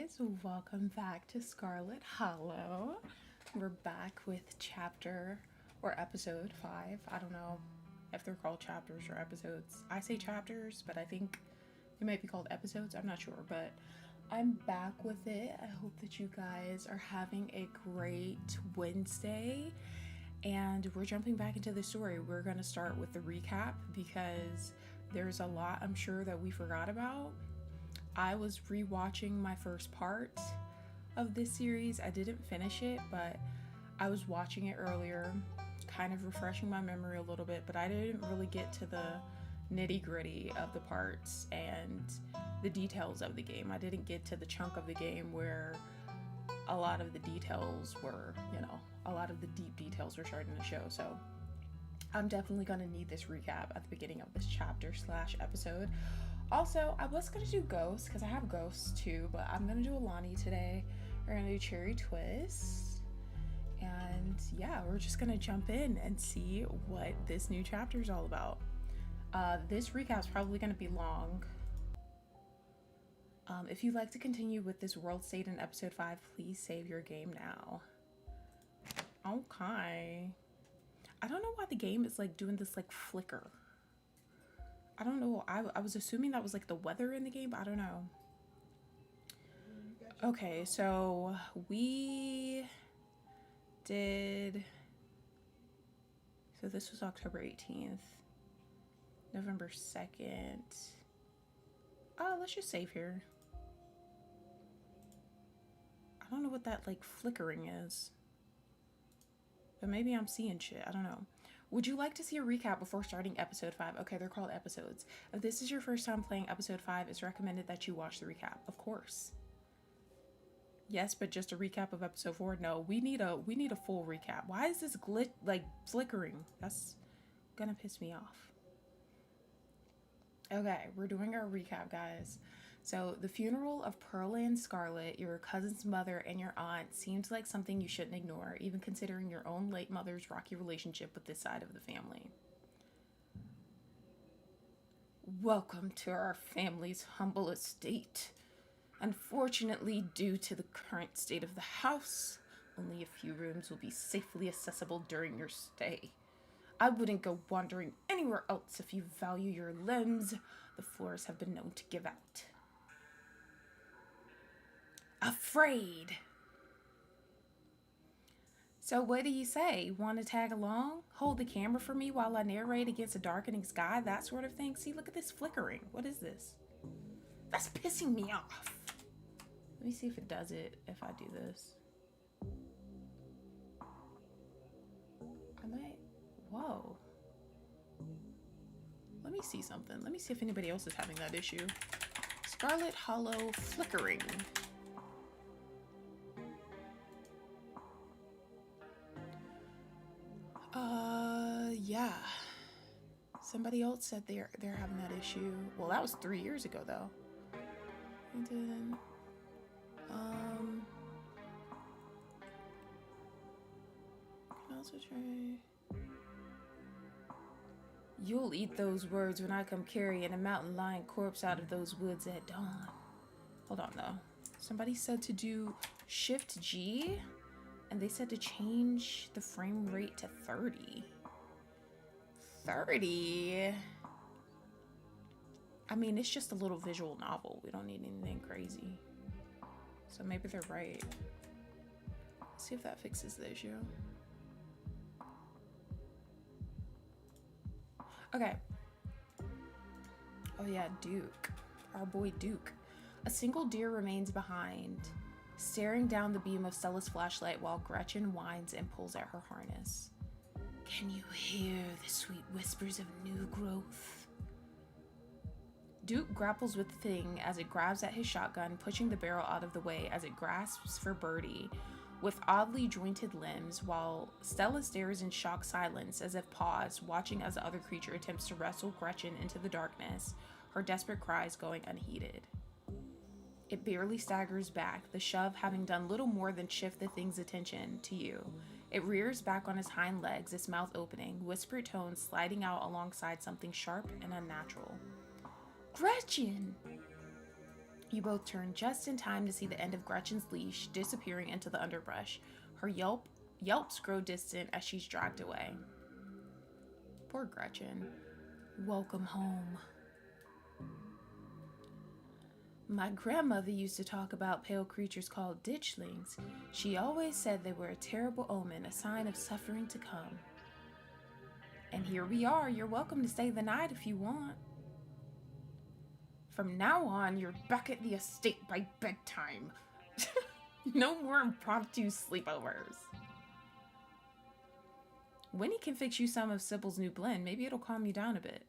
guys, welcome back to Scarlet Hollow. We're back with chapter or episode 5. I don't know if they're called chapters or episodes. I say chapters, but I think they might be called episodes. I'm not sure, but I'm back with it. I hope that you guys are having a great Wednesday. And we're jumping back into the story. We're going to start with the recap because there's a lot I'm sure that we forgot about. I was rewatching my first part of this series. I didn't finish it, but I was watching it earlier, kind of refreshing my memory a little bit, but I didn't really get to the nitty-gritty of the parts and the details of the game. I didn't get to the chunk of the game where a lot of the details were, a lot of the deep details were starting to show. So I'm definitely going to need this recap at the beginning of this chapter/episode. Also, I was going to do Ghosts because I have Ghosts too, but I'm going to do Alani today. We're going to do Cherry Twist. And yeah, we're just going to jump in and see what this new chapter is all about. This recap is probably going to be long. If you'd like to continue with this world state in episode 5, please save your game now. Okay. I don't know why the game is like doing this like flicker. I don't know. I was assuming that was like the weather in the game, but I don't know. Okay, so we did... So this was October 18th. November 2nd. Oh, let's just save here. I don't know what that like flickering is. But maybe I'm seeing shit. I don't know. Would you like to see a recap before starting episode 5? Okay, they're called episodes. If this is your first time playing episode 5, it's recommended that you watch the recap. Of course. Yes, but just a recap of episode 4? No, we need a full recap. Why is this flickering? That's gonna piss me off. Okay, we're doing our recap, guys. So, the funeral of Pearl and Scarlet, your cousin's mother, and your aunt seemed like something you shouldn't ignore, even considering your own late mother's rocky relationship with this side of the family. Welcome to our family's humble estate. Unfortunately, due to the current state of the house, only a few rooms will be safely accessible during your stay. I wouldn't go wandering anywhere else if you value your limbs. The floors have been known to give out. Afraid. So what do you say? Want to tag along? Hold the camera for me while I narrate against a darkening sky? That sort of thing? See, look at this flickering. What is this? That's pissing me off. Let me see if it does it if I do this. I might... Whoa. Let me see something. Let me see if anybody else is having that issue. Scarlet Hollow flickering. Yeah. Somebody else said they're having that issue. Well, that was 3 years ago, though. And then, can also try. You'll eat those words when I come carrying a mountain lion corpse out of those woods at dawn. Hold on, though. Somebody said to do Shift G, and they said to change the frame rate to 30. 30? I mean, it's just a little visual novel. We don't need anything crazy. So maybe they're right. Let's see if that fixes the issue. Okay. Oh yeah, Duke. Our boy Duke. A single deer remains behind, staring down the beam of Stella's flashlight while Gretchen whines and pulls at her harness. Can you hear the sweet whispers of new growth? Duke grapples with the thing as it grabs at his shotgun, pushing the barrel out of the way as it grasps for Birdie with oddly jointed limbs, while Stella stares in shocked silence as if paused, watching as the other creature attempts to wrestle Gretchen into the darkness, her desperate cries going unheeded. It barely staggers back, the shove having done little more than shift the thing's attention to you. It rears back on its hind legs, its mouth opening, whispered tones sliding out alongside something sharp and unnatural. Gretchen! You both turn just in time to see the end of Gretchen's leash disappearing into the underbrush. Her yelps grow distant as she's dragged away. Poor Gretchen. Welcome home. My grandmother used to talk about pale creatures called ditchlings. She always said they were a terrible omen, a sign of suffering to come. And here we are. You're welcome to stay the night if you want. From now on, you're back at the estate by bedtime. No more impromptu sleepovers. Winnie can fix you some of Sybil's new blend. Maybe it'll calm you down a bit.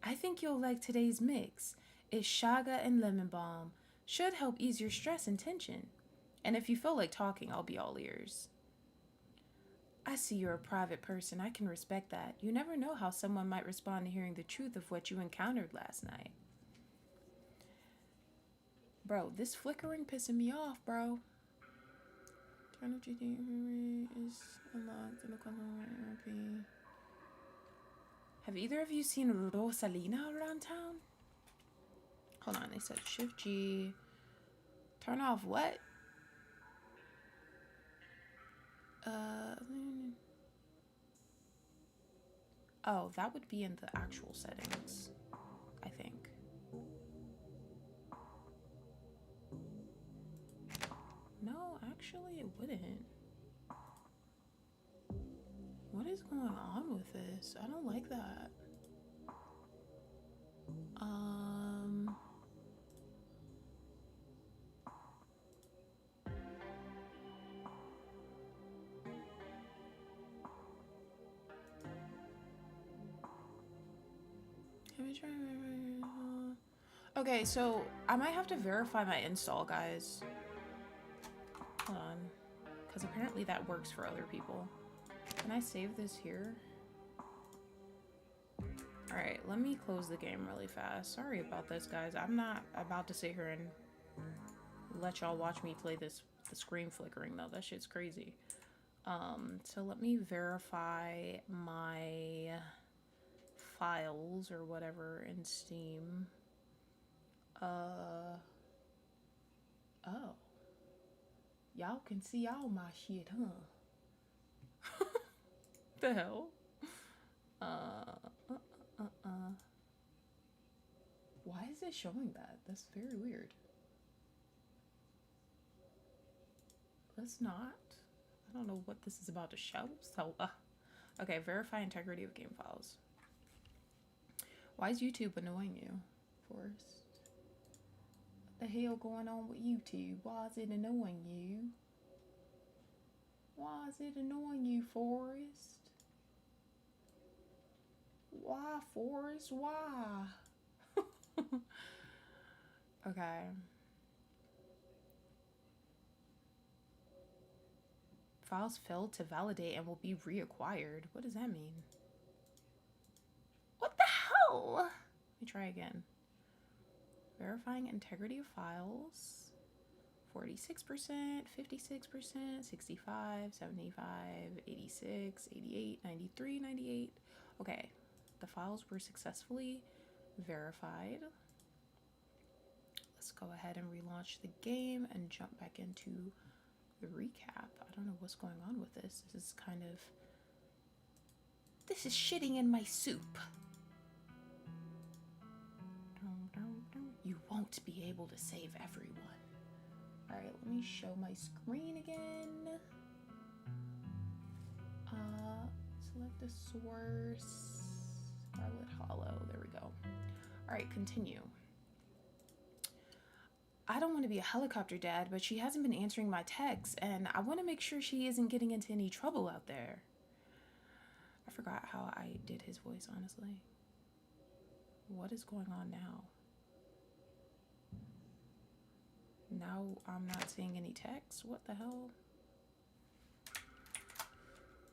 I think you'll like today's mix. It's shaga and lemon balm. Should help ease your stress and tension. And if you feel like talking, I'll be all ears. I see you're a private person. I can respect that. You never know how someone might respond to hearing the truth of what you encountered last night. Bro, this flickering pissing me off, bro. Turn of GD is unlocked in the RP. Have either of you seen Rosalina around town? Hold on, they said Shift G. Turn off what? Oh, that would be in the actual settings, I think. No, actually it wouldn't. What is going on with this? I don't like that. Okay, so I might have to verify my install, guys. Hold on. Because apparently that works for other people. Can I save this here? Alright, let me close the game really fast. Sorry about this, guys. I'm not about to sit here and let y'all watch me play this, the screen flickering, though. That shit's crazy. So let me verify my files or whatever in Steam. Oh. Y'all can see all my shit, huh? The hell? Why is it showing that? That's very weird. Let's not. I don't know what this is about to show, so, okay, verify integrity of game files. Why is YouTube annoying you, Forrest? What the hell going on with YouTube? Why is it annoying you? Why is it annoying you, Forrest? Why, Forrest? Why? Okay. Files failed to validate and will be reacquired. What does that mean? What the hell? Let me try again. Verifying integrity of files. 46%, 56%, 65, 75, 86, 88, 93, 98. Okay, the files were successfully verified. Let's go ahead and relaunch the game and jump back into the recap. I don't know what's going on with this. This is kind of... This is shitting in my soup. You won't be able to save everyone. Alright, let me show my screen again. Select the source. Scarlet Hollow. There we go. Alright, continue. I don't want to be a helicopter dad, but she hasn't been answering my texts, and I want to make sure she isn't getting into any trouble out there. I forgot how I did his voice, honestly. What is going on now? Now I'm not seeing any text? What the hell?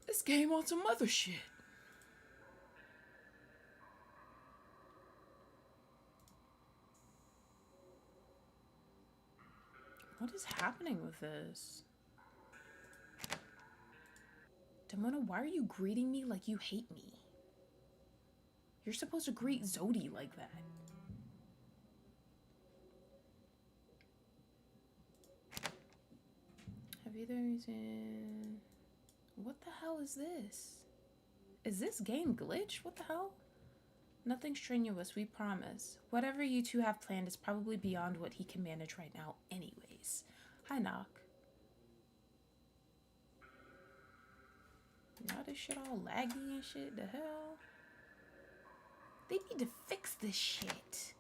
This game on some other shit. What is happening with this? Demona, why are you greeting me like you hate me? You're supposed to greet Zodi like that. Maybe there's a... What the hell is this? Is this game glitch? What the hell? Nothing strenuous, we promise. Whatever you two have planned is probably beyond what he can manage right now anyways. Hi, Knock. Now this shit all laggy and shit. The hell? They need to fix this shit.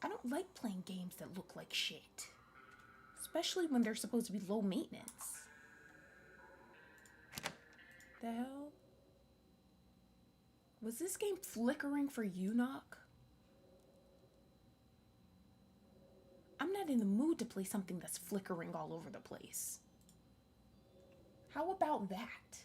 I don't like playing games that look like shit. Especially when they're supposed to be low maintenance. The hell? Was this game flickering for you, Knock? I'm not in the mood to play something that's flickering all over the place. How about that?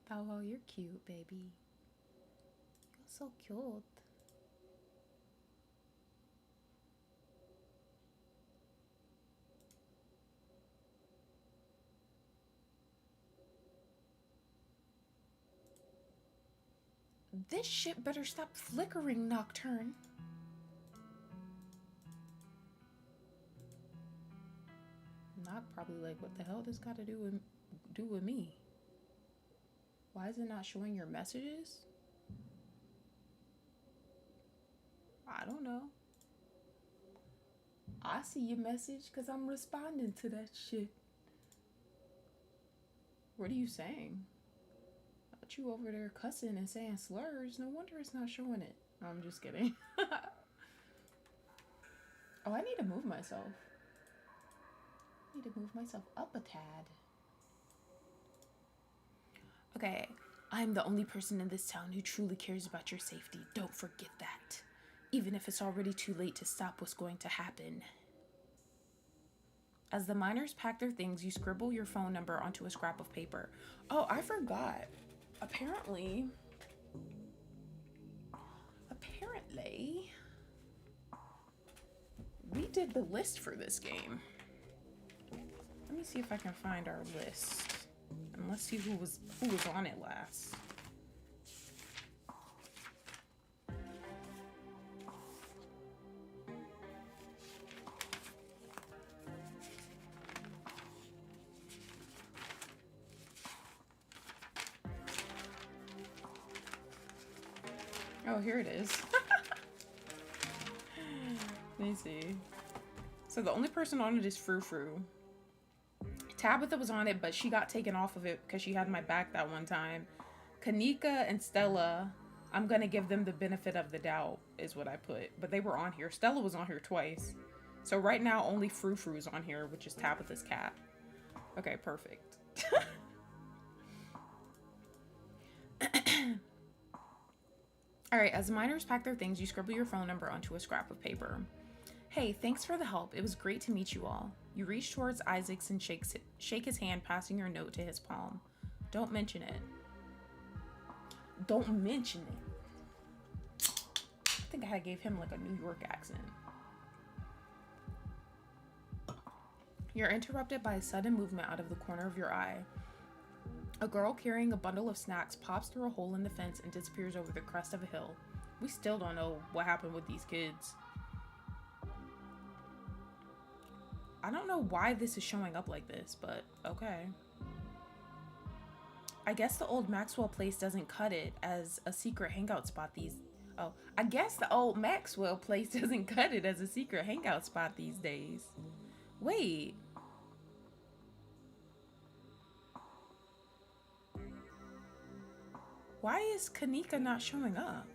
Bow wow, you're cute, baby. You're so cute. This shit better stop flickering, Nocturne. Knock probably like, what the hell this got to do with me? Why is it not showing your messages? I don't know. I see your message because I'm responding to that shit. What are you saying? Got you over there cussing and saying slurs. No wonder it's not showing it. I'm just kidding. Oh, I need to move myself. I need to move myself up a tad. Okay, I'm the only person in this town who truly cares about your safety. Don't forget that. Even if it's already too late to stop what's going to happen. As the miners pack their things, you scribble your phone number onto a scrap of paper. Oh, I forgot. Apparently, we did the list for this game. Let me see if I can find our list. And let's see who was on it last. Oh, here it is. Let me see. So the only person on it is Frou Frou. Tabitha was on it, but she got taken off of it because she had my back that one time. Kanika and Stella, I'm going to give them the benefit of the doubt, is what I put. But they were on here. Stella was on here twice. So right now, only Frou Frou is on here, which is Tabitha's cat. Okay, perfect. Alright, as the miners pack their things, you scribble your phone number onto a scrap of paper. Hey, thanks for the help. It was great to meet you all. You reach towards Isaacs and shake his hand, passing your note to his palm. Don't mention it. Don't mention it. I think I gave him like a New York accent. You're interrupted by a sudden movement out of the corner of your eye. A girl carrying a bundle of snacks pops through a hole in the fence and disappears over the crest of a hill. We still don't know what happened with these kids. I don't know why this is showing up like this, but okay. I guess the old Maxwell place doesn't cut it as a secret hangout spot these... Oh, I guess the old Maxwell place doesn't cut it as a secret hangout spot these days. Wait. Why is Kanika not showing up?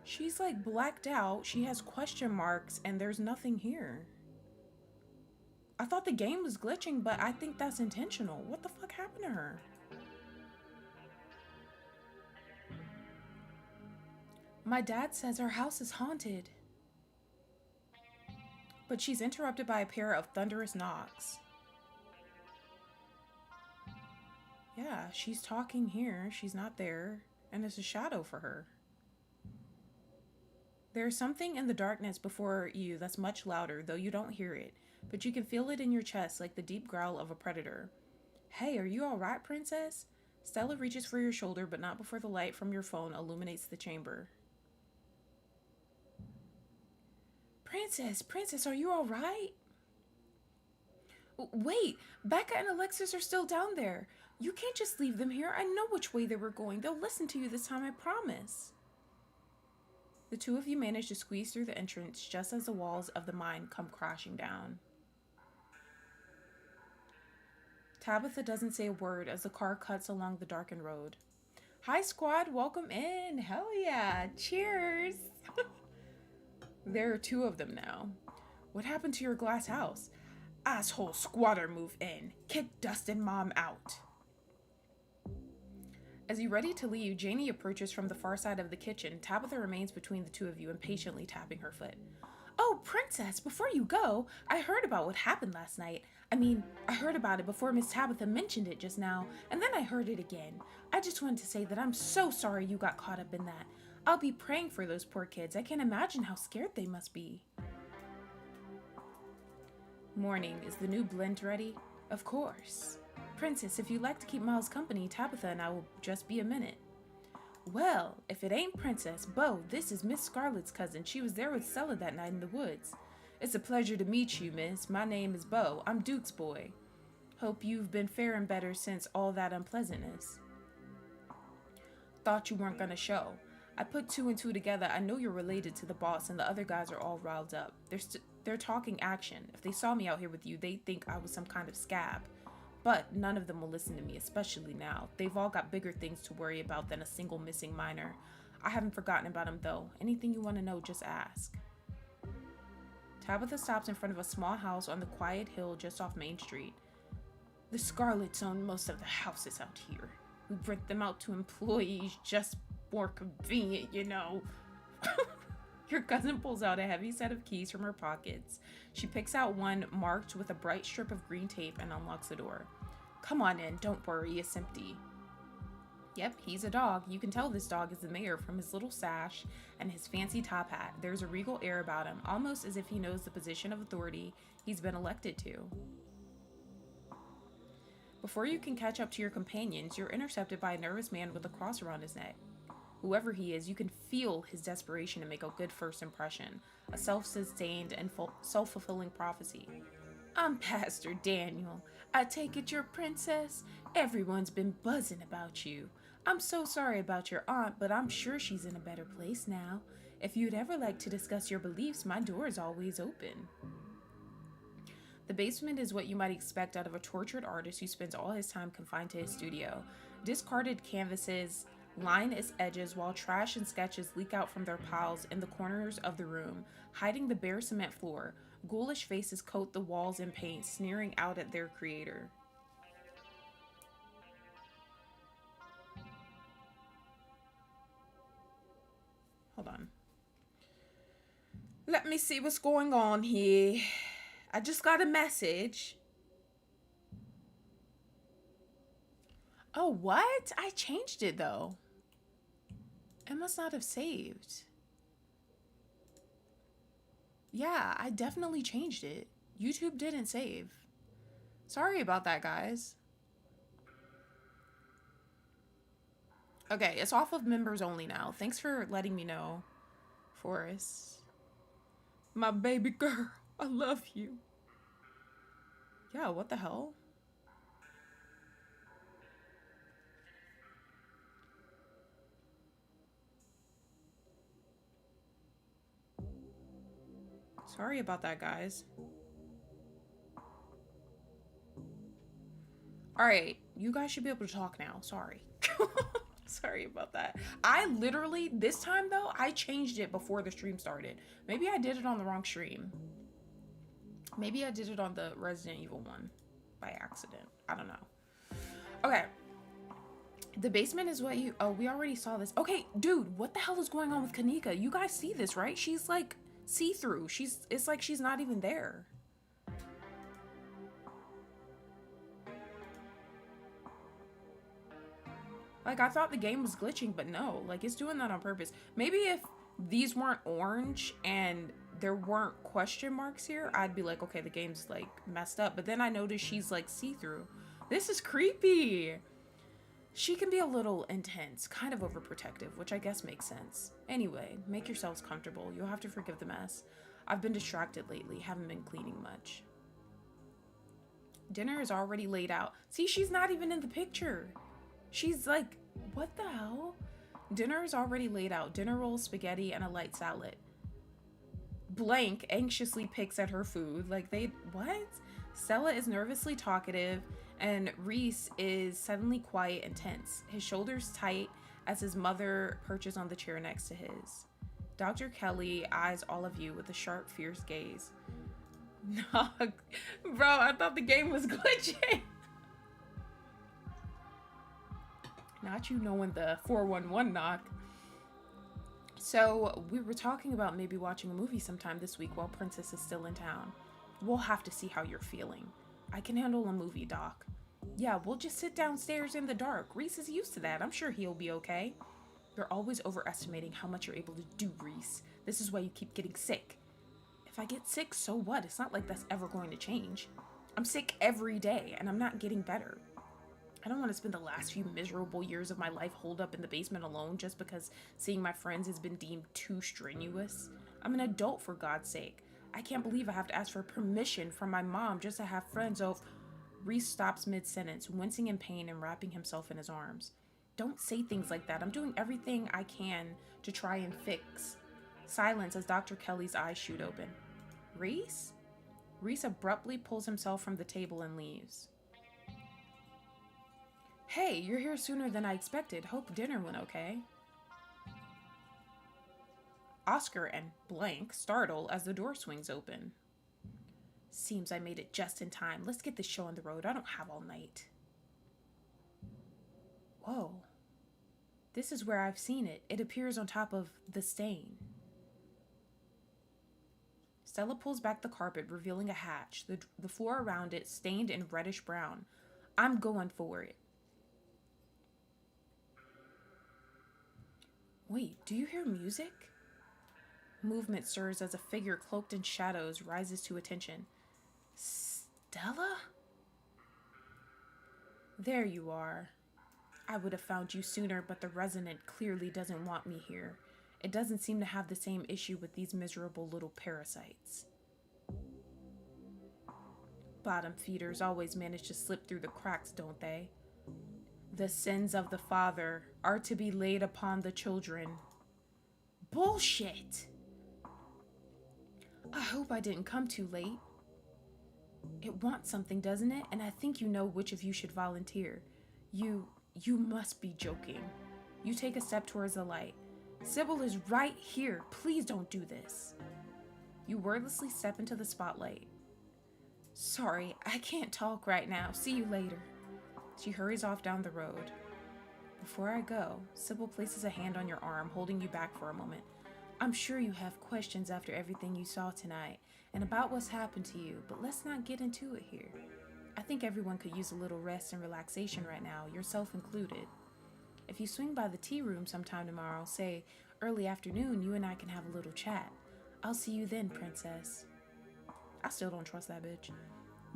She's like blacked out. She has question marks and there's nothing here. I thought the game was glitching, but I think that's intentional. What the fuck happened to her? My dad says her house is haunted. But she's interrupted by a pair of thunderous knocks. Yeah, she's talking here. She's not there. And it's a shadow for her. There's something in the darkness before you that's much louder, though you don't hear it. But you can feel it in your chest like the deep growl of a predator. Hey, are you alright, princess? Stella reaches for your shoulder, but not before the light from your phone illuminates the chamber. Princess, are you alright? Wait, Becca and Alexis are still down there. You can't just leave them here. I know which way they were going. They'll listen to you this time, I promise. The two of you manage to squeeze through the entrance just as the walls of the mine come crashing down. Tabitha doesn't say a word as the car cuts along the darkened road. Hi, squad. Welcome in. Hell yeah. Cheers. There are two of them now. What happened to your glass house? Asshole squatter move in. Kick Dustin mom out. As you're ready to leave, Janie approaches from the far side of the kitchen. Tabitha remains between the two of you, impatiently tapping her foot. Oh, princess, before you go, I heard about what happened last night. I heard about it before Miss Tabitha mentioned it just now, and then I heard it again. I just wanted to say that I'm so sorry you got caught up in that. I'll be praying for those poor kids. I can't imagine how scared they must be. Morning, is the new blend ready? Of course. Princess, if you'd like to keep Miles company, Tabitha and I will just be a minute. Well, if it ain't Princess, Bo, this is Miss Scarlet's cousin. She was there with Stella that night in the woods. It's a pleasure to meet you, miss. My name is Bo. I'm Duke's boy. Hope you've been faring better since all that unpleasantness. Thought you weren't gonna show. I put two and two together. I know you're related to the boss, and the other guys are all riled up. They're talking action. If they saw me out here with you, they'd think I was some kind of scab. But none of them will listen to me, especially now. They've all got bigger things to worry about than a single missing miner. I haven't forgotten about them, though. Anything you want to know, just ask. Tabitha stops in front of a small house on the quiet hill just off Main Street. The Scarlets own most of the houses out here. We rent them out to employees, just more convenient, you know. Your cousin pulls out a heavy set of keys from her pockets. She picks out one marked with a bright strip of green tape and unlocks the door. Come on in, don't worry, it's empty. Yep, he's a dog. You can tell this dog is the mayor from his little sash and his fancy top hat. There's a regal air about him, almost as if he knows the position of authority he's been elected to. Before you can catch up to your companions, you're intercepted by a nervous man with a cross around his neck. Whoever he is, you can feel his desperation to make a good first impression, a self-sustained and self-fulfilling prophecy. I'm Pastor Daniel. I take it you're princess? Everyone's been buzzing about you. I'm so sorry about your aunt, but I'm sure she's in a better place now. If you'd ever like to discuss your beliefs, my door is always open. The basement is what you might expect out of a tortured artist who spends all his time confined to his studio. Discarded canvases line its edges while trash and sketches leak out from their piles in the corners of the room, hiding the bare cement floor. Ghoulish faces coat the walls in paint, sneering out at their creator. Hold on. Let me see what's going on here. I just got a message. Oh, what? I changed it though. It must not have saved. Yeah, I definitely changed it. YouTube didn't save. Sorry about that, guys. Okay, it's off of members only now. Thanks for letting me know, Forrest. My baby girl, I love you. Yeah, what the hell? Sorry about that, guys. Alright, you guys should be able to talk now. Sorry. Sorry about that. I literally, this time though, I changed it before the stream started. Maybe I did it on the wrong stream. Maybe I did it on the Resident Evil one by accident. I don't know. Okay. The basement is what you... Oh, we already saw this. Okay, dude, what the hell is going on with Kanika? You guys see this, right? She's like see-through. It's like she's not even there. Like, I thought the game was glitching, but no. Like, it's doing that on purpose. Maybe if these weren't orange and there weren't question marks here, I'd be like, okay, the game's, like, messed up. But then I noticed she's, like, see-through. This is creepy. She can be a little intense, kind of overprotective, which I guess makes sense. Anyway, make yourselves comfortable. You'll have to forgive the mess. I've been distracted lately, haven't been cleaning much. Dinner is already laid out. See, she's not even in the picture. She's like, what the hell? Dinner is already laid out. Dinner rolls, spaghetti, and a light salad. Blank anxiously picks at her food. Like, what? Stella is nervously talkative, and Reese is suddenly quiet and tense. His shoulders tight as his mother perches on the chair next to his. Dr. Kelly eyes all of you with a sharp, fierce gaze. No, bro, I thought the game was glitching. Not you knowing the 411 knock. So, we were talking about maybe watching a movie sometime this week while Princess is still in town. We'll have to see how you're feeling. I can handle a movie, Doc. Yeah, we'll just sit downstairs in the dark. Reese is used to that. I'm sure he'll be okay. You're always overestimating how much you're able to do, Reese. This is why you keep getting sick. If I get sick, so what? It's not like that's ever going to change. I'm sick every day, and I'm not getting better. I don't want to spend the last few miserable years of my life holed up in the basement alone just because seeing my friends has been deemed too strenuous. I'm an adult, for God's sake. I can't believe I have to ask for permission from my mom just to have friends over. Reese stops mid-sentence, wincing in pain and wrapping himself in his arms. Don't say things like that. I'm doing everything I can to try and fix. Silence as Dr. Kelly's eyes shoot open. Reese? Reese abruptly pulls himself from the table and leaves. Hey, you're here sooner than I expected. Hope dinner went okay. Oscar and Blank startle as the door swings open. Seems I made it just in time. Let's get this show on the road. I don't have all night. Whoa. This is where I've seen it. It appears on top of the stain. Stella pulls back the carpet, revealing a hatch, the floor around it stained in reddish brown. I'm going for it. Wait, do you hear music? Movement stirs as a figure cloaked in shadows rises to attention. Stella? There you are. I would have found you sooner, but the Resonant clearly doesn't want me here. It doesn't seem to have the same issue with these miserable little parasites. Bottom feeders always manage to slip through the cracks, don't they? The sins of the father are to be laid upon the children. Bullshit! I hope I didn't come too late. It wants something, doesn't it? And I think you know which of you should volunteer. You must be joking. You take a step towards the light. Sybil is right here. Please don't do this. You wordlessly step into the spotlight. Sorry, I can't talk right now. See you later. She hurries off down the road. Before I go, Sybil places a hand on your arm, holding you back for a moment. I'm sure you have questions after everything you saw tonight, and about what's happened to you, but let's not get into it here. I think everyone could use a little rest and relaxation right now, yourself included. If you swing by the tea room sometime tomorrow, say early afternoon, you and I can have a little chat. I'll see you then, princess. I still don't trust that bitch.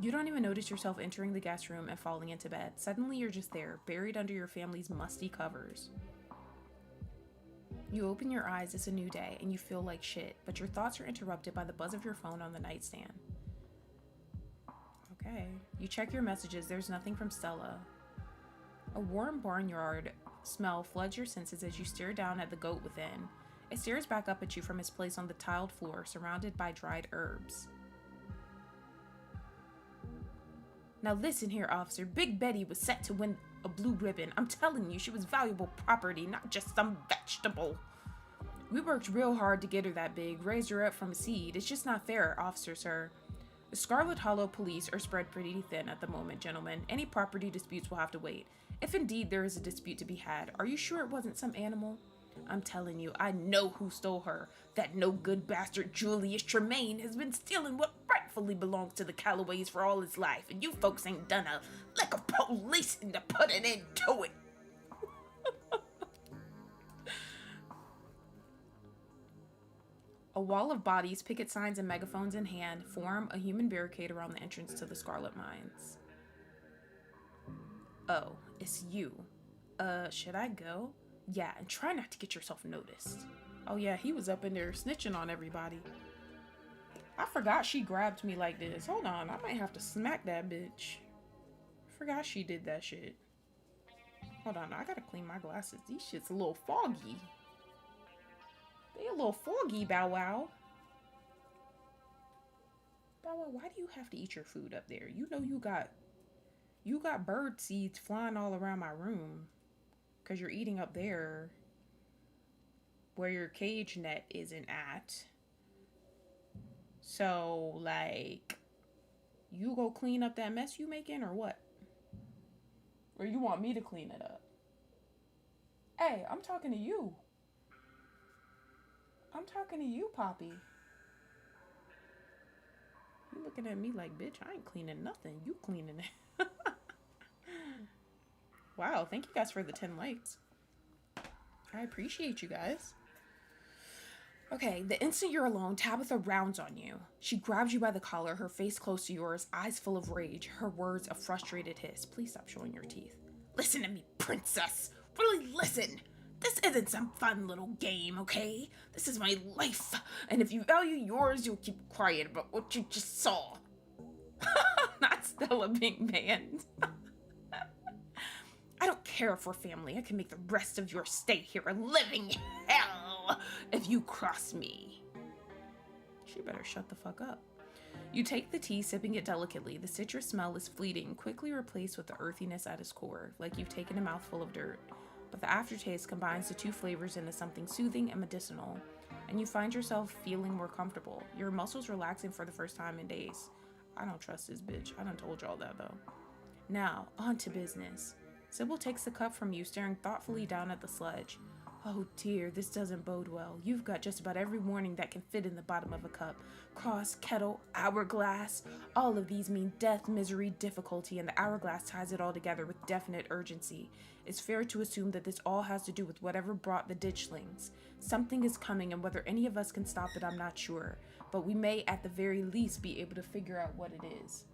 You don't even notice yourself entering the guest room and falling into bed. Suddenly you're just there, buried under your family's musty covers. You open your eyes, it's a new day, and you feel like shit, but your thoughts are interrupted by the buzz of your phone on the nightstand. Okay. You check your messages, there's nothing from Stella. A warm barnyard smell floods your senses as you stare down at the goat within. It stares back up at you from its place on the tiled floor, surrounded by dried herbs. Now listen here, officer. Big Betty was set to win a blue ribbon. I'm telling you, she was valuable property, not just some vegetable. We worked real hard to get her that big, raised her up from a seed. It's just not fair, officer, sir. The Scarlet Hollow police are spread pretty thin at the moment, gentlemen. Any property disputes will have to wait. If indeed there is a dispute to be had, are you sure it wasn't some animal? I'm telling you, I know who stole her. That no-good bastard Julius Tremaine has been stealing what rightfully belongs to the Callaways for all his life, and you folks ain't done a lick of policing to put an end to it. A wall of bodies, picket signs, and megaphones in hand form a human barricade around the entrance to the Scarlet Mines. Oh, it's you. Should I go? Yeah, and try not to get yourself noticed. Oh yeah, he was up in there snitching on everybody. I forgot she grabbed me like this. Hold on, I might have to smack that bitch. Forgot she did that shit. Hold on, I gotta clean my glasses. These shit's a little foggy. They a little foggy, Bow Wow. Bow Wow, why do you have to eat your food up there? You know you got bird seeds flying all around my room. Cause you're eating up there where your cage net isn't at. So, like, you go clean up that mess you making or what? Or you want me to clean it up? Hey, I'm talking to you. I'm talking to you, Poppy. You looking at me like, bitch, I ain't cleaning nothing. You cleaning it. Wow, thank you guys for the 10 likes. I appreciate you guys. Okay, the instant you're alone, Tabitha rounds on you. She grabs you by the collar, her face close to yours, eyes full of rage, her words a frustrated hiss. Please stop showing your teeth. Listen to me, princess. Really listen. This isn't some fun little game, okay? This is my life. And if you value yours, you'll keep quiet about what you just saw. Not Stella being banned. I don't care if we're family. I can make the rest of your stay here a living hell if you cross me. She better shut the fuck up. You take the tea, sipping it delicately. The citrus smell is fleeting, quickly replaced with the earthiness at its core, like you've taken a mouthful of dirt. But the aftertaste combines the two flavors into something soothing and medicinal, and you find yourself feeling more comfortable. Your muscles relaxing for the first time in days. I don't trust this bitch. I done told y'all that, though. Now, on to business. Sybil takes the cup from you, staring thoughtfully down at the sludge. Oh dear, this doesn't bode well. You've got just about every warning that can fit in the bottom of a cup. Cross, kettle, hourglass. All of these mean death, misery, difficulty, and the hourglass ties it all together with definite urgency. It's fair to assume that this all has to do with whatever brought the ditchlings. Something is coming, and whether any of us can stop it, I'm not sure. But we may, at the very least, be able to figure out what it is.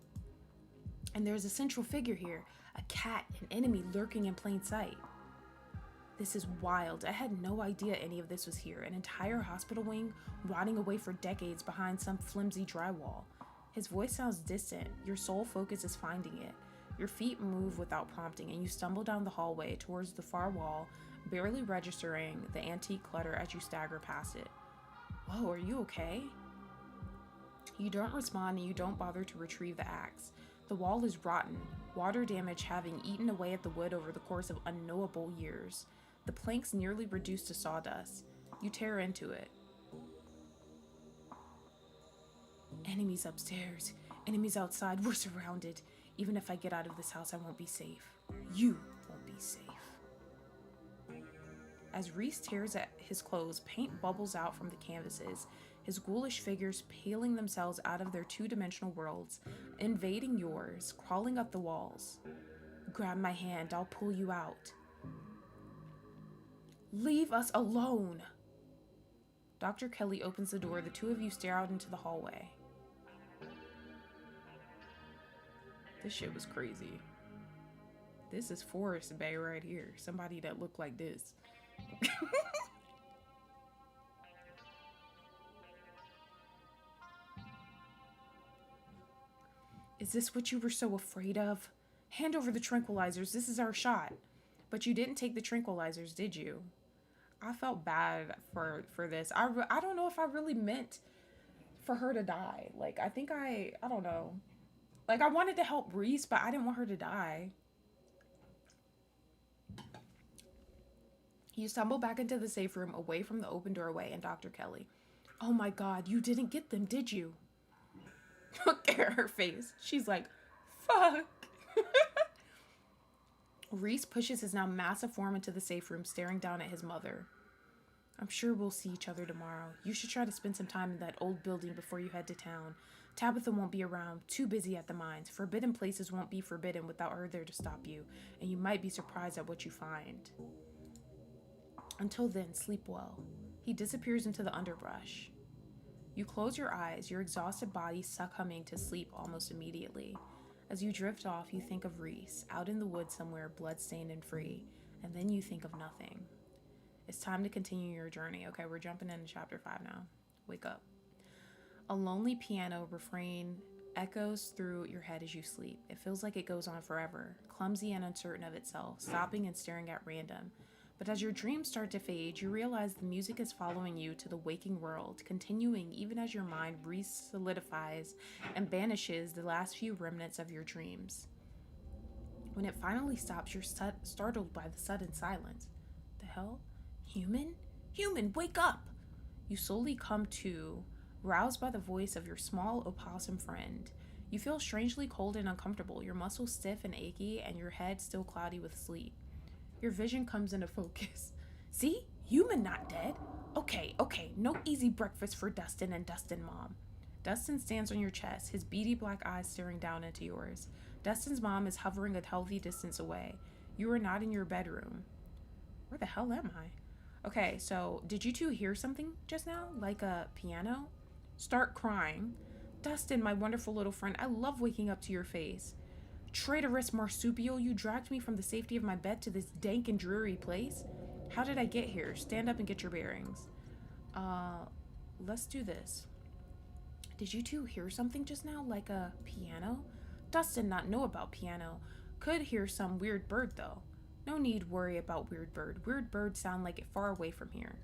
And there's a central figure here. A cat, an enemy lurking in plain sight. This is wild. I had no idea any of this was here. An entire hospital wing rotting away for decades behind some flimsy drywall. His voice sounds distant. Your sole focus is finding it. Your feet move without prompting, and you stumble down the hallway towards the far wall, barely registering the antique clutter as you stagger past it. Whoa, are you okay? You don't respond, and you don't bother to retrieve the axe. The wall is rotten, water damage having eaten away at the wood over the course of unknowable years. The planks nearly reduced to sawdust. You tear into it. Enemies upstairs. Enemies outside. We're surrounded. Even if I get out of this house, I won't be safe. You won't be safe. As Reese tears at his clothes, paint bubbles out from the canvases, his ghoulish figures paling themselves out of their two-dimensional worlds, invading yours, crawling up the walls. Grab my hand, I'll pull you out. Leave us alone! Dr. Kelly opens the door. The two of you stare out into the hallway. This shit was crazy. This is Forrest Bay right here. Somebody that looked like this. Is this what you were so afraid of? Hand over the tranquilizers. This is our shot. But you didn't take the tranquilizers, did you? I felt bad for this. I don't know if I really meant for her to die. Like, I think I don't know. Like, I wanted to help Reese, but I didn't want her to die. You stumble back into the safe room, away from the open doorway and Dr. Kelly. Oh my God, you didn't get them, did you? Look at her face. She's like, fuck. Reese pushes his now massive form into the safe room, staring down at his mother. I'm sure we'll see each other tomorrow. You should try to spend some time in that old building before you head to town. Tabitha won't be around, too busy at the mines. Forbidden places won't be forbidden without her there to stop you, and you might be surprised at what you find. Until then, sleep well. He disappears into the underbrush. You close your eyes, your exhausted body succumbing to sleep almost immediately. As you drift off, you think of Reese, out in the woods somewhere, bloodstained and free, and then you think of nothing. It's time to continue your journey. Okay, we're jumping into chapter 5 now. Wake up. A lonely piano refrain echoes through your head as you sleep. It feels like it goes on forever, clumsy and uncertain of itself, stopping and staring at random. But as your dreams start to fade, you realize the music is following you to the waking world, continuing even as your mind re-solidifies and banishes the last few remnants of your dreams. When it finally stops, you're startled by the sudden silence. The hell? Human? Human, wake up! You slowly come to, roused by the voice of your small opossum friend. You feel strangely cold and uncomfortable, your muscles stiff and achy, and your head still cloudy with sleep. Your vision comes into focus. See? Human not dead. Okay, no easy breakfast for Dustin and Dustin mom. Dustin stands on your chest, his beady black eyes staring down into yours. Dustin's mom is hovering a healthy distance away. You are not in your bedroom. Where the hell am I? Okay, so did you two hear something just now? Like a piano? Start crying. Dustin, my wonderful little friend, I love waking up to your face. Traitorous marsupial, you dragged me from the safety of my bed to this dank and dreary place? How did I get here? Stand up and get your bearings. Let's do this. Did you two hear something just now? Like a piano? Dustin not know about piano. Could hear some weird bird though. No need worry about weird bird. Weird birds sound like it far away from here.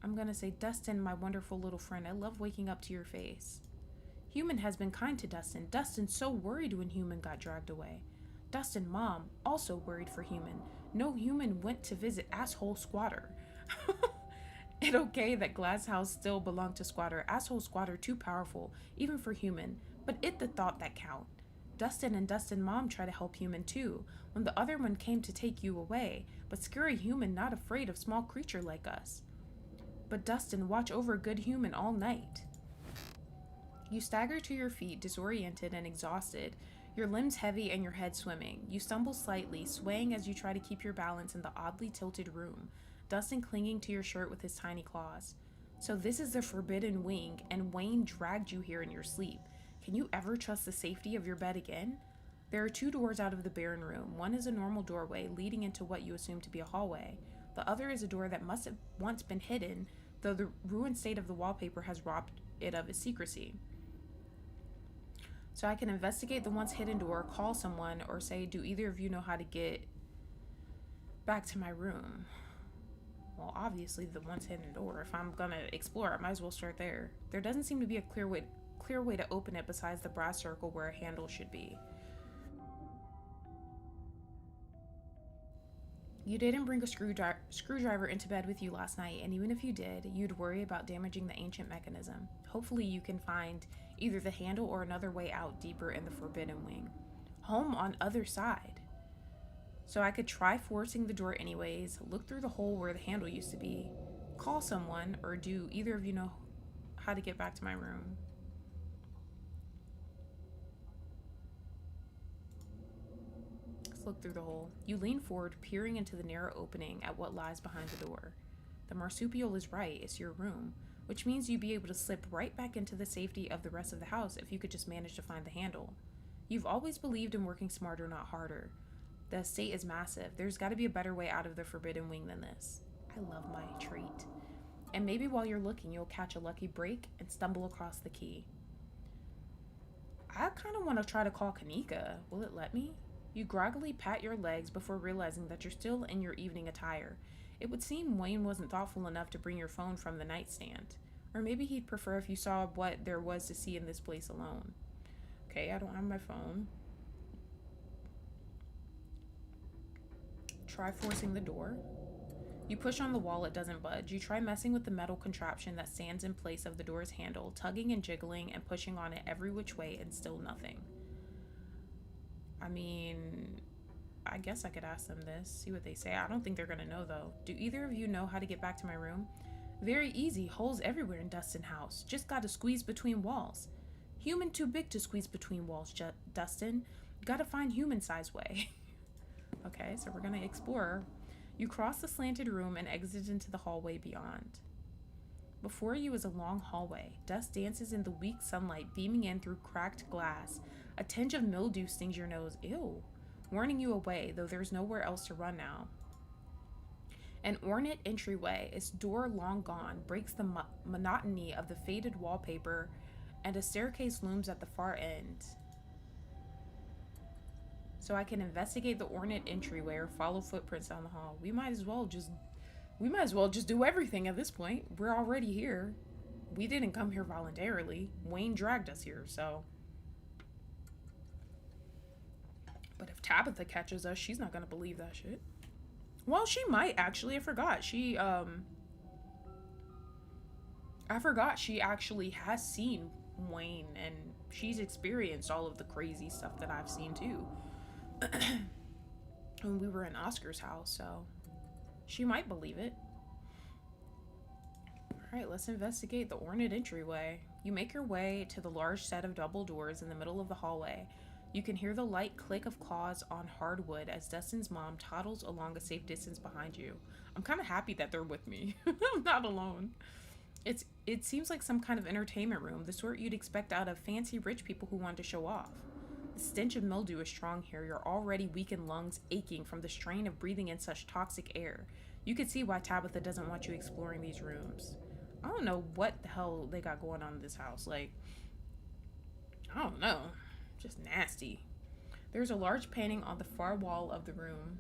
I'm gonna say, Dustin, my wonderful little friend, I love waking up to your face. Human has been kind to Dustin. Dustin so worried when Human got dragged away. Dustin mom also worried for Human. No Human went to visit asshole squatter. It okay that Glass House still belonged to squatter. Asshole squatter too powerful, even for Human. But it the thought that count. Dustin and Dustin mom try to help Human too, when the other one came to take you away, but scary Human not afraid of small creature like us. But Dustin watch over good Human all night. You stagger to your feet, disoriented and exhausted, your limbs heavy and your head swimming. You stumble slightly, swaying as you try to keep your balance in the oddly tilted room, Dustin clinging to your shirt with his tiny claws. So this is the forbidden wing, and Wayne dragged you here in your sleep. Can you ever trust the safety of your bed again? There are 2 doors out of the barren room. One is a normal doorway leading into what you assume to be a hallway. The other is a door that must have once been hidden, though the ruined state of the wallpaper has robbed it of its secrecy. So I can investigate the once hidden door, call someone, or say, do either of you know how to get back to my room? Well, obviously the once hidden door. If I'm gonna explore, I might as well start there. There doesn't seem to be a clear way to open it besides the brass circle where a handle should be. You didn't bring a screwdriver into bed with you last night, and even if you did, you'd worry about damaging the ancient mechanism. Hopefully you can find either the handle or another way out deeper in the forbidden wing. Home on other side. So I could try forcing the door anyways, look through the hole where the handle used to be, call someone, or do either of you know how to get back to my room? Look through the hole. You lean forward, peering into the narrow opening at what lies behind the door. The marsupial is right, it's your room, which means you'd be able to slip right back into the safety of the rest of the house if you could just manage to find the handle. You've always believed in working smarter, not harder. The estate is massive. There's got to be a better way out of the forbidden wing than this. I love my treat. And maybe while you're looking, you'll catch a lucky break and stumble across the key. I kind of want to try to call Kanika. Will it let me? You groggily pat your legs before realizing that you're still in your evening attire. It would seem Wayne wasn't thoughtful enough to bring your phone from the nightstand. Or maybe he'd prefer if you saw what there was to see in this place alone. Okay, I don't have my phone. Try forcing the door. You push on the wall, it doesn't budge. You try messing with the metal contraption that stands in place of the door's handle, tugging and jiggling and pushing on it every which way, and still nothing. I mean, I guess I could ask them this, see what they say. I don't think they're gonna know though. Do either of you know how to get back to my room? Very easy, holes everywhere in Dustin house. Just gotta squeeze between walls. Human too big to squeeze between walls, Dustin. Gotta find human size way. Okay, so we're gonna explore. You cross the slanted room and exit into the hallway beyond. Before you is a long hallway. Dust dances in the weak sunlight, beaming in through cracked glass. A tinge of mildew stings your nose. Ew. Warning you away, though there's nowhere else to run now. An ornate entryway, its door long gone, breaks the monotony of the faded wallpaper, and a staircase looms at the far end. So I can investigate the ornate entryway or follow footprints down the hall. We might as well just do everything at this point. We're already here. We didn't come here voluntarily. Wayne dragged us here, so. But if Tabitha catches us, she's not gonna believe that shit. Well, she might actually. I forgot. She actually has seen Wayne, and she's experienced all of the crazy stuff that I've seen too. When we were in Oscar's house, so she might believe it. Alright, let's investigate the ornate entryway. You make your way to the large set of double doors in the middle of the hallway. You can hear the light click of claws on hardwood as Dustin's mom toddles along a safe distance behind you. I'm kind of happy that they're with me. I'm not alone. It seems like some kind of entertainment room, the sort you'd expect out of fancy rich people who want to show off. The stench of mildew is strong here, your already weakened lungs aching from the strain of breathing in such toxic air. You can see why Tabitha doesn't want you exploring these rooms. I don't know what the hell they got going on in this house. Like, I don't know. Just nasty. There's a large painting on the far wall of the room.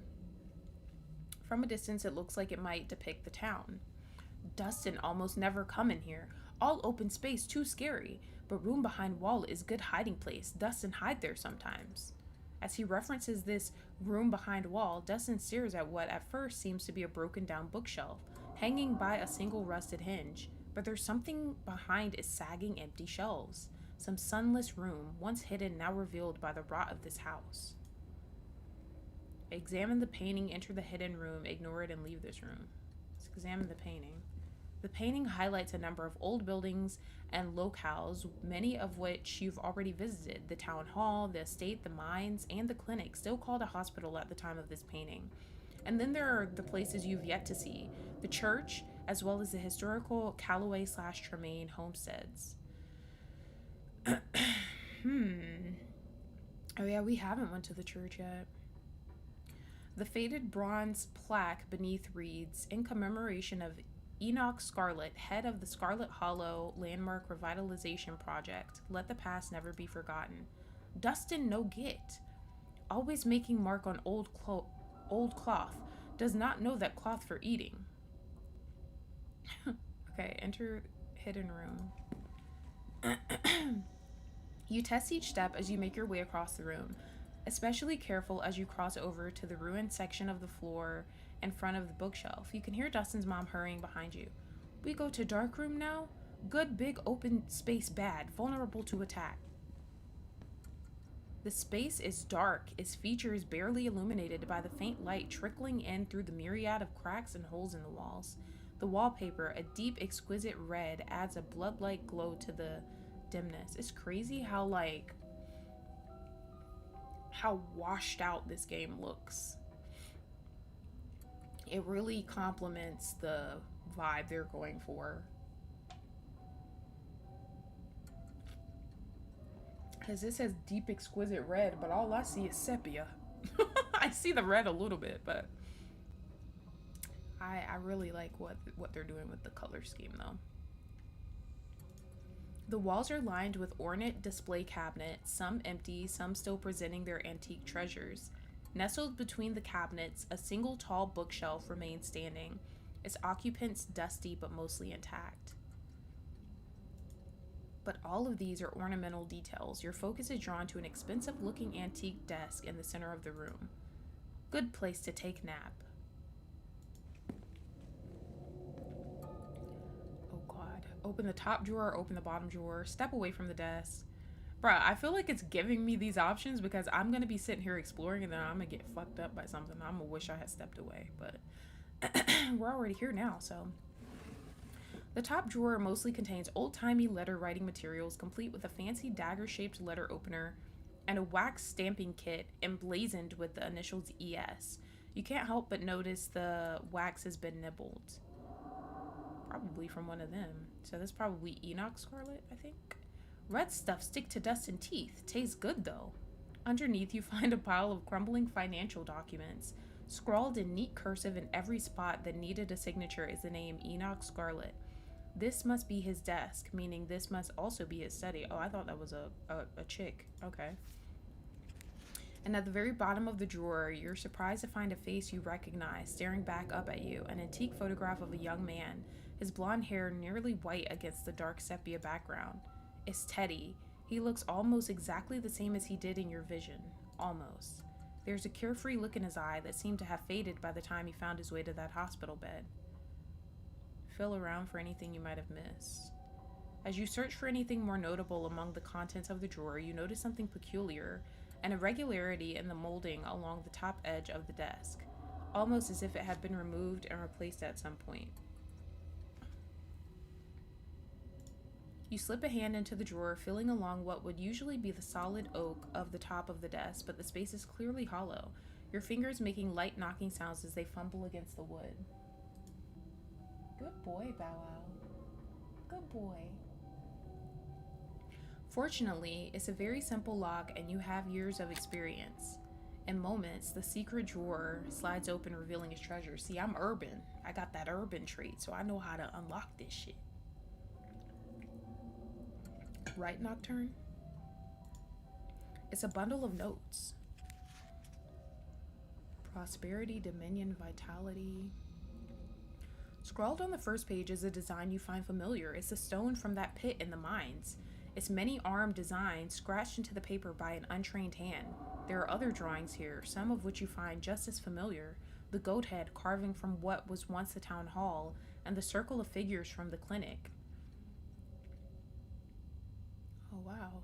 From a distance, it looks like it might depict the town. Dustin almost never come in here. All open space, too scary. But room behind wall is good hiding place. Dustin hide there sometimes. As he references this room behind wall, Dustin stares at what at first seems to be a broken down bookshelf, hanging by a single rusted hinge. But there's something behind its sagging empty shelves. Some sunless room, once hidden, now revealed by the rot of this house. Examine the painting, enter the hidden room, ignore it, and leave this room. Let's examine the painting. The painting highlights a number of old buildings and locales, many of which you've already visited. The town hall, the estate, the mines, and the clinic, still called a hospital at the time of this painting. And then there are the places you've yet to see. The church, as well as the historical Callaway/Tremaine homesteads. Oh yeah, we haven't went to the church yet. The faded bronze plaque beneath reads, in commemoration of Enoch Scarlet, head of the Scarlet Hollow Landmark Revitalization Project. Let the past never be forgotten. Dustin no get. Always making mark on old cloth. Does not know that cloth for eating. Okay, enter hidden room. You test each step as you make your way across the room. Especially careful as you cross over to the ruined section of the floor in front of the bookshelf. You can hear Dustin's mom hurrying behind you. We go to dark room now? Good big open space bad, vulnerable to attack. The space is dark, its features barely illuminated by the faint light trickling in through the myriad of cracks and holes in the walls. The wallpaper, a deep, exquisite red, adds a blood-like glow to the dimness. It's crazy how washed out this game looks. It really complements the vibe they're going for. Because it says deep exquisite red, but all I see is sepia. I see the red a little bit, but I really like what they're doing with the color scheme though. The walls are lined with ornate display cabinets, some empty, some still presenting their antique treasures. Nestled between the cabinets, a single tall bookshelf remains standing, its occupants dusty but mostly intact. But all of these are ornamental details. Your focus is drawn to an expensive-looking antique desk in the center of the room. Good place to take nap. Oh God. Open the top drawer, open the bottom drawer, step away from the desk. Bruh, I feel like it's giving me these options because I'm going to be sitting here exploring and then I'm going to get fucked up by something. I'm going to wish I had stepped away, but we're already here now, so. The top drawer mostly contains old-timey letter writing materials complete with a fancy dagger-shaped letter opener and a wax stamping kit emblazoned with the initials ES. You can't help but notice the wax has been nibbled. Probably probably from one of them. So that's probably Enoch Scarlet, I think. Red stuff stick to dust and teeth. Tastes good, though. Underneath, you find a pile of crumbling financial documents. Scrawled in neat cursive in every spot that needed a signature is the name Enoch Scarlet. This must be his desk, meaning this must also be his study. Oh, I thought that was a chick. Okay. And at the very bottom of the drawer, you're surprised to find a face you recognize staring back up at you, an antique photograph of a young man, his blonde hair nearly white against the dark sepia background. It's Teddy. He looks almost exactly the same as he did in your vision. Almost. There's a carefree look in his eye that seemed to have faded by the time he found his way to that hospital bed. Feel around for anything you might have missed. As you search for anything more notable among the contents of the drawer, you notice something peculiar, an irregularity in the molding along the top edge of the desk, almost as if it had been removed and replaced at some point. You slip a hand into the drawer, feeling along what would usually be the solid oak of the top of the desk, but the space is clearly hollow, your fingers making light knocking sounds as they fumble against the wood. Good boy, Bow Wow. Good boy. Fortunately, it's a very simple lock and you have years of experience. In moments, the secret drawer slides open, revealing its treasure. See, I'm urban. I got that urban trait, so I know how to unlock this shit. Right, Nocturne? It's a bundle of notes. Prosperity, dominion, vitality. Scrawled on the first page is a design you find familiar. It's a stone from that pit in the mines. Its many-armed design scratched into the paper by an untrained hand. There are other drawings here, some of which you find just as familiar. The goat head carving from what was once the town hall, and the circle of figures from the clinic. Oh, wow.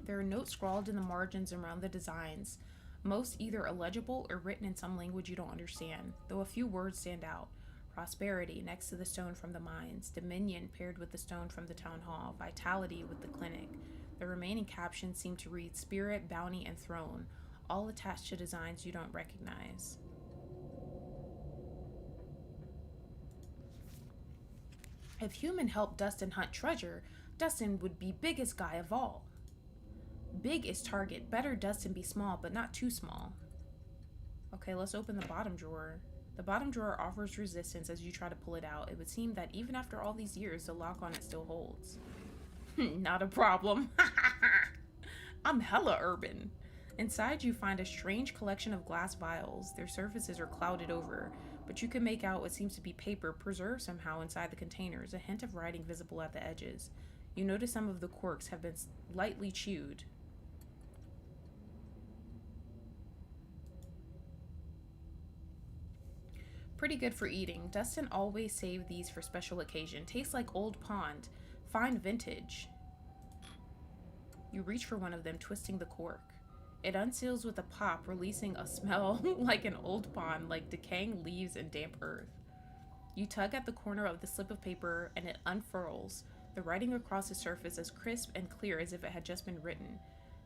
There are notes scrawled in the margins around the designs, most either illegible or written in some language you don't understand, though a few words stand out. Prosperity next to the stone from the mines, dominion paired with the stone from the town hall, vitality with the clinic. The remaining captions seem to read spirit, bounty, and throne, all attached to designs you don't recognize. If human helped Dustin hunt treasure, Dustin would be biggest guy of all. Big is target. Better Dustin be small, but not too small. Okay, let's open the bottom drawer. The bottom drawer offers resistance as you try to pull it out. It would seem that even after all these years, the lock on it still holds. Not a problem. I'm hella urban. Inside, you find a strange collection of glass vials. Their surfaces are clouded over, but you can make out what seems to be paper preserved somehow inside the containers, a hint of writing visible at the edges. You notice some of the corks have been lightly chewed. Pretty good for eating. Dustin always saved these for special occasion. Tastes like old pond. Fine vintage. You reach for one of them, twisting the cork. It unseals with a pop, releasing a smell like an old pond, like decaying leaves and damp earth. You tug at the corner of the slip of paper and it unfurls, the writing across the surface as crisp and clear as if it had just been written.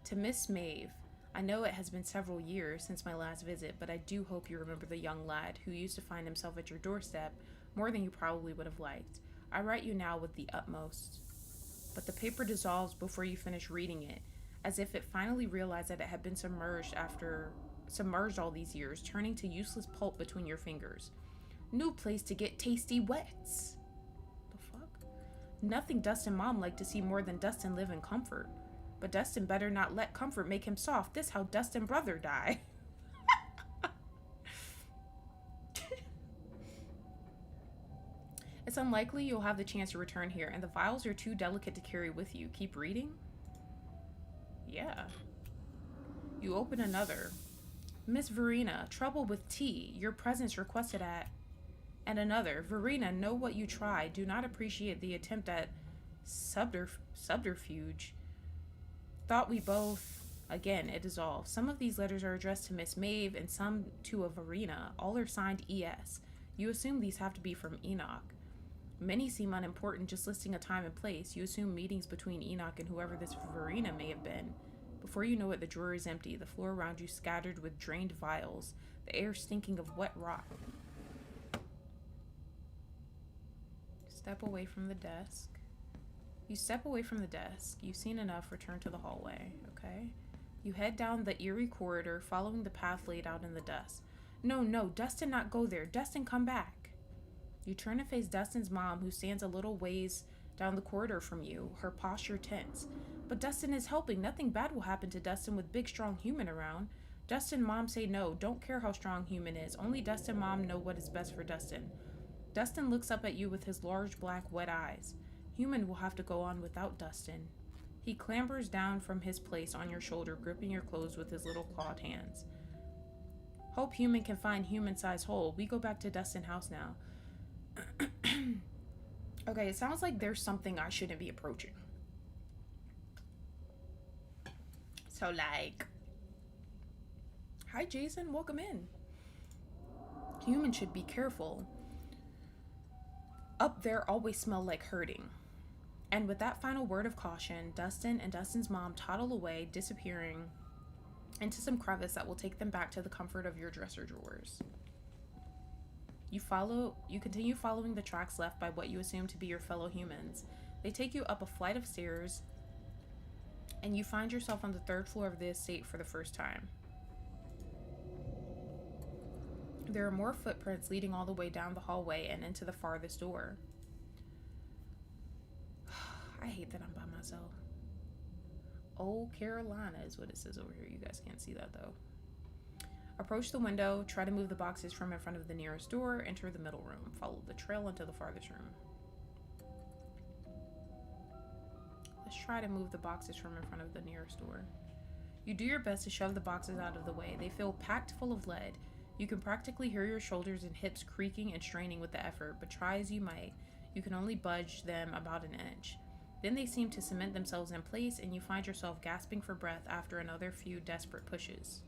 To Miss Maeve, I know it has been several years since my last visit, but I do hope you remember the young lad who used to find himself at your doorstep more than you probably would have liked. I write you now with the utmost. But the paper dissolves before you finish reading it, as if it finally realized that it had been submerged all these years, turning to useless pulp between your fingers. New place to get tasty wets. The fuck? Nothing Dustin mom liked to see more than Dustin live in comfort. But Dustin better not let comfort make him soft. This how Dustin brother die. It's unlikely you'll have the chance to return here, and the vials are too delicate to carry with you. Keep reading? Yeah. You open another. Miss Verena, trouble with tea. Your presence requested at... And another. Verena, know what you try. Do not appreciate the attempt at subterfuge. Thought we both... Again, it dissolves. Some of these letters are addressed to Miss Maeve and some to a Verena. All are signed E.S. You assume these have to be from Enoch. Many seem unimportant, just listing a time and place. You assume meetings between Enoch and whoever this Verena may have been. Before you know it, the drawer is empty, the floor around you scattered with drained vials, the air stinking of wet rot. Step away from the desk. You step away from the desk. You've seen enough. Return to the hallway, okay? You head down the eerie corridor, following the path laid out in the dust. No, Dustin, not go there. Dustin, come back. You turn and face Dustin's mom, who stands a little ways down the corridor from you, her posture tense. But Dustin is helping. Nothing bad will happen to Dustin with big, strong human around. Dustin, mom say no. Don't care how strong human is. Only Dustin, mom know what is best for Dustin. Dustin looks up at you with his large, black, wet eyes. Human will have to go on without Dustin. He clambers down from his place on your shoulder, gripping your clothes with his little clawed hands. Hope human can find human-sized hole. We go back to Dustin house now. Okay, it sounds like there's something I shouldn't be approaching. So like, hi Jason, welcome in. Human should be careful. Up there always smell like hurting. And with that final word of caution, Dustin and Dustin's mom toddle away, disappearing into some crevice that will take them back to the comfort of your dresser drawers. You continue following the tracks left by what you assume to be your fellow humans. They take you up a flight of stairs, and you find yourself on the 3rd floor of the estate for the first time. There are more footprints leading all the way down the hallway and into the farthest door. I hate that I'm by myself. Old Carolina is what it says over here. You guys can't see that though. Approach the window, try to move the boxes from in front of the nearest door, enter the middle room, follow the trail into the farthest room. Let's try to move the boxes from in front of the nearest door. You do your best to shove the boxes out of the way. They feel packed full of lead. You can practically hear your shoulders and hips creaking and straining with the effort, but try as you might, you can only budge them about an inch. Then they seem to cement themselves in place, and you find yourself gasping for breath after another few desperate pushes.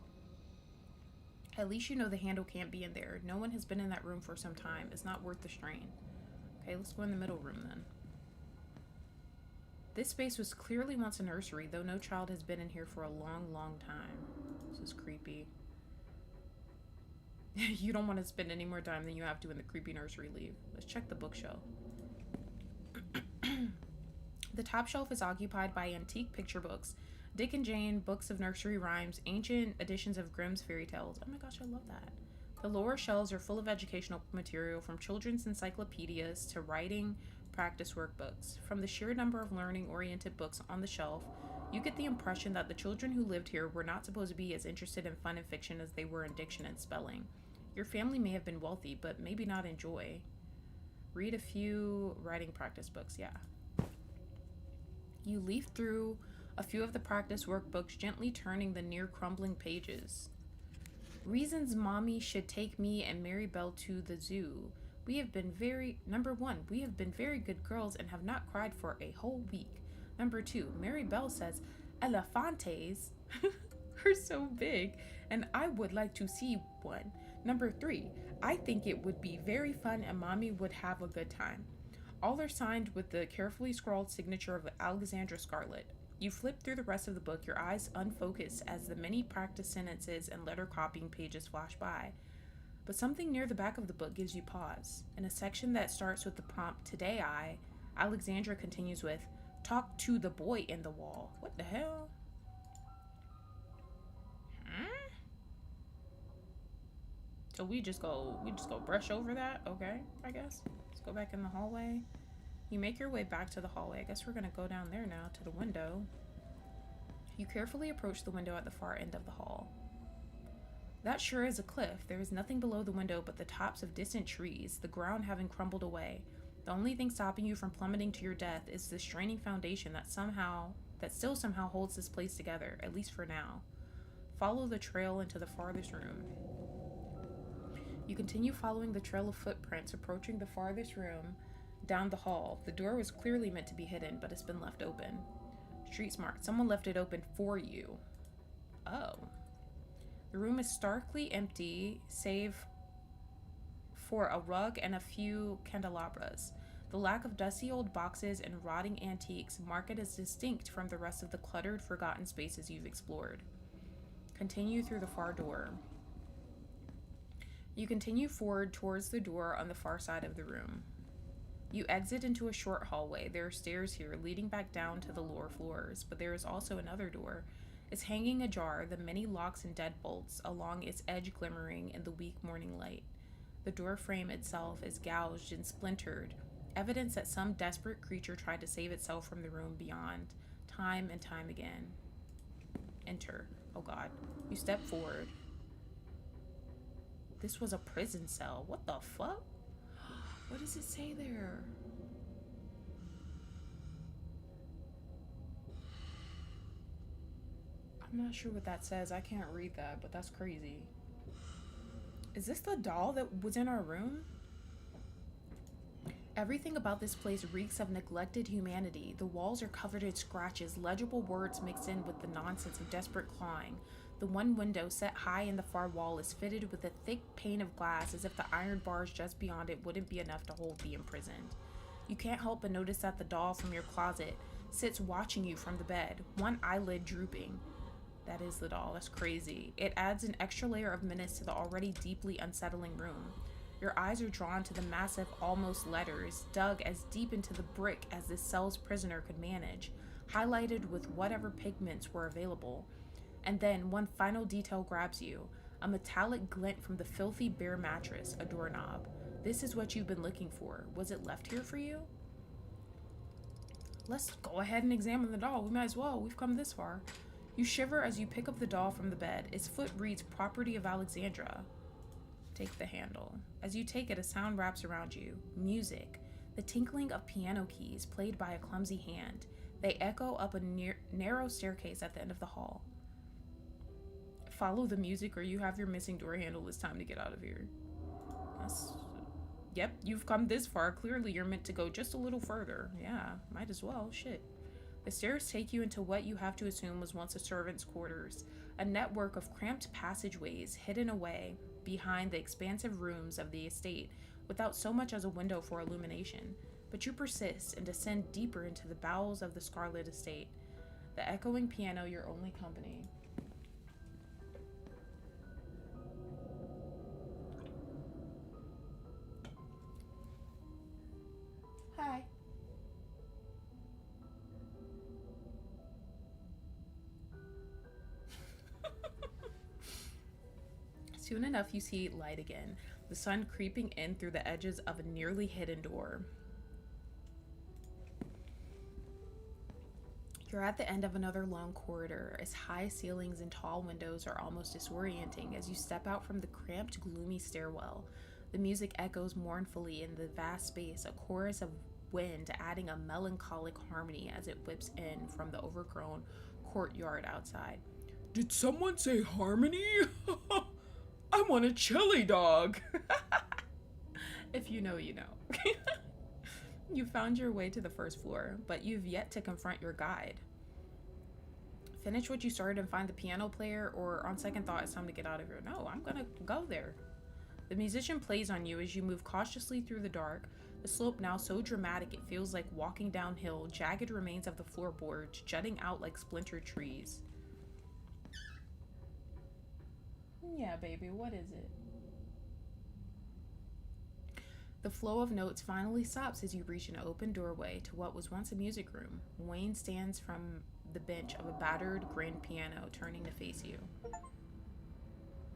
At least you know the handle can't be in there. No one has been in that room for some time. It's not worth the strain. Okay, let's go in the middle room then. This space was clearly once a nursery, though no child has been in here for a long, long time. This is creepy. You don't want to spend any more time than you have to in the creepy nursery. Leave. Let's check the bookshelf. The top shelf is occupied by antique picture books, Dick and Jane, books of nursery rhymes, ancient editions of Grimm's fairy tales. Oh my gosh, I love that. The lower shelves are full of educational material, from children's encyclopedias to writing practice workbooks. From the sheer number of learning-oriented books on the shelf, you get the impression that the children who lived here were not supposed to be as interested in fun and fiction as they were in diction and spelling. Your family may have been wealthy, but maybe not in joy. Read a few writing practice books, yeah. You leaf through a few of the practice workbooks, gently turning the near crumbling pages. Reasons mommy should take me and Mary Belle to the zoo. Number 1, we have been very good girls and have not cried for a whole week. Number 2, Mary Belle says elefantes are so big and I would like to see one. Number 3, I think it would be very fun and mommy would have a good time. All are signed with the carefully scrawled signature of Alexandra Scarlet. You flip through the rest of the book, your eyes unfocused as the many practice sentences and letter copying pages flash by. But something near the back of the book gives you pause. In a section that starts with the prompt, "Today Alexandra continues with, "Talk to the boy in the wall." What the hell? So we just go brush over that? Okay, I guess. Let's go back in the hallway. You make your way back to the hallway. I guess we're gonna go down there now to the window. You carefully approach the window at the far end of the hall. That sure is a cliff. There is nothing below the window but the tops of distant trees, the ground having crumbled away. The only thing stopping you from plummeting to your death is the straining foundation that still somehow holds this place together, at least for now. Follow the trail into the farthest room. You continue following the trail of footprints, approaching the farthest room down the hall. The door was clearly meant to be hidden, but it's been left open. Street smart. Someone left it open for you. Oh. The room is starkly empty, save for a rug and a few candelabras. The lack of dusty old boxes and rotting antiques mark it as distinct from the rest of the cluttered, forgotten spaces you've explored. Continue through the far door. You continue forward towards the door on the far side of the room. You exit into a short hallway. There are stairs here leading back down to the lower floors, but there is also another door. It's hanging ajar, the many locks and deadbolts along its edge glimmering in the weak morning light. The door frame itself is gouged and splintered, evidence that some desperate creature tried to save itself from the room beyond, time and time again. Enter. Oh god. You step forward. This was a prison cell. What the fuck? What does it say there? I'm not sure what that says. I can't read that, but that's crazy. Is this the doll that was in our room? Everything about this place reeks of neglected humanity. The walls are covered in scratches, legible words mixed in with the nonsense of desperate clawing. The one window set high in the far wall is fitted with a thick pane of glass, as if the iron bars just beyond it wouldn't be enough to hold the imprisoned. You can't help but notice that the doll from your closet sits watching you from the bed, one eyelid drooping. That is the doll. That's crazy. It adds an extra layer of menace to the already deeply unsettling room. Your eyes are drawn to the massive almost letters, dug as deep into the brick as this cell's prisoner could manage, highlighted with whatever pigments were available. And then one final detail grabs you, a metallic glint from the filthy bare mattress, a doorknob. This is what you've been looking for. Was it left here for you? Let's go ahead and examine the doll. We might as well. We've come this far. You shiver as you pick up the doll from the bed. Its foot reads "Property of Alexandra." Take the handle. As you take it, a sound wraps around you. Music. The tinkling of piano keys played by a clumsy hand. They echo up a narrow staircase at the end of the hall. Follow the music or you have your missing door handle. It's time to get out of here. Yep, you've come this far. Clearly you're meant to go just a little further. Yeah, might as well. Shit. The stairs take you into what you have to assume was once a servant's quarters, a network of cramped passageways hidden away behind the expansive rooms of the estate without so much as a window for illumination. But you persist and descend deeper into the bowels of the Scarlet estate, the echoing piano your only company. Hi. Soon enough, you see light again, the sun creeping in through the edges of a nearly hidden door. You're at the end of another long corridor. Its high ceilings and tall windows are almost disorienting as you step out from the cramped, gloomy stairwell. The music echoes mournfully in the vast space, a chorus of wind adding a melancholic harmony as it whips in from the overgrown courtyard outside. Did someone say harmony? I want a chili dog. If you know, you know. You found your way to the first floor, but you've yet to confront your guide. Finish what you started and find the piano player, or on second thought, it's time to get out of here. No, I'm gonna go there. The musician plays on you as you move cautiously through the dark, the slope now so dramatic it feels like walking downhill, jagged remains of the floorboards jutting out like splintered trees. Yeah, baby, what is it? The flow of notes finally stops as you reach an open doorway to what was once a music room. Wayne stands from the bench of a battered grand piano, turning to face you.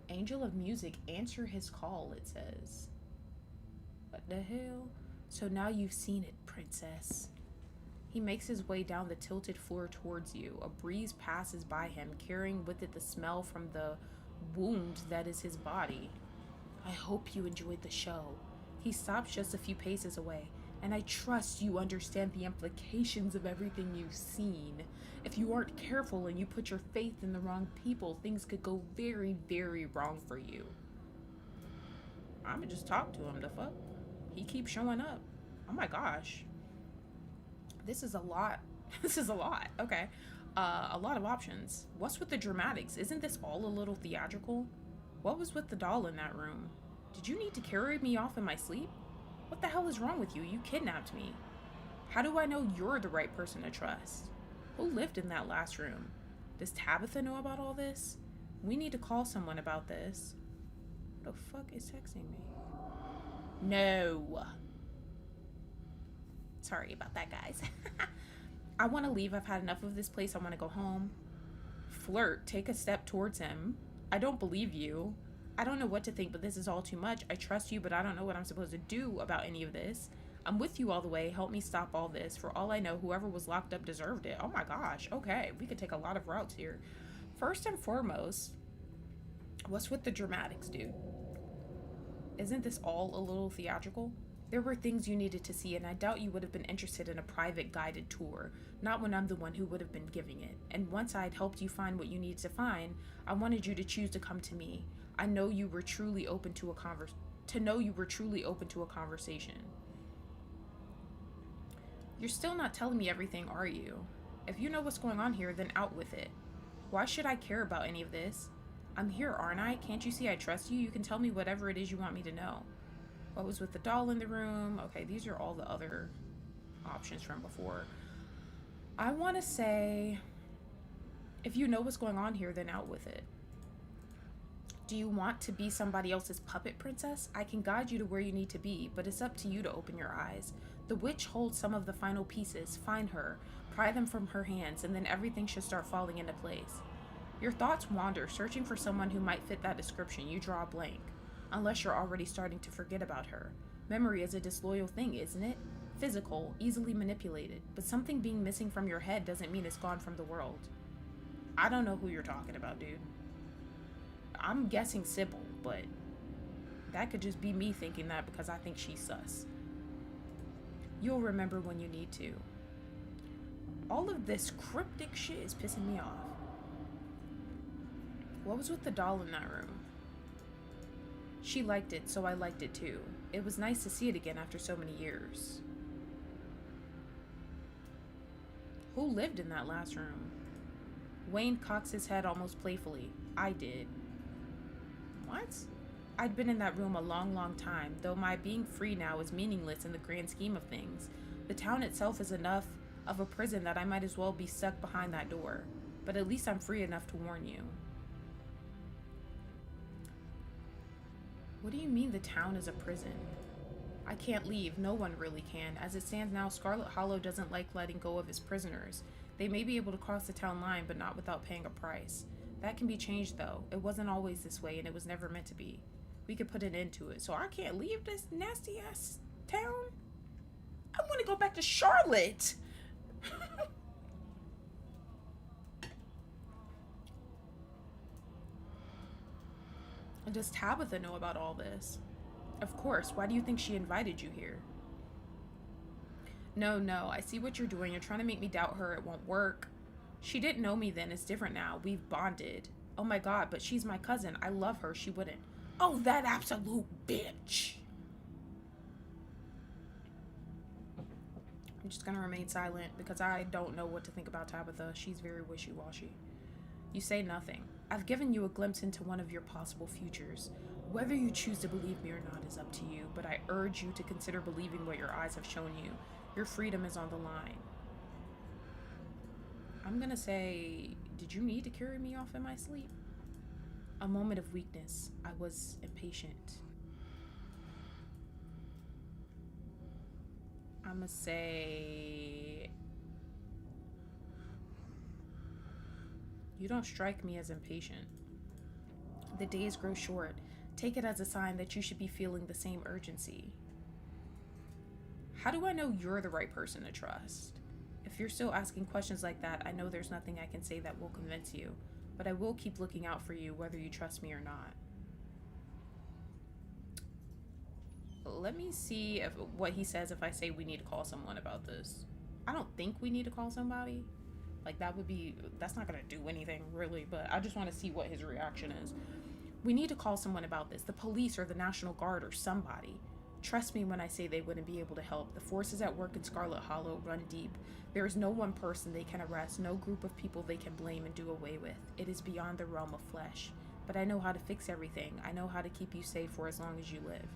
Angel of music, answer his call, it says. What the hell? So now you've seen it, princess. He makes his way down the tilted floor towards you. A breeze passes by him, carrying with it the smell from the wound that is his body. I hope you enjoyed the show. He stops just a few paces away, and I trust you understand the implications of everything you've seen. If you aren't careful and you put your faith in the wrong people, things could go very, very wrong for you. I'ma just talk to him, the fuck? He keeps showing up. Oh my gosh. This is a lot. This is a lot. Okay. A lot of options. What's with the dramatics? Isn't this all a little theatrical? What was with the doll in that room? Did you need to carry me off in my sleep? What the hell is wrong with you? You kidnapped me. How do I know you're the right person to trust? Who lived in that last room? Does Tabitha know about all this? We need to call someone about this. Who the fuck is texting me? No. Sorry about that, guys. I want to leave. I've had enough of this place. I want to go home. Flirt. Take a step towards him. I don't believe you. I don't know what to think, but this is all too much. I trust you, but I don't know what I'm supposed to do about any of this. I'm with you all the way. Help me stop all this. For all I know, whoever was locked up deserved it. Oh my gosh. Okay, we could take a lot of routes here. First and foremost, what's with the dramatics, dude? Isn't this all a little theatrical? There were things you needed to see, and I doubt you would have been interested in a private guided tour, not when I'm the one who would have been giving it. And once I'd helped you find what you needed to find, I wanted you to choose to come to me. I know you were truly open to a conversation. You're still not telling me everything, are you? If you know what's going on here, then out with it. Why should I care about any of this? I'm here, aren't I? Can't you see I trust you? You can tell me whatever it is you want me to know. What was with the doll in the room? Okay, these are all the other options from before. I want to say, if you know what's going on here, then out with it. Do you want to be somebody else's puppet princess? I can guide you to where you need to be, but it's up to you to open your eyes. The witch holds some of the final pieces. Find her, pry them from her hands, and then everything should start falling into place. Your thoughts wander, searching for someone who might fit that description. You draw a blank. Unless you're already starting to forget about her. Memory is a disloyal thing, isn't it? Physical, easily manipulated, but something being missing from your head doesn't mean it's gone from the world. I don't know who you're talking about, dude. I'm guessing Sybil, but that could just be me thinking that because I think she's sus. You'll remember when you need to. All of this cryptic shit is pissing me off. What was with the doll in that room? She liked it, so I liked it too. It was nice to see it again after so many years. Who lived in that last room? Wayne cocks his head almost playfully. I did. What? I'd been in that room a long, long time, though my being free now is meaningless in the grand scheme of things. The town itself is enough of a prison that I might as well be stuck behind that door. But at least I'm free enough to warn you. What do you mean the town is a prison? I can't leave. No one really can. As it stands now, Scarlet Hollow doesn't like letting go of its prisoners. They may be able to cross the town line, but not without paying a price. That can be changed, though. It wasn't always this way, and it was never meant to be. We could put an end to it. So I can't leave this nasty-ass town? I want to go back to Charlotte! Does Tabitha know about all this? Of course. Why do you think she invited you here? No. I see what you're doing. You're trying to make me doubt her. It won't work. She didn't know me then. It's different now. We've bonded. Oh my god, but she's my cousin. I love her. She wouldn't. Oh, that absolute bitch. I'm just gonna remain silent because I don't know what to think about Tabitha. She's very wishy-washy. You say nothing. I've given you a glimpse into one of your possible futures. Whether you choose to believe me or not is up to you, but I urge you to consider believing what your eyes have shown you. Your freedom is on the line. I'm gonna say, did you need to carry me off in my sleep? A moment of weakness. I was impatient. I'm gonna say, you don't strike me as impatient. The days grow short. Take it as a sign that you should be feeling the same urgency. How do I know you're the right person to trust? If you're still asking questions like that, I know there's nothing I can say that will convince you, but I will keep looking out for you whether you trust me or not. Let me see what he says if I say we need to call someone about this. I don't think we need to call somebody. Like, that's not gonna do anything, really, but I just want to see what his reaction is. We need to call someone about this. The police or the National Guard or somebody. Trust me when I say they wouldn't be able to help. The forces at work in Scarlet Hollow run deep. There is no one person they can arrest, no group of people they can blame and do away with. It is beyond the realm of flesh. But I know how to fix everything. I know how to keep you safe for as long as you live.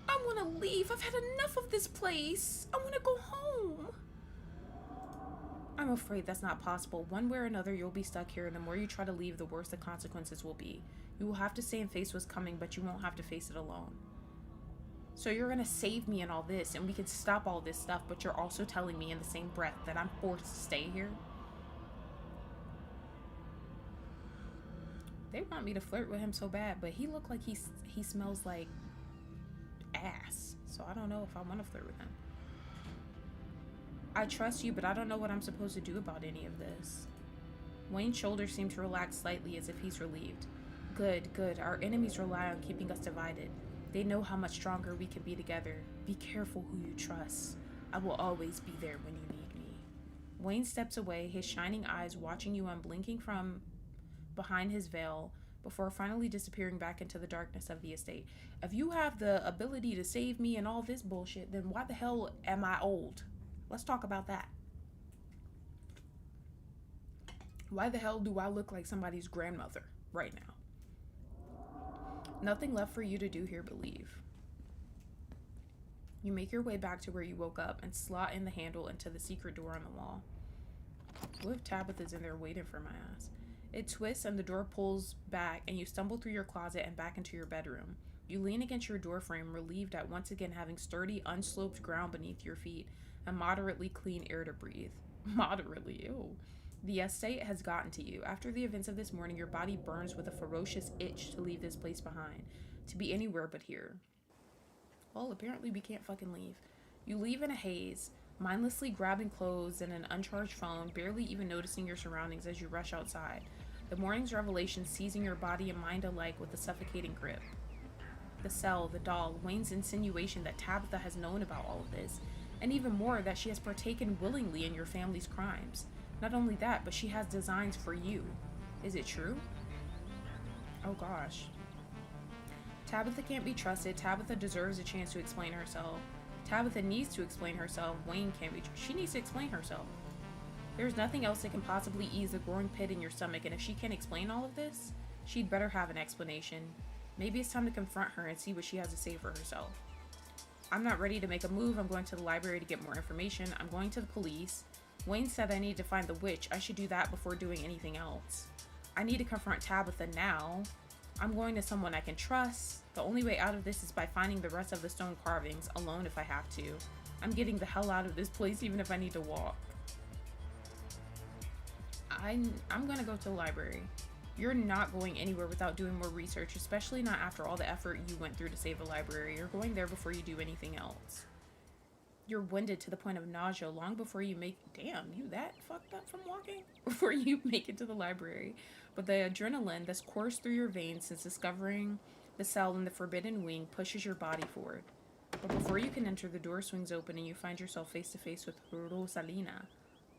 I want to leave. I've had enough of this place. I want to go home. I'm afraid that's not possible. One way or another, you'll be stuck here, and the more you try to leave, the worse the consequences will be. You will have to stay and face what's coming, but you won't have to face it alone. So you're gonna save me and all this, and we can stop all this stuff, but you're also telling me in the same breath that I'm forced to stay here? They want me to flirt with him so bad, but he looked like he smells like ass. So I don't know if I want to flirt with him. I trust you, but I don't know what I'm supposed to do about any of this. Wayne's shoulders seem to relax slightly as if he's relieved. Good, good. Our enemies rely on keeping us divided. They know how much stronger we can be together. Be careful who you trust. I will always be there when you need me. Wayne steps away, his shining eyes watching you unblinking from behind his veil before finally disappearing back into the darkness of the estate. If you have the ability to save me and all this bullshit, then why the hell am I old? Let's talk about that. Why the hell do I look like somebody's grandmother right now? Nothing left for you to do here but leave. You make your way back to where you woke up and slot in the handle into the secret door on the wall. What if Tabitha's in there waiting for my ass? It twists and the door pulls back and you stumble through your closet and back into your bedroom. You lean against your doorframe, relieved at once again having sturdy, unsloped ground beneath your feet and moderately clean air to breathe. Moderately, ew. The estate has gotten to you. After the events of this morning, your body burns with a ferocious itch to leave this place behind, to be anywhere but here. Well, apparently we can't fucking leave. You leave in a haze, mindlessly grabbing clothes and an uncharged phone, barely even noticing your surroundings as you rush outside. The morning's revelation seizing your body and mind alike with a suffocating grip. The cell, the doll, Wayne's insinuation that Tabitha has known about all of this, and even more that she has partaken willingly in your family's crimes. Not only that, but she has designs for you. Is it true? Oh gosh. Tabitha can't be trusted. Tabitha deserves a chance to explain herself. Tabitha needs to explain herself. Wayne can't be she needs to explain herself. There's nothing else that can possibly ease the growing pit in your stomach, and if she can't explain all of this, she'd better have an explanation. Maybe it's time to confront her and see what she has to say for herself. I'm not ready to make a move. I'm going to the library to get more information. I'm going to the police. Wayne said I need to find the witch. I should do that before doing anything else. I need to confront Tabitha now. I'm going to someone I can trust. The only way out of this is by finding the rest of the stone carvings, alone if I have to. I'm getting the hell out of this place even if I need to walk. I'm gonna go to the library. You're not going anywhere without doing more research, especially not after all the effort you went through to save the library. You're going there before you do anything else. You're winded to the point of nausea long before you make... Damn, you that fucked up from walking? Before you make it to the library. But the adrenaline that's coursed through your veins since discovering the cell in the forbidden wing pushes your body forward. But before you can enter, the door swings open and you find yourself face to face with Rosalina.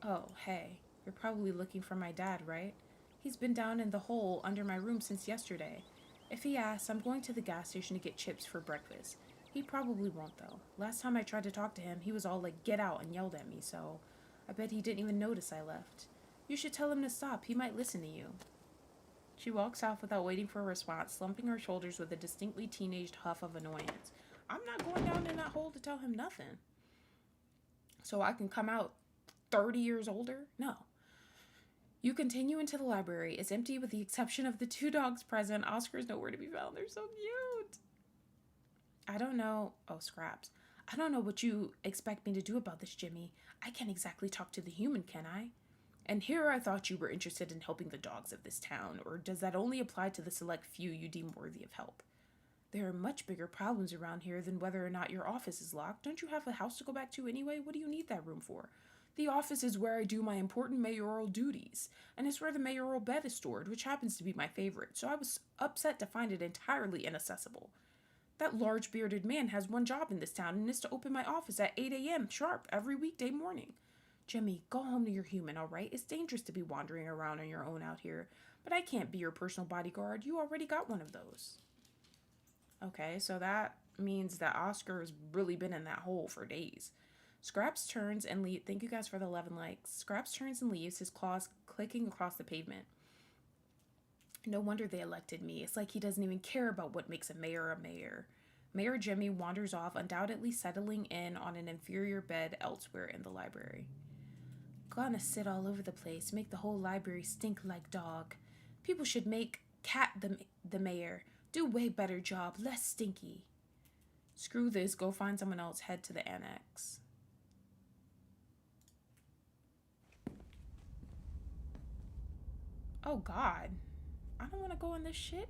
Oh, hey. You're probably looking for my dad, right? He's been down in the hole under my room since yesterday. If he asks, I'm going to the gas station to get chips for breakfast. He probably won't, though. Last time I tried to talk to him, he was all like, get out, and yelled at me, so I bet he didn't even notice I left. You should tell him to stop. He might listen to you. She walks off without waiting for a response, slumping her shoulders with a distinctly teenaged huff of annoyance. I'm not going down in that hole to tell him nothing. So I can come out 30 years older? No. You continue into the library. It's empty with the exception of the 2 dogs present. Oscar's nowhere to be found. They're so cute. I don't know. Oh, Scraps. I don't know what you expect me to do about this, Jimmy. I can't exactly talk to the human, can I? And here I thought you were interested in helping the dogs of this town, or does that only apply to the select few you deem worthy of help? There are much bigger problems around here than whether or not your office is locked. Don't you have a house to go back to anyway? What do you need that room for? The office is where I do my important mayoral duties, and it's where the mayoral bed is stored, which happens to be my favorite, so I was upset to find it entirely inaccessible. That large bearded man has one job in this town, and is to open my office at 8 a.m. sharp every weekday morning. Jimmy, go home to your human, all right? It's dangerous to be wandering around on your own out here, but I can't be your personal bodyguard. You already got one of those. Okay, so that means that Oscar has really been in that hole for days. Scraps turns and leaves. Thank you guys for the 11 likes. Scraps turns and leaves, his claws clicking across the pavement. No wonder they elected me. It's like he doesn't even care about what makes a mayor a mayor. Mayor Jimmy wanders off, undoubtedly settling in on an inferior bed elsewhere in the library. Gonna sit all over the place, make the whole library stink like dog. People should make Cat the mayor. Do way better job, less stinky. Screw this, go find someone else, head to the annex. Oh God, I don't want to go in this shit.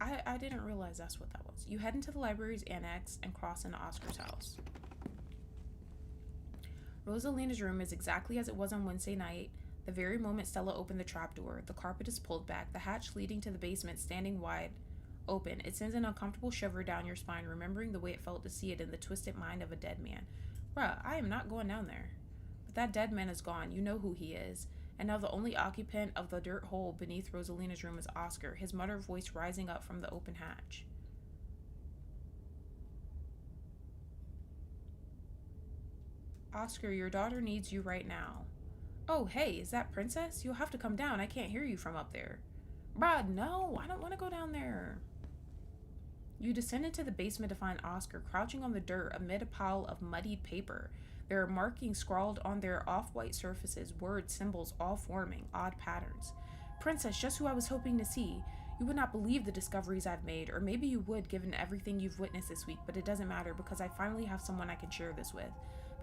I didn't realize that's what that was. You head into the library's annex and cross into Oscar's house. Rosalina's room is exactly as it was on Wednesday night. The very moment Stella opened the trapdoor, the carpet is pulled back, the hatch leading to the basement standing wide open. It sends an uncomfortable shiver down your spine, remembering the way it felt to see it in the twisted mind of a dead man. Bruh, I am not going down there. But that dead man is gone. You know who he is. And now the only occupant of the dirt hole beneath Rosalina's room is Oscar, his muttered voice rising up from the open hatch. Oscar, your daughter needs you right now. Oh, hey, is that Princess? You'll have to come down. I can't hear you from up there. Bruh, no, I don't want to go down there. You descend into the basement to find Oscar crouching on the dirt amid a pile of muddied paper. There are markings scrawled on their off-white surfaces, words, symbols, all forming odd patterns. Princess, just who I was hoping to see. You would not believe the discoveries I've made, or maybe you would given everything you've witnessed this week, but it doesn't matter because I finally have someone I can share this with.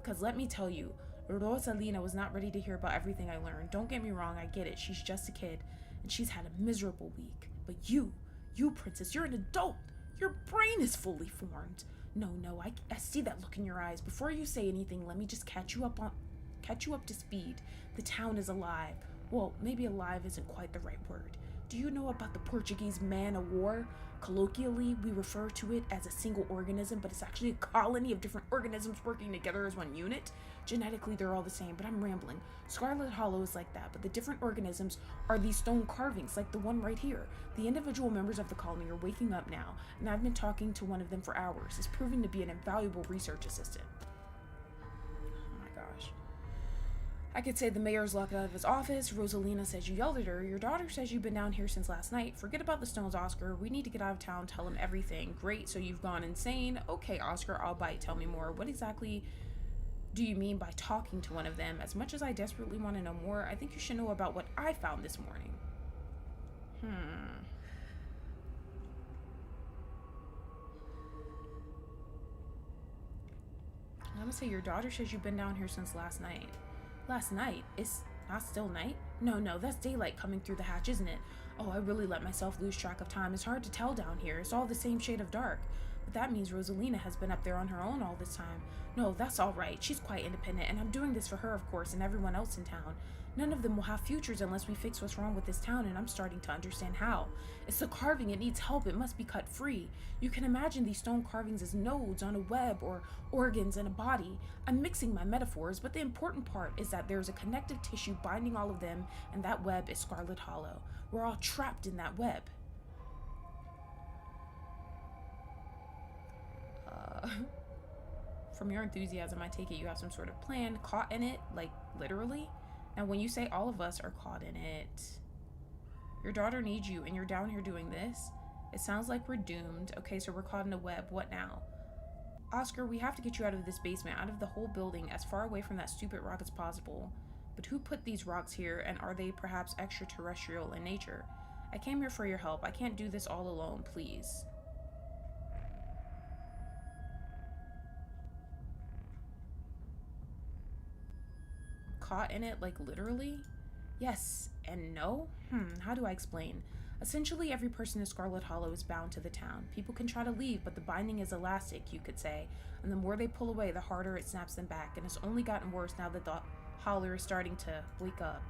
Because let me tell you, Rosalina was not ready to hear about everything I learned. Don't get me wrong, I get it. She's just a kid, and she's had a miserable week. But you, Princess, you're an adult. Your brain is fully formed. No, I see that look in your eyes. Before you say anything, let me just catch you up to speed. The town is alive. Well, maybe alive isn't quite the right word. Do you know about the Portuguese man-o'-war? Colloquially, we refer to it as a single organism, but it's actually a colony of different organisms working together as one unit. Genetically, they're all the same, but I'm rambling. Scarlet Hollow is like that, but the different organisms are these stone carvings, like the one right here. The individual members of the colony are waking up now, and I've been talking to one of them for hours. It's proving to be an invaluable research assistant. Oh my gosh. I could say the mayor's locked out of his office. Rosalina says you yelled at her. Your daughter says you've been down here since last night. Forget about the stones, Oscar. We need to get out of town. Tell him everything. Great, so you've gone insane. Okay, Oscar, I'll bite. Tell me more. What exactly do you mean by talking to one of them? As much as I desperately want to know more, I think you should know about what I found this morning. I'm gonna say your daughter says you've been down here since last night. Last night? It's not still night? No, that's daylight coming through the hatch, isn't it? Oh, I really let myself lose track of time. It's hard to tell down here. It's all the same shade of dark. But that means Rosalina has been up there on her own all this time. No, that's all right. She's quite independent, and I'm doing this for her, of course, and everyone else in town. None of them will have futures unless we fix what's wrong with this town, and I'm starting to understand how. It's the carving. It needs help. It must be cut free. You can imagine these stone carvings as nodes on a web or organs in a body. I'm mixing my metaphors, but the important part is that there's a connective tissue binding all of them, and that web is Scarlet Hollow. We're all trapped in that web. From your enthusiasm, I take it you have some sort of plan, caught in it, like literally? Now, when you say all of us are caught in it, your daughter needs you and you're down here doing this? It sounds like we're doomed. Okay, so we're caught in a web. What now? Oscar, we have to get you out of this basement, out of the whole building, as far away from that stupid rock as possible. But who put these rocks here, and are they perhaps extraterrestrial in nature? I came here for your help. I can't do this all alone, please. Caught in it, like literally? Yes and no? How do I explain? Essentially, every person in Scarlet Hollow is bound to the town. People can try to leave, but the binding is elastic, you could say, and the more they pull away, the harder it snaps them back, and it's only gotten worse now that the Holler is starting to wake up.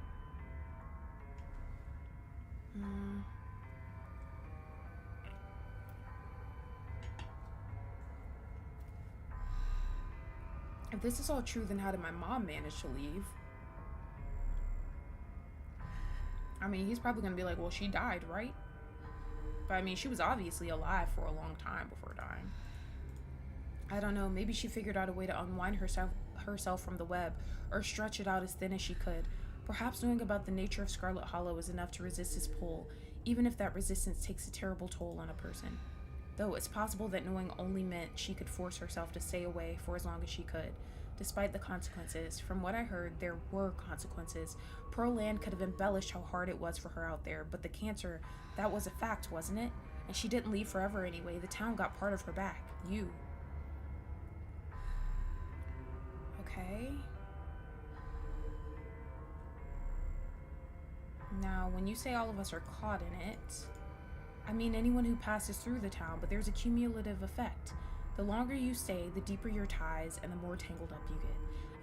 If this is all true, then how did my mom manage to leave? I mean, he's probably gonna be like, well, she died, right? But I mean, she was obviously alive for a long time before dying. I don't know, maybe she figured out a way to unwind herself from the web, or stretch it out as thin as she could. Perhaps knowing about the nature of Scarlet Hollow is enough to resist its pull, even if that resistance takes a terrible toll on a person. Though it's possible that knowing only meant she could force herself to stay away for as long as she could. Despite the consequences, from what I heard, there were consequences. Pearl Land could have embellished how hard it was for her out there, but the cancer, that was a fact, wasn't it? And she didn't leave forever anyway. The town got part of her back. You. Okay. Now, when you say all of us are caught in it, I mean anyone who passes through the town, but there's a cumulative effect. The longer you stay, the deeper your ties and the more tangled up you get.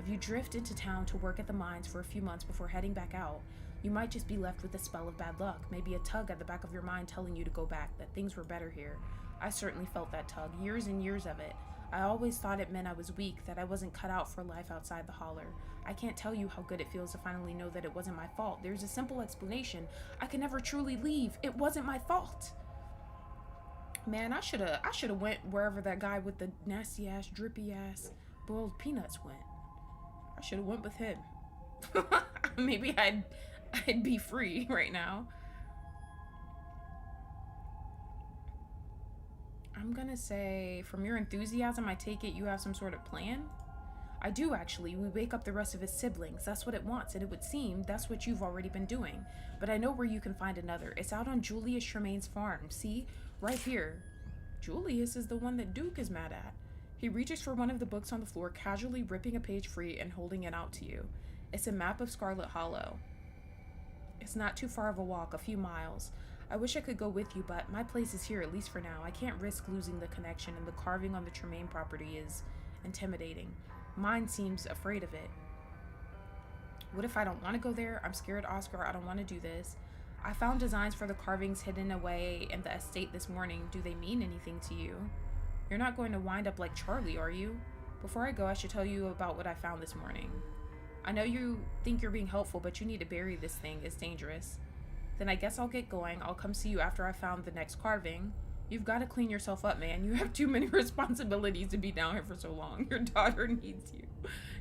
If you drift into town to work at the mines for a few months before heading back out, you might just be left with a spell of bad luck, maybe a tug at the back of your mind telling you to go back, that things were better here. I certainly felt that tug, years and years of it. I always thought it meant I was weak, that I wasn't cut out for life outside the holler. I can't tell you how good it feels to finally know that it wasn't my fault. There's a simple explanation. I can never truly leave. It wasn't my fault. Man, I shoulda went wherever that guy with the nasty ass, drippy ass boiled peanuts went. I shoulda went with him. Maybe I'd be free right now. I'm gonna say, from your enthusiasm, I take it you have some sort of plan? I do, actually. We wake up the rest of his siblings. That's what it wants, and it would seem that's what you've already been doing. But I know where you can find another. It's out on Julius Tremaine's farm. See? Right here. Julius is the one that Duke is mad at. He reaches for one of the books on the floor, casually ripping a page free and holding it out to you. It's a map of Scarlet Hollow. It's not too far of a walk, a few miles. I wish I could go with you, but my place is here, at least for now. I can't risk losing the connection, and the carving on the Tremaine property is intimidating. Mine seems afraid of it. What if I don't want to go there? I'm scared, Oscar. I don't want to do this. I found designs for the carvings hidden away in the estate this morning. Do they mean anything to you? You're not going to wind up like Charlie, are you? Before I go, I should tell you about what I found this morning. I know you think you're being helpful, but you need to bury this thing. It's dangerous. Then I guess I'll get going. I'll come see you after I found the next carving. You've got to clean yourself up, man. You have too many responsibilities to be down here for so long. Your daughter needs you.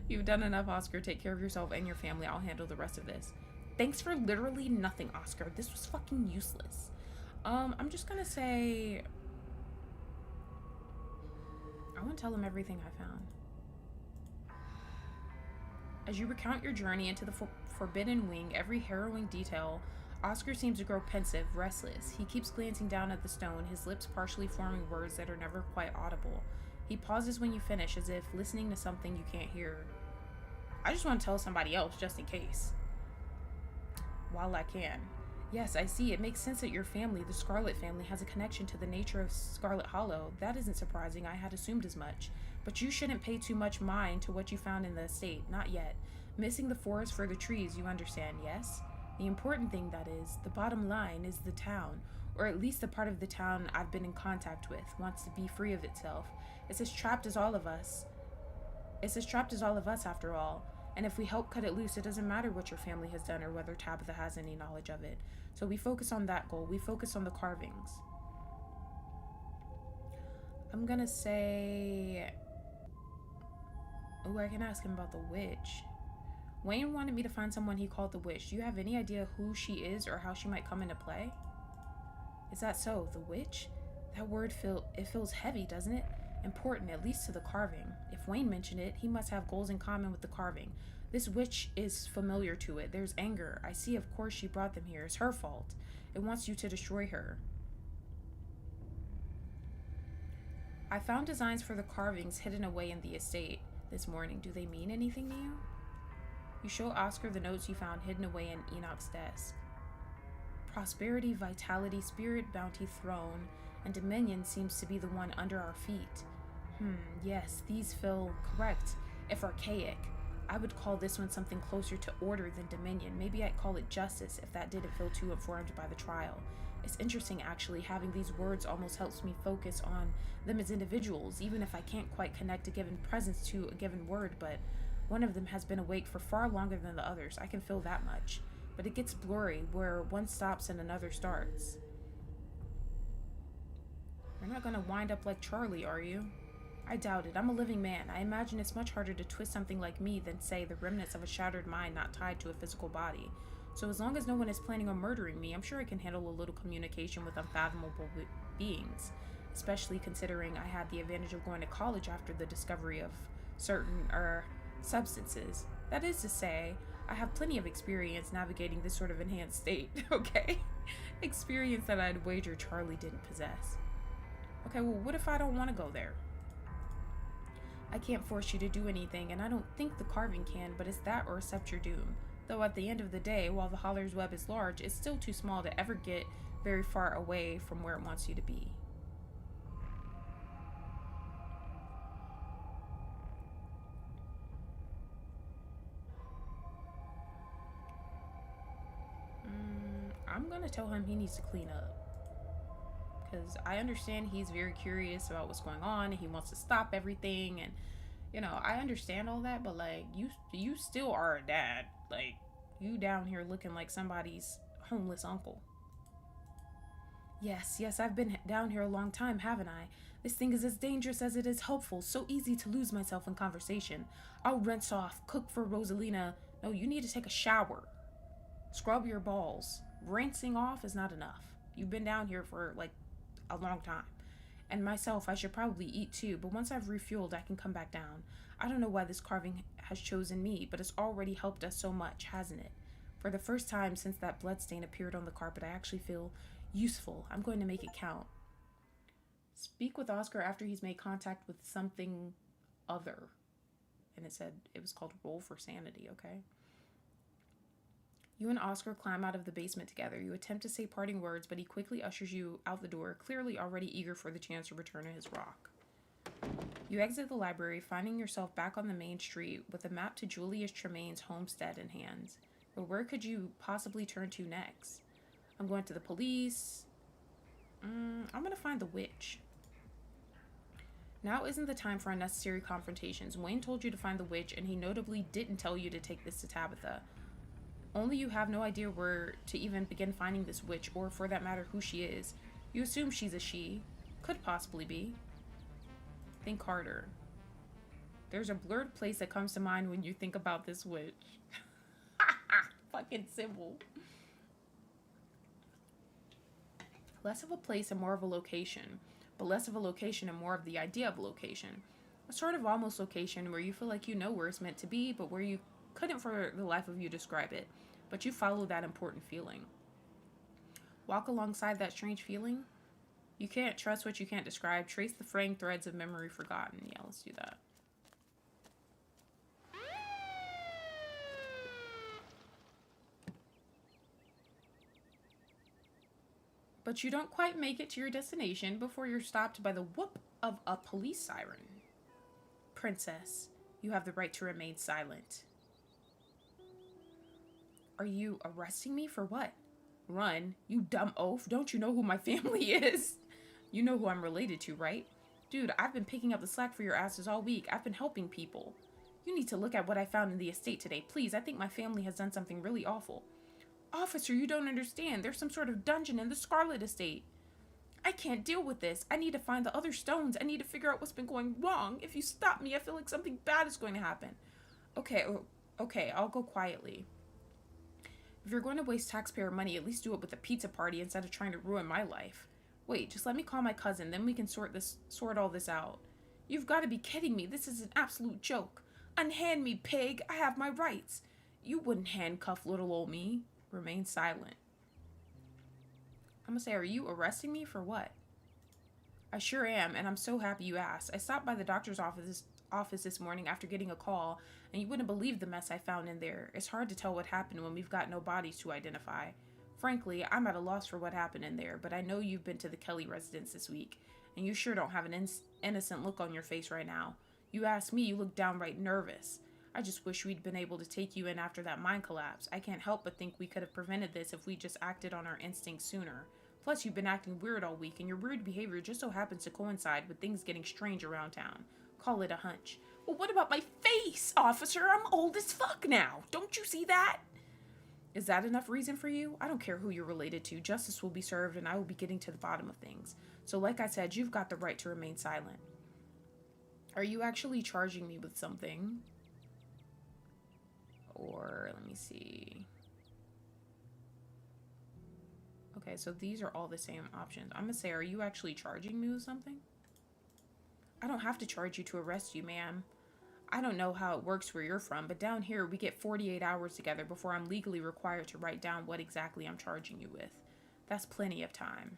You've done enough, Oscar. Take care of yourself and your family. I'll handle the rest of this. Thanks for literally nothing, Oscar. This was fucking useless. I'm just gonna say... I want to tell him everything I found. As you recount your journey into the Forbidden Wing, every harrowing detail, Oscar seems to grow pensive, restless. He keeps glancing down at the stone, his lips partially forming words that are never quite audible. He pauses when you finish, as if listening to something you can't hear. I just want to tell somebody else, just in case. While I can. Yes, I see. It makes sense that your family, the Scarlet family, has a connection to the nature of Scarlet Hollow. That isn't surprising. I had assumed as much. But you shouldn't pay too much mind to what you found in the estate. Not yet. Missing the forest for the trees, you understand, yes? The important thing, that is, the bottom line, is the town, or at least the part of the town I've been in contact with, wants to be free of itself. It's as trapped as all of us. It's as trapped as all of us, after all. And if we help cut it loose, it doesn't matter what your family has done or whether Tabitha has any knowledge of it. So we focus on that goal. We focus on the carvings. I'm gonna say... Oh, I can ask him about the witch. Wayne wanted me to find someone he called the witch. Do you have any idea who she is or how she might come into play? Is that so? The witch? That word feels heavy, doesn't it? Important, at least to the carving. If Wayne mentioned it, he must have goals in common with the carving. This witch is familiar to it. There's anger. I see, of course, she brought them here. It's her fault. It wants you to destroy her. I found designs for the carvings hidden away in the estate this morning. Do they mean anything to you? You show Oscar the notes you found hidden away in Enoch's desk. Prosperity, vitality, spirit, bounty, throne, and dominion seems to be the one under our feet. Yes, these feel correct, if archaic. I would call this one something closer to order than dominion. Maybe I'd call it justice if that didn't feel too informed by the trial. It's interesting, actually. Having these words almost helps me focus on them as individuals, even if I can't quite connect a given presence to a given word, but one of them has been awake for far longer than the others. I can feel that much. But it gets blurry, where one stops and another starts. You're not gonna wind up like Charlie, are you? I doubt it. I'm a living man. I imagine it's much harder to twist something like me than, say, the remnants of a shattered mind not tied to a physical body. So as long as no one is planning on murdering me, I'm sure I can handle a little communication with unfathomable beings, especially considering I had the advantage of going to college after the discovery of certain, substances. That is to say, I have plenty of experience navigating this sort of enhanced state, okay? experience that I'd wager Charlie didn't possess. Okay, well, what if I don't want to go there? I can't force you to do anything, and I don't think the carving can, but it's that or accept your doom. Though at the end of the day, while the Holler's web is large, it's still too small to ever get very far away from where it wants you to be. I'm gonna tell him he needs to clean up. Because I understand he's very curious about what's going on and he wants to stop everything, and I understand all that, but like you still are a dad. Like, you down here looking like somebody's homeless uncle. Yes, I've been down here a long time, haven't I? This thing is as dangerous as it is helpful. So easy to lose myself in conversation. I'll rinse off, cook for Rosalina. No, you need to take a shower. Scrub your balls. Rinsing off is not enough. You've been down here for like a long time. And myself, I should probably eat too, but once I've refueled, I can come back down. I don't know why this carving has chosen me, but it's already helped us so much, hasn't it? For the first time since that bloodstain appeared on the carpet, I actually feel useful. I'm going to make it count. Speak with Oscar after he's made contact with something other. And it was called Roll for Sanity, okay? You and Oscar climb out of the basement together. You attempt to say parting words, but he quickly ushers you out the door, clearly already eager for the chance to return to his rock. You exit the library, finding yourself back on the main street with a map to Julius Tremaine's homestead in hand. But where could you possibly turn to next? I'm going to the police. I'm going to find the witch. Now isn't the time for unnecessary confrontations. Wayne told you to find the witch, and he notably didn't tell you to take this to Tabitha. Only you have no idea where to even begin finding this witch, or for that matter, who she is. You assume she's a she. Could possibly be. Think harder. There's a blurred place that comes to mind when you think about this witch. Fucking symbol. Less of a place and more of a location, but less of a location and more of the idea of a location. A sort of almost location where you feel like you know where it's meant to be, but where you couldn't for the life of you describe it, but you follow that important feeling. Walk alongside that strange feeling. You can't trust what you can't describe. Trace the fraying threads of memory forgotten. Yeah, let's do that. But you don't quite make it to your destination before you're stopped by the whoop of a police siren. Princess, you have the right to remain silent. Are you arresting me for what? Run, you dumb oaf. Don't you know who my family is? You know who I'm related to, right? Dude, I've been picking up the slack for your asses all week. I've been helping people. You need to look at what I found in the estate today. Please, I think my family has done something really awful. Officer, you don't understand. There's some sort of dungeon in the Scarlet estate. I can't deal with this. I need to find the other stones. I need to figure out what's been going wrong. If you stop me, I feel like something bad is going to happen. Okay, I'll go quietly. If you're going to waste taxpayer money, at least do it with a pizza party instead of trying to ruin my life. Wait, just let me call my cousin, then we can sort all this out. You've got to be kidding me. This is an absolute joke. Unhand me, pig. I have my rights. You wouldn't handcuff little old me. Remain silent. I'm gonna say, are you arresting me for what? I sure am, and I'm so happy you asked. I stopped by the doctor's office this morning after getting a call, and you wouldn't believe the mess I found in there. It's hard to tell what happened when we've got no bodies to identify. Frankly, I'm at a loss for what happened in there, but I know you've been to the Kelly residence this week, and you sure don't have an innocent look on your face right now. You ask me, you look downright nervous. I just wish we'd been able to take you in after that mine collapse. I can't help but think we could have prevented this if we just acted on our instincts sooner. Plus, you've been acting weird all week, and your weird behavior just so happens to coincide with things getting strange around town. Call it a hunch. Well, what about my face, officer? I'm old as fuck now. Don't you see that? Is that enough reason for you? I don't care who you're related to. Justice will be served, and I will be getting to the bottom of things. So like I said, you've got the right to remain silent. Are you actually charging me with something? Or, let me see. Okay, so these are all the same options. I'm gonna say, are you actually charging me with something? I don't have to charge you to arrest you, ma'am. I don't know how it works where you're from, but down here we get 48 hours together before I'm legally required to write down what exactly I'm charging you with. That's plenty of time.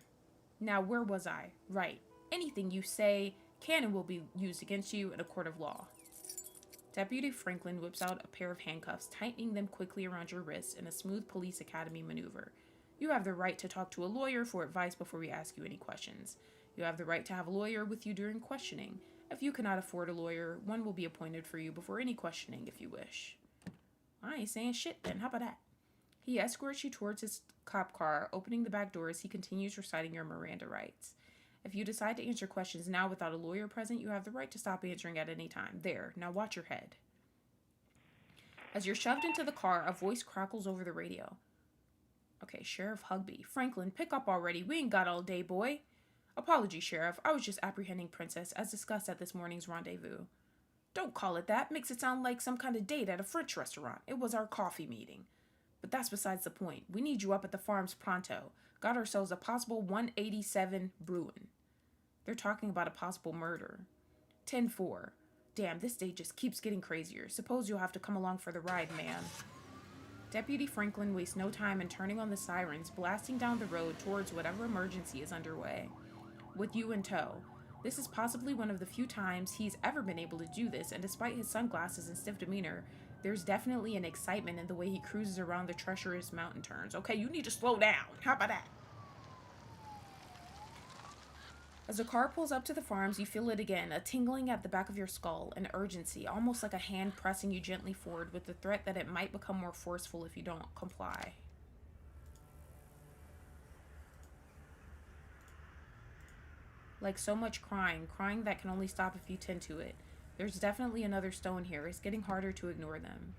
Now, where was I? Right. Anything you say can and will be used against you in a court of law. Deputy Franklin whips out a pair of handcuffs, tightening them quickly around your wrists in a smooth police academy maneuver. You have the right to talk to a lawyer for advice before we ask you any questions. You have the right to have a lawyer with you during questioning. If you cannot afford a lawyer, one will be appointed for you before any questioning if you wish. I ain't saying shit then, how about that? He escorts you towards his cop car, opening the back door as he continues reciting your Miranda rights. If you decide to answer questions now without a lawyer present, you have the right to stop answering at any time. There, now watch your head. As you're shoved into the car, a voice crackles over the radio. Okay, Sheriff Hugby. Franklin, pick up already. We ain't got all day, boy. Apologies, Sheriff. I was just apprehending Princess, as discussed at this morning's rendezvous. Don't call it that. Makes it sound like some kind of date at a French restaurant. It was our coffee meeting. But that's besides the point. We need you up at the farms pronto. Got ourselves a possible 187 brewing. They're talking about a possible murder. 10-4. Damn, this day just keeps getting crazier. Suppose you'll have to come along for the ride, man. Deputy Franklin wastes no time in turning on the sirens, blasting down the road towards whatever emergency is underway. With you in tow. This is possibly one of the few times he's ever been able to do this, and despite his sunglasses and stiff demeanor, there's definitely an excitement in the way he cruises around the treacherous mountain turns. Okay, you need to slow down. How about that? As the car pulls up to the farms, you feel it again, a tingling at the back of your skull, an urgency, almost like a hand pressing you gently forward with the threat that it might become more forceful if you don't comply. Like so much crying that can only stop if you tend to it. There's definitely another stone here. It's getting harder to ignore them.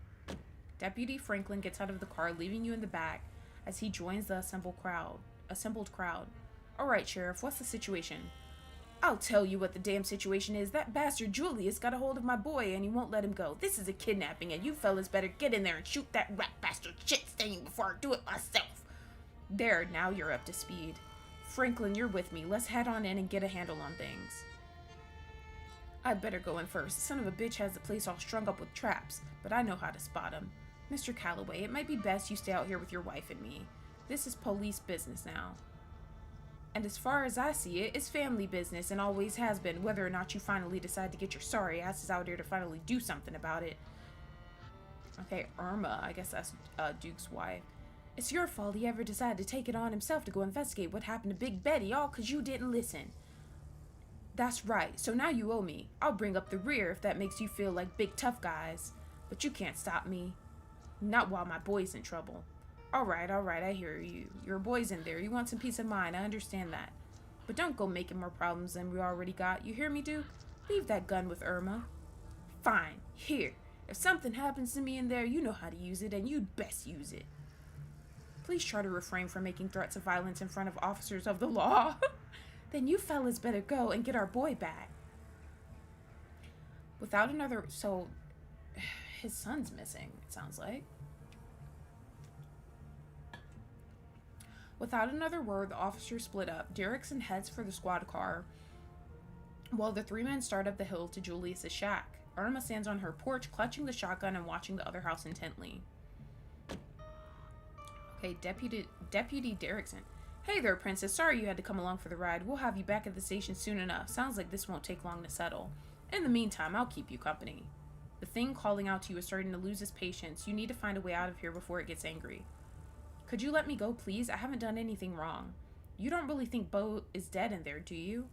Deputy Franklin gets out of the car, leaving you in the back as he joins the assembled crowd. All right, Sheriff, what's the situation? I'll tell you what the damn situation is. That bastard Julius got a hold of my boy and he won't let him go. This is a kidnapping and you fellas better get in there and shoot that rat bastard shit stain before I do it myself. There, now you're up to speed. Franklin, you're with me. Let's head on in and get a handle on things. I'd better go in first. The son of a bitch has the place all strung up with traps, but I know how to spot him. Mr. Calloway, it might be best you stay out here with your wife and me. This is police business now. And as far as I see it, it's family business and always has been, whether or not you finally decide to get your sorry asses out here to finally do something about it. Okay, Irma, I guess that's Duke's wife. It's your fault he ever decided to take it on himself to go investigate what happened to Big Betty, all 'cause you didn't listen. That's right, so now you owe me. I'll bring up the rear if that makes you feel like big tough guys. But you can't stop me. Not while my boy's in trouble. Alright, I hear you. Your boy's in there. You want some peace of mind, I understand that. But don't go making more problems than we already got. You hear me, Duke? Leave that gun with Irma. Fine, here. If something happens to me in there, you know how to use it, and you'd best use it. Please try to refrain from making threats of violence in front of officers of the law. Then you fellas better go and get our boy back. Without another... So, his son's missing, it sounds like. Without another word, the officers split up. Derrickson heads for the squad car, while the three men start up the hill to Julius's shack. Irma stands on her porch, clutching the shotgun and watching the other house intently. Okay, Deputy Derrickson. Hey there, Princess. Sorry you had to come along for the ride. We'll have you back at the station soon enough. Sounds like this won't take long to settle. In the meantime, I'll keep you company. The thing calling out to you is starting to lose its patience. You need to find a way out of here before it gets angry. Could you let me go, please? I haven't done anything wrong. You don't really think Bo is dead in there, do you?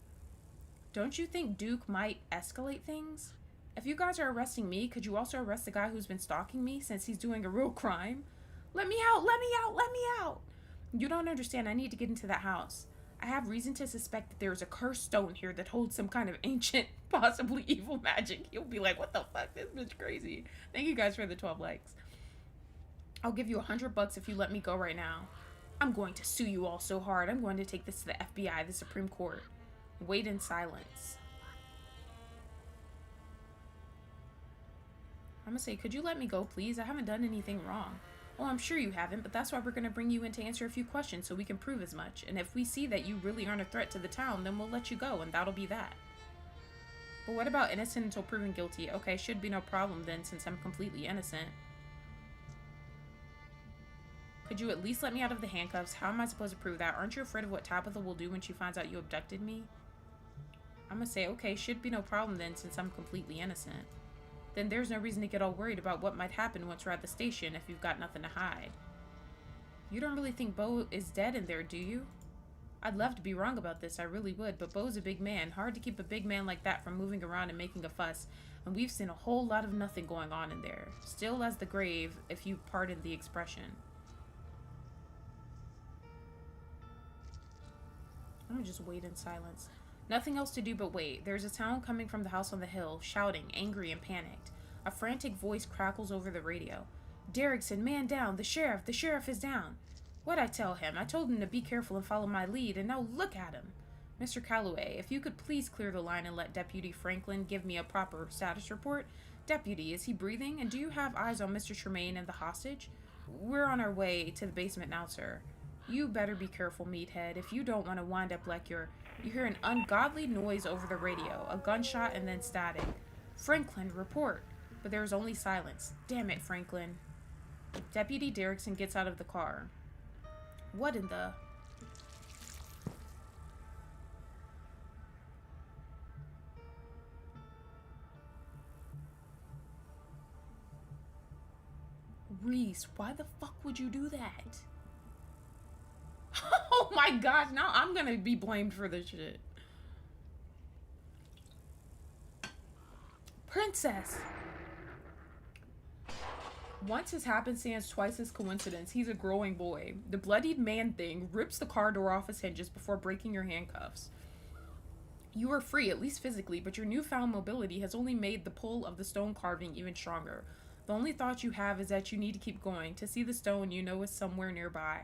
Don't you think Duke might escalate things? If you guys are arresting me, could you also arrest the guy who's been stalking me since he's doing a real crime? Let me out! Let me out! Let me out! You don't understand. I need to get into that house. I have reason to suspect that there is a cursed stone here that holds some kind of ancient, possibly evil magic. You'll be like, what the fuck? This bitch crazy. Thank you guys for the 12 likes. I'll give you $100 if you let me go right now. I'm going to sue you all so hard. I'm going to take this to the FBI, the Supreme Court. Wait in silence. I'm gonna say, could you let me go, please? I haven't done anything wrong. Well, I'm sure you haven't, but that's why we're going to bring you in to answer a few questions so we can prove as much. And if we see that you really aren't a threat to the town, then we'll let you go, and that'll be that. But what about innocent until proven guilty? Okay, should be no problem then, since I'm completely innocent. Could you at least let me out of the handcuffs? How am I supposed to prove that? Aren't you afraid of what Tabitha will do when she finds out you abducted me? I'm gonna say, okay, should be no problem then, since I'm completely innocent. Then there's no reason to get all worried about what might happen once we're at the station if you've got nothing to hide. You don't really think Bo is dead in there, do you? I'd love to be wrong about this, I really would, but Bo's a big man. Hard to keep a big man like that from moving around and making a fuss, and we've seen a whole lot of nothing going on in there. Still as the grave, if you pardon the expression. I'm gonna just wait in silence. Nothing else to do but wait. There's a sound coming from the house on the hill, shouting, angry and panicked. A frantic voice crackles over the radio. Derrickson, man down, the sheriff is down. What'd I tell him? I told him to be careful and follow my lead, and now look at him. Mr. Calloway, if you could please clear the line and let Deputy Franklin give me a proper status report. Deputy, is he breathing? And do you have eyes on Mr. Tremaine and the hostage? We're on our way to the basement now, sir. You better be careful, meathead, if you don't want to wind up like you hear an ungodly noise over the radio, a gunshot and then static. Franklin, report. But there is only silence. Damn it, Franklin. Deputy Derrickson gets out of the car. What in the... Reese, why the fuck would you do that? Oh my gosh, now I'm gonna be blamed for this shit. Princess! Once his happenstance, twice his coincidence. He's a growing boy. The bloodied man thing rips the car door off his hinges before breaking your handcuffs. You are free, at least physically, but your newfound mobility has only made the pull of the stone carving even stronger. The only thought you have is that you need to keep going. To see the stone you know is somewhere nearby.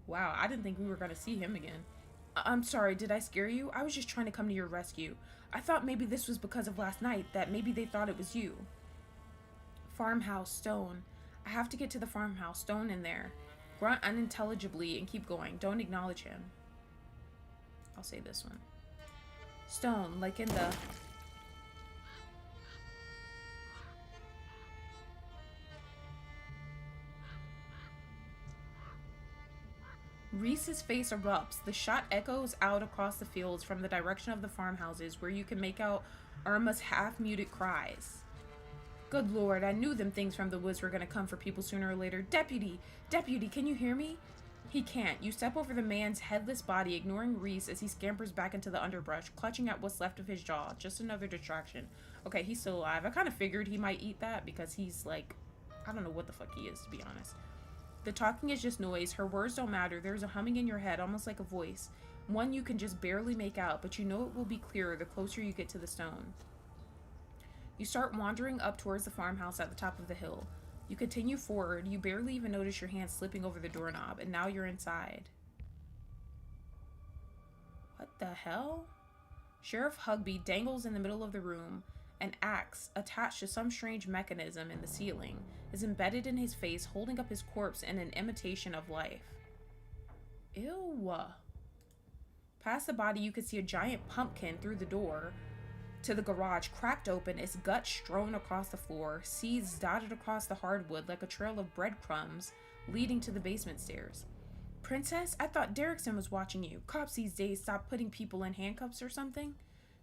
Wow, I didn't think we were going to see him again. I'm sorry, did I scare you? I was just trying to come to your rescue. I thought maybe this was because of last night, that maybe they thought it was you. Farmhouse, stone. I have to get to the farmhouse, stone in there. Grunt unintelligibly and keep going. Don't acknowledge him. I'll say this one. Stone, like in the... Reese's face erupts. The shot echoes out across the fields from the direction of the farmhouses where you can make out Irma's half-muted cries. Good Lord, I knew them things from the woods were gonna come for people sooner or later. Deputy! Deputy, can you hear me? He can't. You step over the man's headless body, ignoring Reese as he scampers back into the underbrush, clutching at what's left of his jaw. Just another distraction. Okay, he's still alive. I kind of figured he might eat that because he's like... I don't know what the fuck he is, to be honest. The talking is just noise. Her words don't matter. There's a humming in your head, almost like a voice. One you can just barely make out, but you know it will be clearer the closer you get to the stone. You start wandering up towards the farmhouse at the top of the hill. You continue forward. You barely even notice your hand slipping over the doorknob, and now you're inside. What the hell? Sheriff Hugby dangles in the middle of the room. An axe, attached to some strange mechanism in the ceiling, is embedded in his face, holding up his corpse in an imitation of life. Ew. Past the body, you could see a giant pumpkin through the door to the garage, cracked open, its guts strewn across the floor, seeds dotted across the hardwood like a trail of breadcrumbs leading to the basement stairs. Princess, I thought Derrickson was watching you. Cops these days stop putting people in handcuffs or something.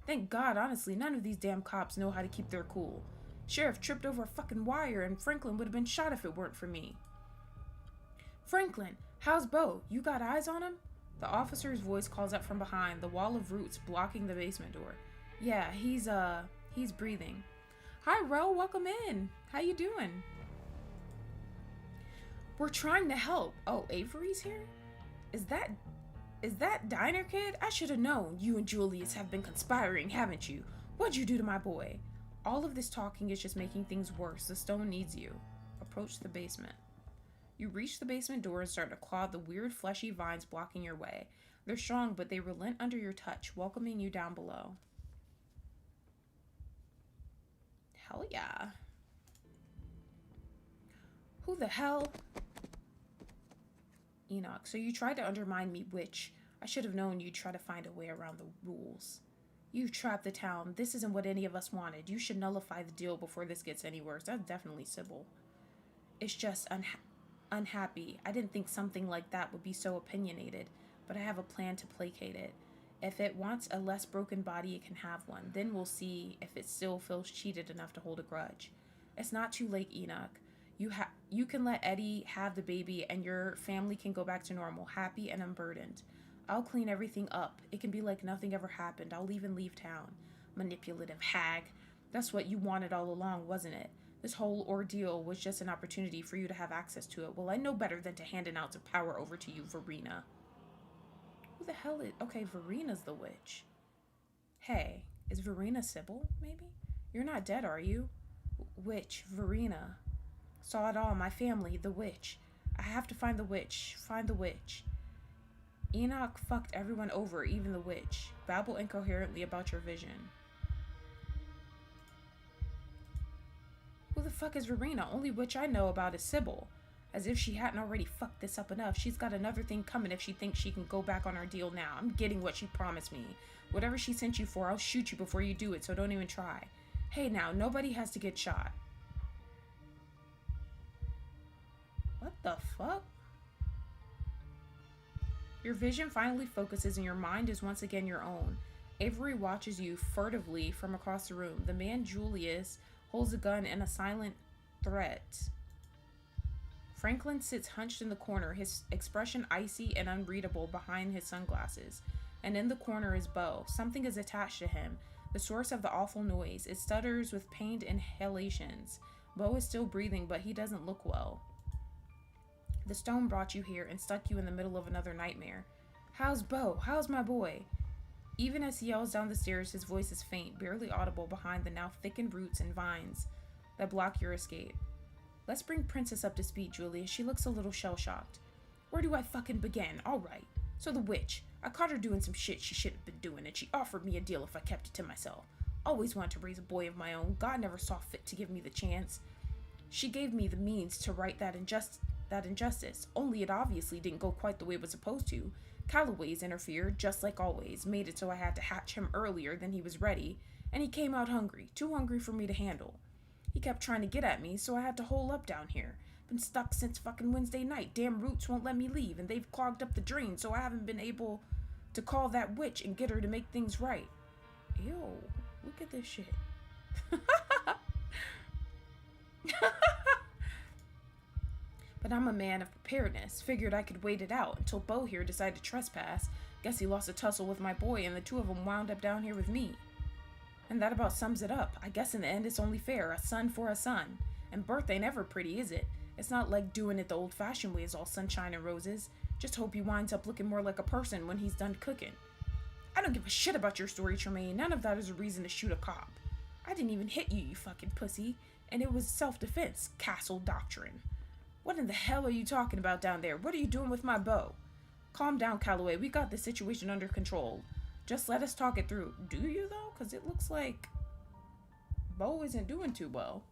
Thank God, honestly, none of these damn cops know how to keep their cool. Sheriff tripped over a fucking wire and Franklin would have been shot if it weren't for me. Franklin, how's Bo? You got eyes on him? The officer's voice calls up from behind, the wall of roots blocking the basement door. Yeah, he's breathing. Hi, Ro, welcome in. How you doing? We're trying to help. Oh, Avery's here? Is that Diner Kid? I should have known. You and Julius have been conspiring, haven't you? What'd you do to my boy? All of this talking is just making things worse. The stone needs you. Approach the basement. You reach the basement door and start to claw the weird fleshy vines blocking your way. They're strong, but they relent under your touch, welcoming you down below. Hell yeah. Who the hell? Enoch, so you tried to undermine me, witch. I should have known you'd try to find a way around the rules. You've trapped the town. This isn't what any of us wanted. You should nullify the deal before this gets any worse. That's definitely Sybil. It's just unhappy. I didn't think something like that would be so opinionated, but I have a plan to placate it. If it wants a less broken body, it can have one. Then we'll see if it still feels cheated enough to hold a grudge. It's not too late, Enoch. You can let Eddie have the baby and your family can go back to normal, happy and unburdened. I'll clean everything up. It can be like nothing ever happened. I'll even leave town. Manipulative hag. That's what you wanted all along, wasn't it? This whole ordeal was just an opportunity for you to have access to it. Well, I know better than to hand an ounce of power over to you, Verena. Who the hell is... Okay, Verena's the witch. Hey, is Verena Sybil, maybe? You're not dead, are you? Witch, Verena. Saw it all, my family, the witch. I have to find the witch. Find the witch. Enoch fucked everyone over, even the witch. Babble incoherently about your vision. Who the fuck is Verena? Only witch I know about is Sybil. As if she hadn't already fucked this up enough, she's got another thing coming if she thinks she can go back on our deal now. I'm getting what she promised me. Whatever she sent you for, I'll shoot you before you do it, so don't even try. Hey now, nobody has to get shot. What the fuck? Your vision finally focuses and your mind is once again your own. Avery watches you furtively from across the room. The man Julius holds a gun in a silent threat. Franklin sits hunched in the corner, his expression icy and unreadable behind his sunglasses. And in the corner is Beau. Something is attached to him, the source of the awful noise. It stutters with pained inhalations. Beau is still breathing, but he doesn't look well. The stone brought you here and stuck you in the middle of another nightmare. How's Beau? How's my boy? Even as he yells down the stairs, his voice is faint, barely audible behind the now thickened roots and vines that block your escape. Let's bring Princess up to speed, Julia. She looks a little shell-shocked. Where do I fucking begin? All right. So the witch. I caught her doing some shit she shouldn't have been doing, and she offered me a deal if I kept it to myself. Always wanted to raise a boy of my own. God never saw fit to give me the chance. She gave me the means to right that injustice, only it obviously didn't go quite the way it was supposed to. Calloway's interfered, just like always, made it so I had to hatch him earlier than he was ready, and he came out hungry, too hungry for me to handle. He kept trying to get at me, so I had to hole up down here. Been stuck since fucking Wednesday night. Damn roots won't let me leave, and they've clogged up the drain, so I haven't been able to call that witch and get her to make things right. Ew, look at this shit. But I'm a man of preparedness. Figured I could wait it out until Beau here decided to trespass. Guess he lost a tussle with my boy, and the two of them wound up down here with me. And that about sums it up. I guess in the end it's only fair. A son for a son. And birth ain't ever pretty, is it? It's not like doing it the old-fashioned way is all sunshine and roses. Just hope he winds up looking more like a person when he's done cooking. I don't give a shit about your story, Tremaine. None of that is a reason to shoot a cop. I didn't even hit you, you fucking pussy. And it was self-defense, castle doctrine. What in the hell are you talking about down there? What are you doing with my Beau? Calm down, Calloway. We got this situation under control. Just let us talk it through. Do you, though? Because it looks like Beau isn't doing too well.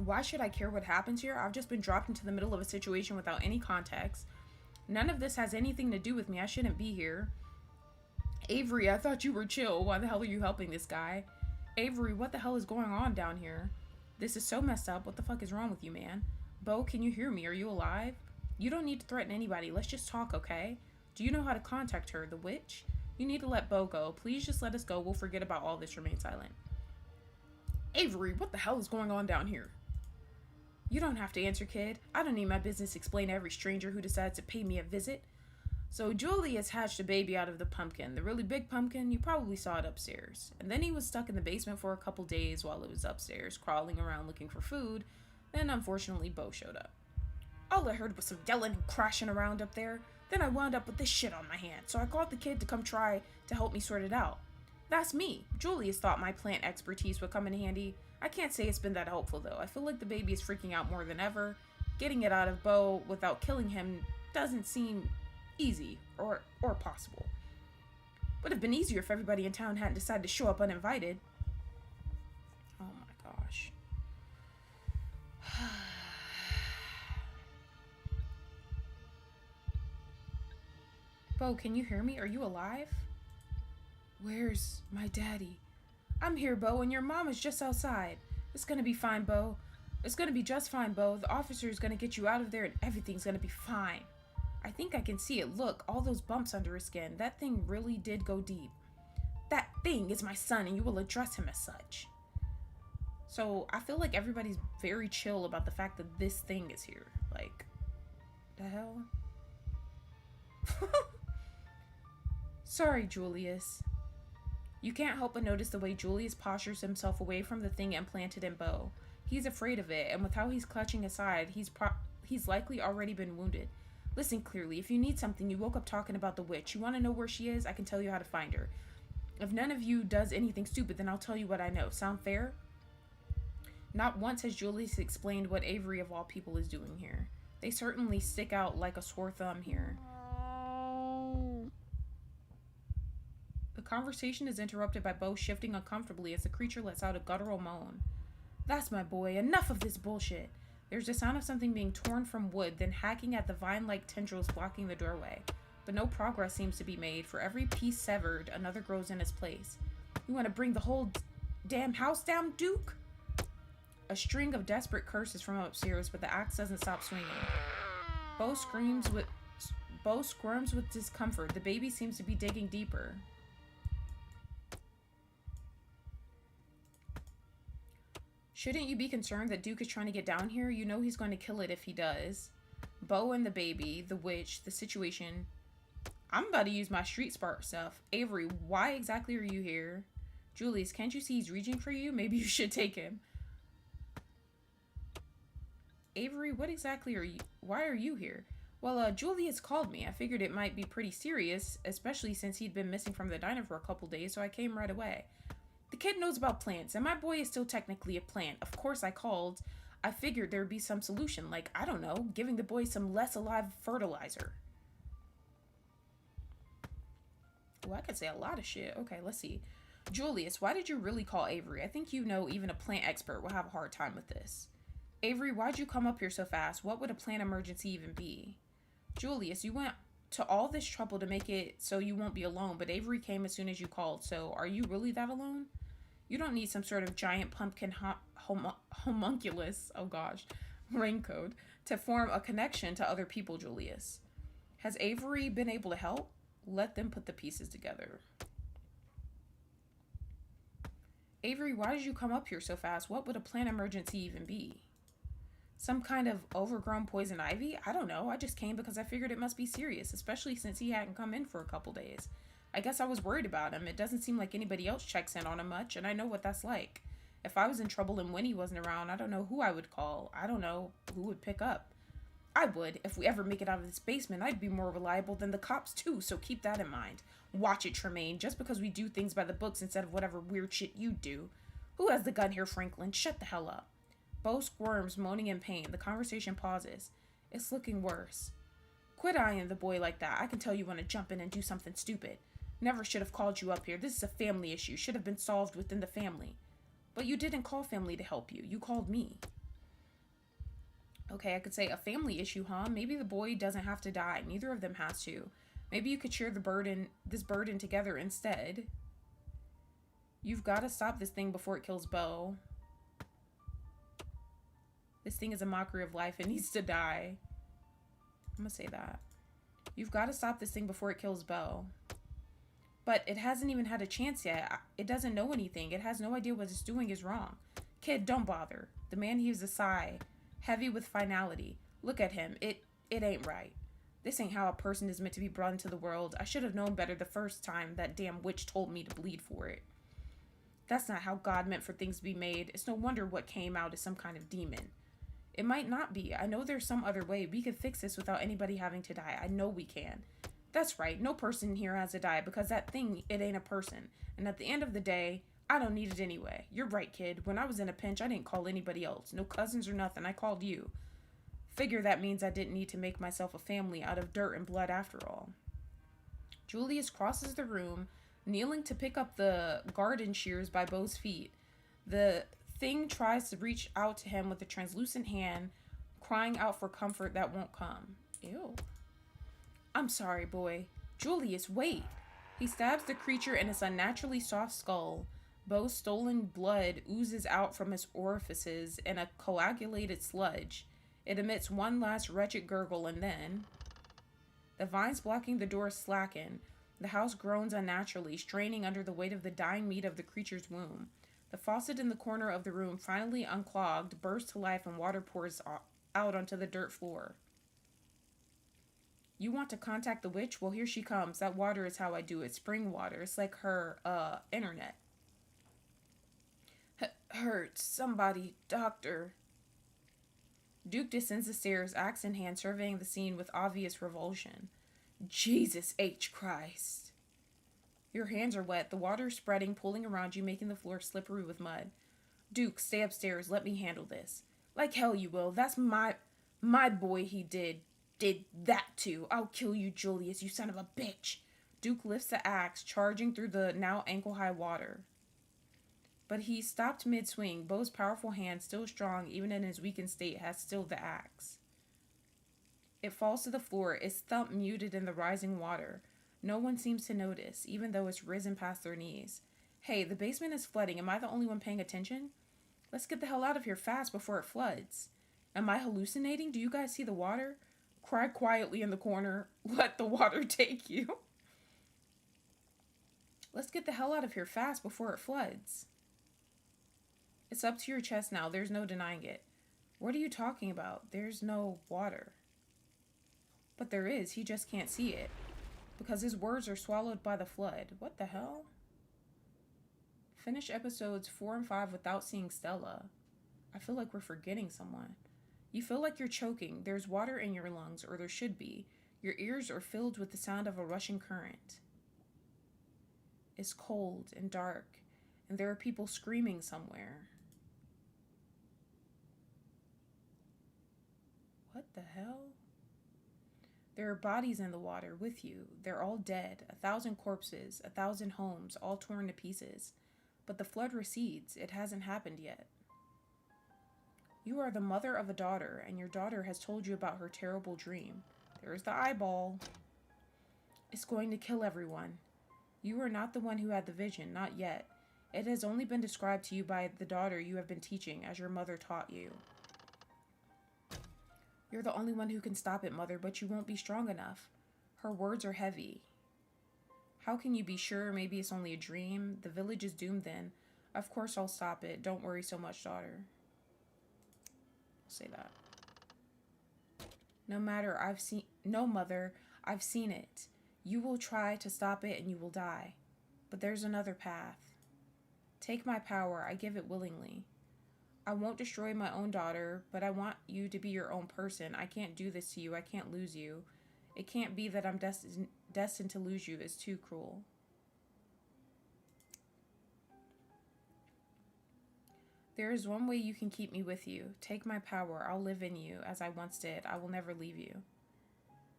Why should I care what happens here? I've just been dropped into the middle of a situation without any context. None of this has anything to do with me. I shouldn't be here. Avery, I thought you were chill. Why the hell are you helping this guy? Avery, what the hell is going on down here? This is so messed up. What the fuck is wrong with you, man? Beau, can you hear me? Are you alive? You don't need to threaten anybody. Let's just talk, okay? Do you know how to contact her, the witch? You need to let Beau go. Please just let us go. We'll forget about all this. Remain silent. Avery, what the hell is going on down here? You don't have to answer, kid. I don't need my business explained to every stranger who decides to pay me a visit. So Julius hatched a baby out of the pumpkin. The really big pumpkin, you probably saw it upstairs. And then he was stuck in the basement for a couple days while it was upstairs, crawling around looking for food. Then, unfortunately, Beau showed up. All I heard was some yelling and crashing around up there. Then I wound up with this shit on my hand, so I called the kid to come try to help me sort it out. That's me. Julius thought my plant expertise would come in handy. I can't say it's been that helpful, though. I feel like the baby is freaking out more than ever. Getting it out of Beau without killing him doesn't seem easy or possible. Would have been easier if everybody in town hadn't decided to show up uninvited. Oh my gosh. Beau, can you hear me? Are you alive? Where's my daddy? I'm here, Bo, and your mom is just outside. It's gonna be fine, Bo. It's gonna be just fine, Bo. The officer is gonna get you out of there and everything's gonna be fine. I think I can see it. Look, all those bumps under his skin. That thing really did go deep. That thing is my son, and you will address him as such. So I feel like everybody's very chill about the fact that this thing is here. Like, the hell? Sorry, Julius. You can't help but notice the way Julius postures himself away from the thing implanted in Bo. He's afraid of it, and with how he's clutching his side, he's likely already been wounded. Listen clearly, if you need something, you woke up talking about the witch. You want to know where she is? I can tell you how to find her. If none of you does anything stupid, then I'll tell you what I know. Sound fair? Not once has Julius explained what Avery of all people is doing here. They certainly stick out like a sore thumb here. The conversation is interrupted by Bo shifting uncomfortably as the creature lets out a guttural moan. That's my boy. Enough of this bullshit. There's the sound of something being torn from wood, then hacking at the vine-like tendrils blocking the doorway. But no progress seems to be made. For every piece severed, another grows in its place. You want to bring the whole damn house down, Duke? A string of desperate curses from upstairs, but the axe doesn't stop swinging. Bo squirms with discomfort. The baby seems to be digging deeper. Shouldn't you be concerned that Duke is trying to get down here? You know he's going to kill it if he does. Bo and the baby, the witch, the situation. I'm about to use my street smart stuff. Avery, why exactly are you here? Julius, can't you see he's reaching for you? Maybe you should take him. Avery, what exactly why are you here? Well, Julius called me. I figured it might be pretty serious, especially since he'd been missing from the diner for a couple days, so I came right away. The kid knows about plants, and my boy is still technically a plant. Of course I called. I figured there'd be some solution, like, I don't know, giving the boy some less alive fertilizer. Well, I could say a lot of shit. Okay, let's see. Julius, why did you really call Avery? I think you know even a plant expert will have a hard time with this. Avery, why'd you come up here so fast? What would a plant emergency even be? Julius, you went to all this trouble to make it so you won't be alone, but Avery came as soon as you called, so are you really that alone? You don't need some sort of giant pumpkin homunculus, oh gosh, raincoat, to form a connection to other people, Julius. Has Avery been able to help? Let them put the pieces together. Avery, why did you come up here so fast? What would a plant emergency even be? Some kind of overgrown poison ivy? I don't know. I just came because I figured it must be serious, especially since he hadn't come in for a couple days. I guess I was worried about him. It doesn't seem like anybody else checks in on him much, and I know what that's like. If I was in trouble and Winnie wasn't around, I don't know who I would call. I don't know who would pick up. I would. If we ever make it out of this basement, I'd be more reliable than the cops too, so keep that in mind. Watch it, Tremaine. Just because we do things by the books instead of whatever weird shit you do. Who has the gun here, Franklin? Shut the hell up. Bo squirms, moaning in pain. The conversation pauses. It's looking worse. Quit eyeing the boy like that. I can tell you want to jump in and do something stupid. Never should have called you up here. This is a family issue. Should have been solved within the family. But you didn't call family to help you. You called me. Okay, I could say a family issue, huh? Maybe the boy doesn't have to die. Neither of them has to. Maybe you could share this burden together instead. You've got to stop this thing before it kills Bo. This thing is a mockery of life. It needs to die. I'm gonna say that. You've got to stop this thing before it kills Bo. But it hasn't even had a chance yet. It doesn't know anything. It has no idea what it's doing is wrong. Kid, don't bother. The man heaves a sigh, heavy with finality. Look at him. It ain't right. This ain't how a person is meant to be brought into the world. I should have known better the first time that damn witch told me to bleed for it. That's not how God meant for things to be made. It's no wonder what came out is some kind of demon. It might not be. I know there's some other way. We could fix this without anybody having to die. I know we can. That's right. No person here has to die because that thing, it ain't a person. And at the end of the day, I don't need it anyway. You're right, kid. When I was in a pinch, I didn't call anybody else. No cousins or nothing. I called you. Figure that means I didn't need to make myself a family out of dirt and blood after all. Julius crosses the room, kneeling to pick up the garden shears by Bo's feet. The thing tries to reach out to him with a translucent hand, crying out for comfort that won't come. Ew. I'm sorry, boy. Julius, wait. He stabs the creature in its unnaturally soft skull. Bo's stolen blood oozes out from its orifices in a coagulated sludge. It emits one last wretched gurgle and then... The vines blocking the door slacken. The house groans unnaturally, straining under the weight of the dying meat of the creature's womb. The faucet in the corner of the room, finally unclogged, bursts to life and water pours out onto the dirt floor. You want to contact the witch? Well, here she comes. That water is how I do it. Spring water. It's like her, internet. Hurts. Somebody. Doctor. Duke descends the stairs, axe in hand, surveying the scene with obvious revulsion. Jesus H. Christ. Your hands are wet, the water is spreading, pulling around you, making the floor slippery with mud. Duke, stay upstairs. Let me handle this. Like hell you will. That's my boy he did that to. I'll kill you, Julius, you son of a bitch. Duke lifts the axe, charging through the now ankle-high water. But he stopped mid-swing. Bo's powerful hand, still strong even in his weakened state, has stilled the axe. It falls to the floor, its thump muted in the rising water. No one seems to notice, even though it's risen past their knees. Hey, the basement is flooding. Am I the only one paying attention? Let's get the hell out of here fast before it floods. Am I hallucinating? Do you guys see the water? Cry quietly in the corner. Let the water take you. Let's get the hell out of here fast before it floods. It's up to your chest now. There's no denying it. What are you talking about? There's no water. But there is. He just can't see it. Because his words are swallowed by the flood. What the hell? Finish episodes 4 and 5 without seeing Stella. I feel like we're forgetting someone. You feel like you're choking. There's water in your lungs, or there should be. Your ears are filled with the sound of a rushing current. It's cold and dark, and there are people screaming somewhere. What the hell? There are bodies in the water with you. They're all dead. 1,000 corpses, 1,000 homes, all torn to pieces. But the flood recedes. It hasn't happened yet. You are the mother of a daughter, and your daughter has told you about her terrible dream. There's the eyeball. It's going to kill everyone. You are not the one who had the vision, not yet. It has only been described to you by the daughter you have been teaching, as your mother taught you. You're the only one who can stop it, Mother, but you won't be strong enough. Her words are heavy. How can you be sure? Maybe it's only a dream. The village is doomed then. Of course I'll stop it. Don't worry so much, daughter. I'll say that. No, Mother, I've seen it. You will try to stop it and you will die. But there's another path. Take my power. I give it willingly. I won't destroy my own daughter, but I want you to be your own person. I can't do this to you. I can't lose you. It can't be that I'm destined to lose you. It's too cruel. There is one way you can keep me with you. Take my power. I'll live in you, as I once did. I will never leave you.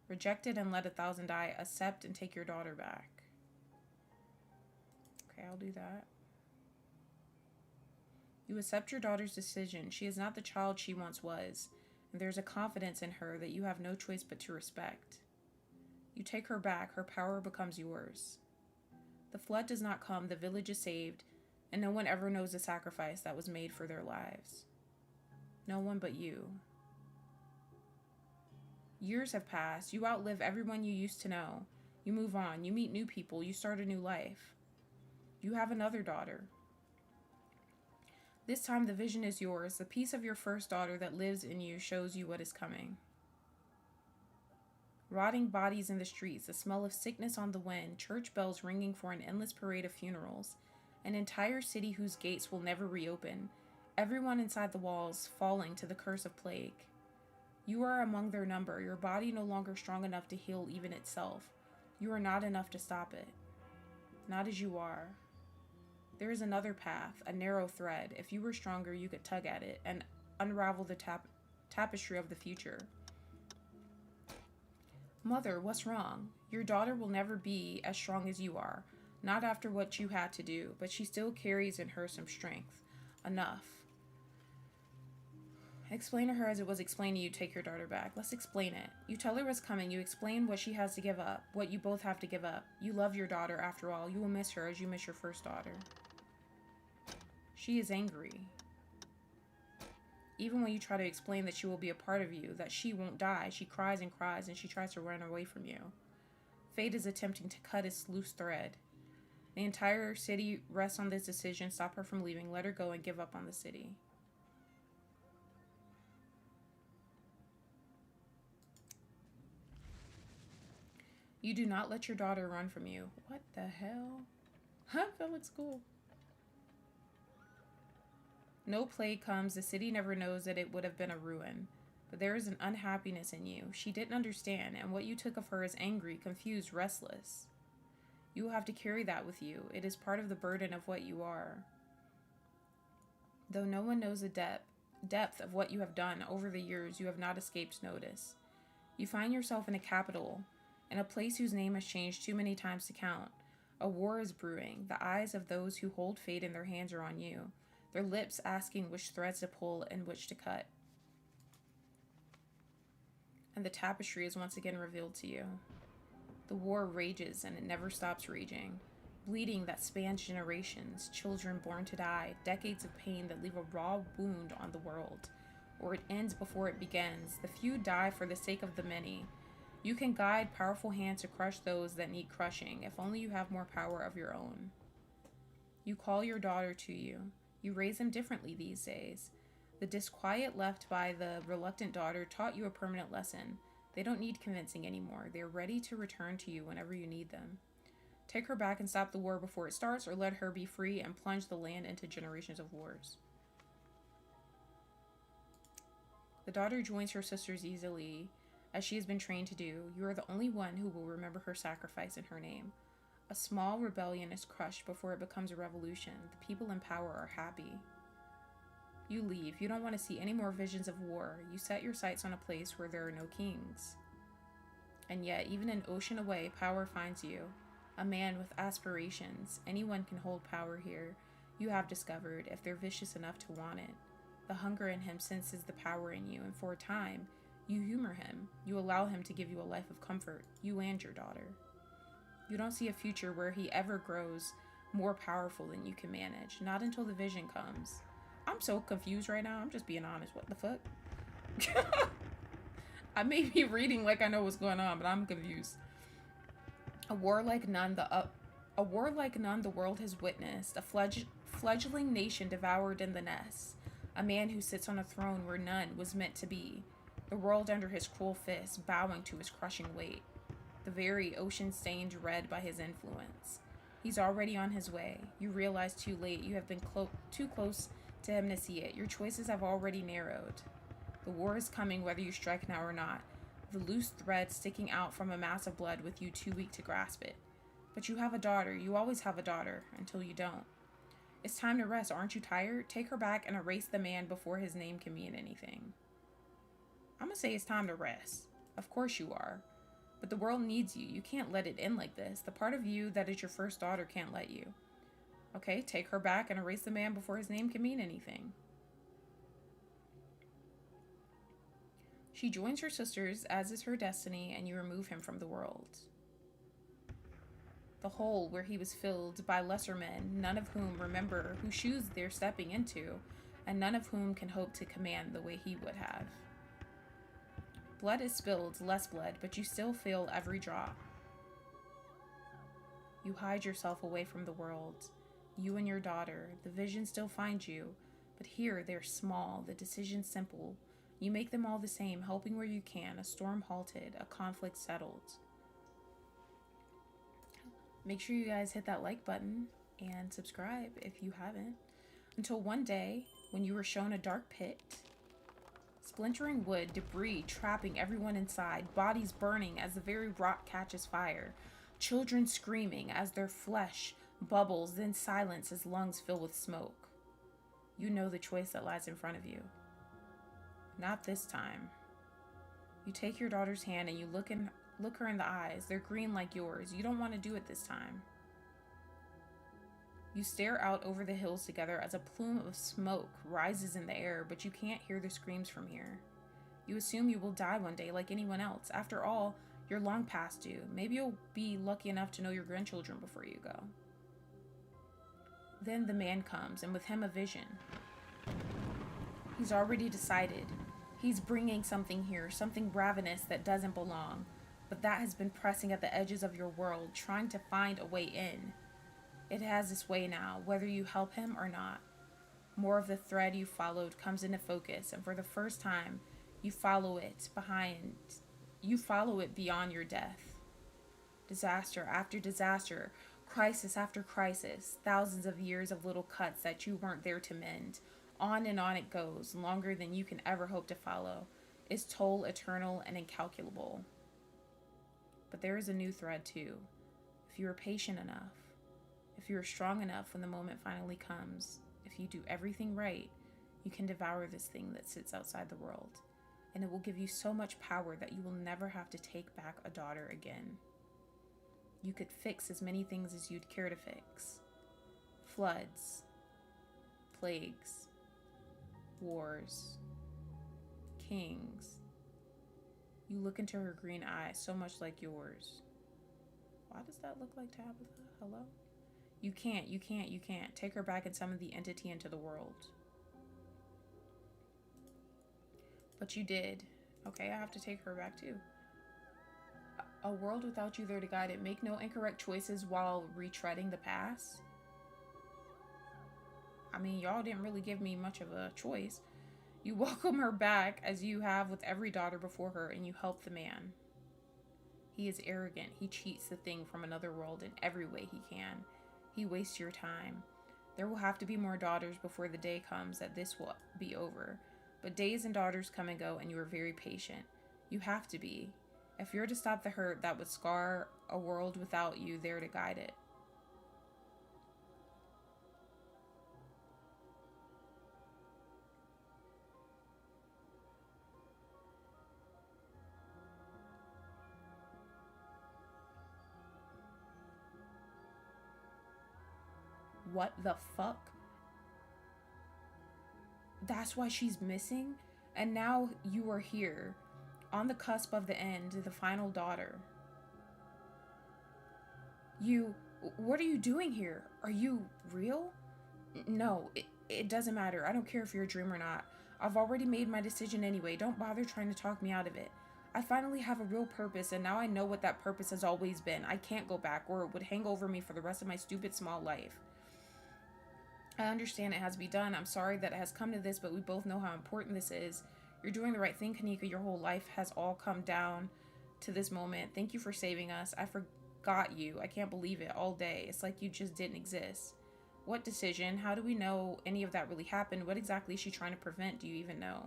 Reject it and let 1,000 die. Accept and take your daughter back. Okay, I'll do that. You accept your daughter's decision. She is not the child she once was, and there's a confidence in her that you have no choice but to respect. You take her back. Her power becomes yours. The flood does not come. The village is saved, and no one ever knows the sacrifice that was made for their lives. No one but you. Years have passed. You outlive everyone you used to know. You move on. You meet new people. You start a new life. You have another daughter. This time the vision is yours. The piece of your first daughter that lives in you shows you what is coming. Rotting bodies in the streets, the smell of sickness on the wind, church bells ringing for an endless parade of funerals, an entire city whose gates will never reopen, everyone inside the walls falling to the curse of plague. You are among their number, your body no longer strong enough to heal even itself. You are not enough to stop it. Not as you are. There is another path, a narrow thread. If you were stronger, you could tug at it and unravel the tapestry of the future. Mother, what's wrong? Your daughter will never be as strong as you are. Not after what you had to do, but she still carries in her some strength. Enough. Explain to her as it was explained to you. Take your daughter back. Let's explain it. You tell her what's coming. You explain what she has to give up, what you both have to give up. You love your daughter, after all. You will miss her as you miss your first daughter. She is angry. Even when you try to explain that she will be a part of you, that she won't die, she cries and cries and she tries to run away from you. Fate is attempting to cut its loose thread. The entire city rests on this decision. Stop her from leaving. Let her go and give up on the city. You do not let your daughter run from you. What the hell? That looks cool. No plague comes. The city never knows that it would have been a ruin. But there is an unhappiness in you. She didn't understand, and what you took of her is angry, confused, restless. You will have to carry that with you. It is part of the burden of what you are. Though no one knows the depth of what you have done over the years, you have not escaped notice. You find yourself in a capital, in a place whose name has changed too many times to count. A war is brewing. The eyes of those who hold fate in their hands are on you, their lips asking which threads to pull and which to cut. And the tapestry is once again revealed to you. The war rages and it never stops raging. Bleeding that spans generations, children born to die, decades of pain that leave a raw wound on the world. Or it ends before it begins. The few die for the sake of the many. You can guide powerful hands to crush those that need crushing, if only you have more power of your own. You call your daughter to you. You raise them differently these days. The disquiet left by the reluctant daughter taught you a permanent lesson. They don't need convincing anymore. They are ready to return to you whenever you need them. Take her back and stop the war before it starts, or let her be free and plunge the land into generations of wars. The daughter joins her sisters easily, as she has been trained to do. You are the only one who will remember her sacrifice in her name. A small rebellion is crushed before it becomes a revolution. The people in power are happy. You leave. You don't want to see any more visions of war. You set your sights on a place where there are no kings. And yet, even an ocean away, power finds you. A man with aspirations. Anyone can hold power here, you have discovered, if they're vicious enough to want it. The hunger in him senses the power in you, and for a time, you humor him. You allow him to give you a life of comfort, you and your daughter. You don't see a future where he ever grows more powerful than you can manage, not until the vision comes. I'm so confused right now, I'm just being honest. What the fuck? I may be reading like I know what's going on, but I'm confused. A war like none the world has witnessed. A fledgling nation devoured in the nest. A man who sits on a throne where none was meant to be. The world under his cruel fist, bowing to his crushing weight. The very ocean stained red by his influence. He's already on his way. You realize too late you have been too close to him to see it. Your choices have already narrowed. The war is coming whether you strike now or not. The loose thread sticking out from a mass of blood with you too weak to grasp it. But you have a daughter. You always have a daughter, until you don't. It's time to rest. Aren't you tired? Take her back and erase the man before his name can mean anything. I'm gonna say it's time to rest. Of course you are. But the world needs you. You can't let it end like this. The part of you that is your first daughter can't let you. Okay, take her back and erase the man before his name can mean anything. She joins her sisters, as is her destiny, and you remove him from the world. The hole where he was filled by lesser men, none of whom remember whose shoes they're stepping into, and none of whom can hope to command the way he would have. Blood is spilled, less blood, but you still feel every drop. You hide yourself away from the world. You and your daughter, the vision still finds you, but here they're small, the decision simple. You make them all the same, helping where you can, a storm halted, a conflict settled. Make sure you guys hit that like button and subscribe if you haven't. Until one day, when you were shown a dark pit, splintering wood, debris trapping everyone inside, bodies burning as the very rock catches fire, children screaming as their flesh bubbles, then silence as lungs fill with smoke. You know the choice that lies in front of you. Not this time. You take your daughter's hand and you look her in the eyes. They're green like yours. You don't want to do it this time. You stare out over the hills together as a plume of smoke rises in the air, but you can't hear the screams from here. You assume you will die one day like anyone else. After all, you're long past due. Maybe you'll be lucky enough to know your grandchildren before you go. Then the man comes, and with him a vision. He's already decided. He's bringing something here, something ravenous that doesn't belong, but that has been pressing at the edges of your world, trying to find a way in. It has its way now, whether you help him or not. More of the thread you followed comes into focus, and for the first time, you follow it beyond your death. Disaster after disaster, crisis after crisis, thousands of years of little cuts that you weren't there to mend. On and on it goes, longer than you can ever hope to follow. Its toll eternal and incalculable. But there is a new thread too. If you are patient enough, if you are strong enough when the moment finally comes, if you do everything right, you can devour this thing that sits outside the world. And it will give you so much power that you will never have to take back a daughter again. You could fix as many things as you'd care to fix. Floods, plagues, wars, kings. You look into her green eyes, so much like yours. Why does that look like Tabitha? Hello? You can't. Take her back and summon the entity into the world. But you did. Okay, I have to take her back too. A world without you there to guide it. Make no incorrect choices while retreading the past. I mean, y'all didn't really give me much of a choice. You welcome her back as you have with every daughter before her, and you help the man. He is arrogant. He cheats the thing from another world in every way he can. He wastes your time. There will have to be more daughters before the day comes that this will be over. But days and daughters come and go, and you are very patient. You have to be. If you're to stop the hurt that would scar a world without you there to guide it. What the fuck? That's why she's missing? And now you are here, on the cusp of the end, the final daughter. What are you doing here? Are you real? No, it doesn't matter. I don't care if you're a dream or not. I've already made my decision anyway. Don't bother trying to talk me out of it. I finally have a real purpose, and now I know what that purpose has always been. I can't go back, or it would hang over me for the rest of my stupid small life. I understand it has to be done. I'm sorry that it has come to this, but we both know how important this is. You're doing the right thing, Kanika. Your whole life has all come down to this moment. Thank you for saving us. I forgot you. I can't believe it all day. It's like you just didn't exist. What decision? How do we know any of that really happened? What exactly is she trying to prevent? Do you even know?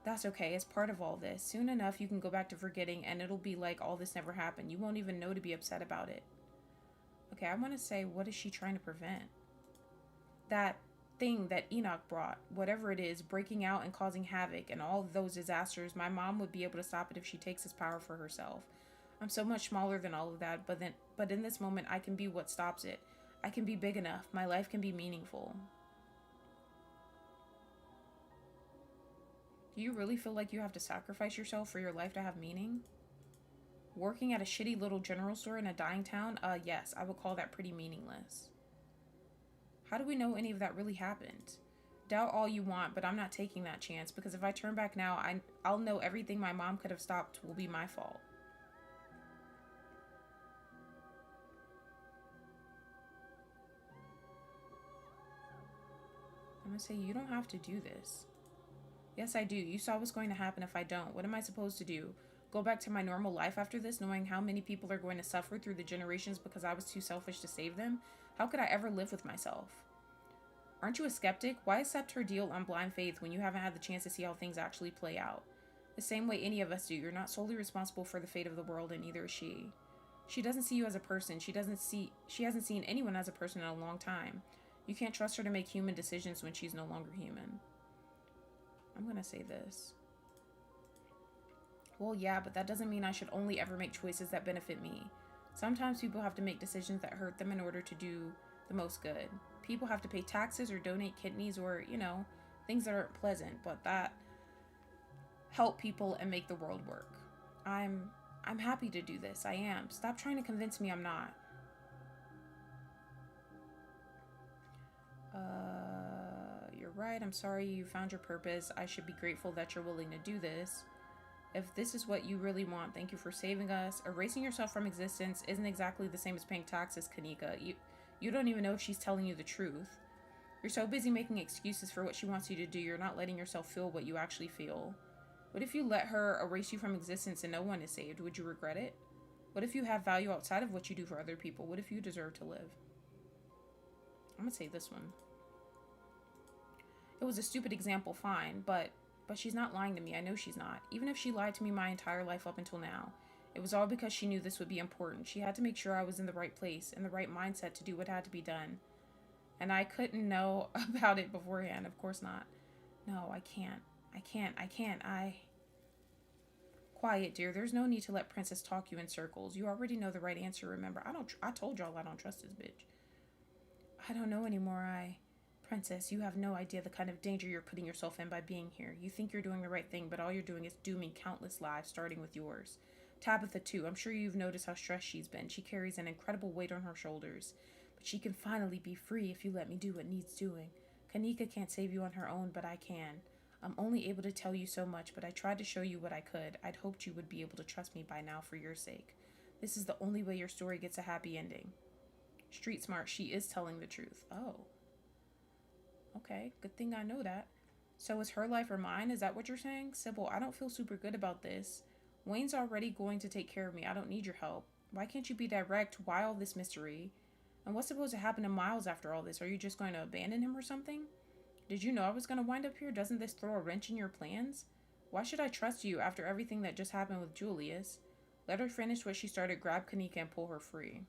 That's okay. It's part of all this. Soon enough, you can go back to forgetting, and it'll be like all this never happened. You won't even know to be upset about it. Okay, I want to say, what is she trying to prevent? That thing that Enoch brought, whatever it is, breaking out and causing havoc and all of those disasters, my mom would be able to stop it if she takes this power for herself. I'm so much smaller than all of that, but in this moment, I can be what stops it. I can be big enough. My life can be meaningful. Do you really feel like you have to sacrifice yourself for your life to have meaning? Working at a shitty little general store in a dying town? Yes, I would call that pretty meaningless. How do we know any of that really happened? Doubt all you want, but I'm not taking that chance, because if I turn back now, I'll know everything my mom could have stopped will be my fault. I'm gonna say, you don't have to do this. Yes, I do. You saw what's going to happen if I don't. What am I supposed to do? Go back to my normal life after this, knowing how many people are going to suffer through the generations because I was too selfish to save them? How could I ever live with myself? Aren't you a skeptic? Why accept her deal on blind faith when you haven't had the chance to see how things actually play out? The same way any of us do. You're not solely responsible for the fate of the world, and neither is she. She doesn't see you as a person. She hasn't seen anyone as a person in a long time. You can't trust her to make human decisions when she's no longer human. I'm gonna say this. Well, yeah, but that doesn't mean I should only ever make choices that benefit me. Sometimes people have to make decisions that hurt them in order to do the most good. People have to pay taxes or donate kidneys or, things that aren't pleasant, but that help people and make the world work. I'm happy to do this. I am. Stop trying to convince me I'm not. You're right. I'm sorry you found your purpose. I should be grateful that you're willing to do this. If this is what you really want, thank you for saving us. Erasing yourself from existence isn't exactly the same as paying taxes, Kanika. You don't even know if she's telling you the truth. You're so busy making excuses for what she wants you to do, you're not letting yourself feel what you actually feel. What if you let her erase you from existence and no one is saved? Would you regret it? What if you have value outside of what you do for other people? What if you deserve to live? I'm gonna say this one. It was a stupid example, fine, but she's not lying to me. I know she's not. Even if she lied to me my entire life up until now, it was all because she knew this would be important. She had to make sure I was in the right place, in the right mindset to do what had to be done. And I couldn't know about it beforehand. Of course not. No, I can't. Quiet, dear. There's no need to let Princess talk you in circles. You already know the right answer, remember. I told y'all I don't trust this bitch. I don't know anymore. Princess, you have no idea the kind of danger you're putting yourself in by being here. You think you're doing the right thing, but all you're doing is dooming countless lives, starting with yours. Tabitha, too. I'm sure you've noticed how stressed she's been. She carries an incredible weight on her shoulders. But she can finally be free if you let me do what needs doing. Kanika can't save you on her own, but I can. I'm only able to tell you so much, but I tried to show you what I could. I'd hoped you would be able to trust me by now for your sake. This is the only way your story gets a happy ending. Street smart, she is telling the truth. Oh. Okay, good thing I know that. So is her life or mine? Is that what you're saying? Sybil, I don't feel super good about this. Wayne's already going to take care of me. I don't need your help. Why can't you be direct? Why all this mystery? And what's supposed to happen to Miles after all this? Are you just going to abandon him or something? Did you know I was going to wind up here? Doesn't this throw a wrench in your plans? Why should I trust you after everything that just happened with Julius? Let her finish what she started, grab Kanika, and pull her free.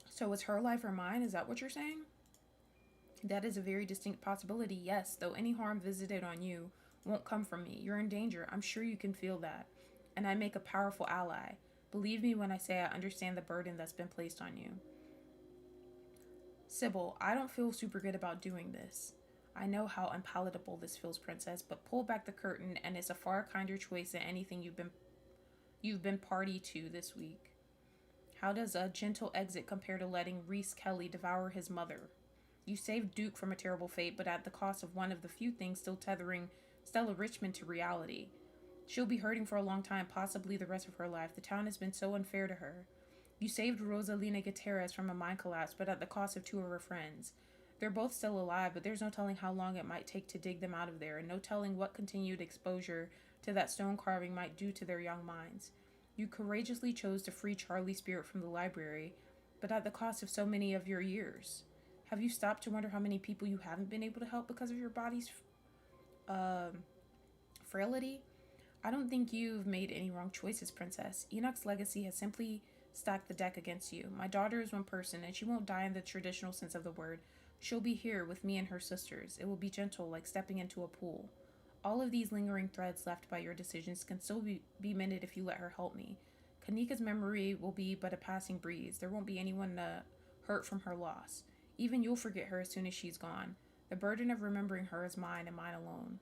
So it's her life or mine? Is that what you're saying? That is a very distinct possibility, yes, though any harm visited on you won't come from me. You're in danger. I'm sure you can feel that. And I make a powerful ally. Believe me when I say I understand the burden that's been placed on you. Sybil, I don't feel super good about doing this. I know how unpalatable this feels, Princess, but pull back the curtain and it's a far kinder choice than anything you've been party to this week. How does a gentle exit compare to letting Reese Kelly devour his mother? You saved Duke from a terrible fate, but at the cost of one of the few things still tethering Stella Richmond to reality. She'll be hurting for a long time, possibly the rest of her life. The town has been so unfair to her. You saved Rosalina Gutierrez from a mind collapse, but at the cost of two of her friends. They're both still alive, but there's no telling how long it might take to dig them out of there, and no telling what continued exposure to that stone carving might do to their young minds. You courageously chose to free Charlie's spirit from the library, but at the cost of so many of your years. Have you stopped to wonder how many people you haven't been able to help because of your body's frailty? I don't think you've made any wrong choices, Princess. Enoch's legacy has simply stacked the deck against you. My daughter is one person, and she won't die in the traditional sense of the word. She'll be here with me and her sisters. It will be gentle, like stepping into a pool. All of these lingering threads left by your decisions can still be mended if you let her help me. Kanika's memory will be but a passing breeze. There won't be anyone to hurt from her loss. Even you'll forget her as soon as she's gone. The burden of remembering her is mine and mine alone.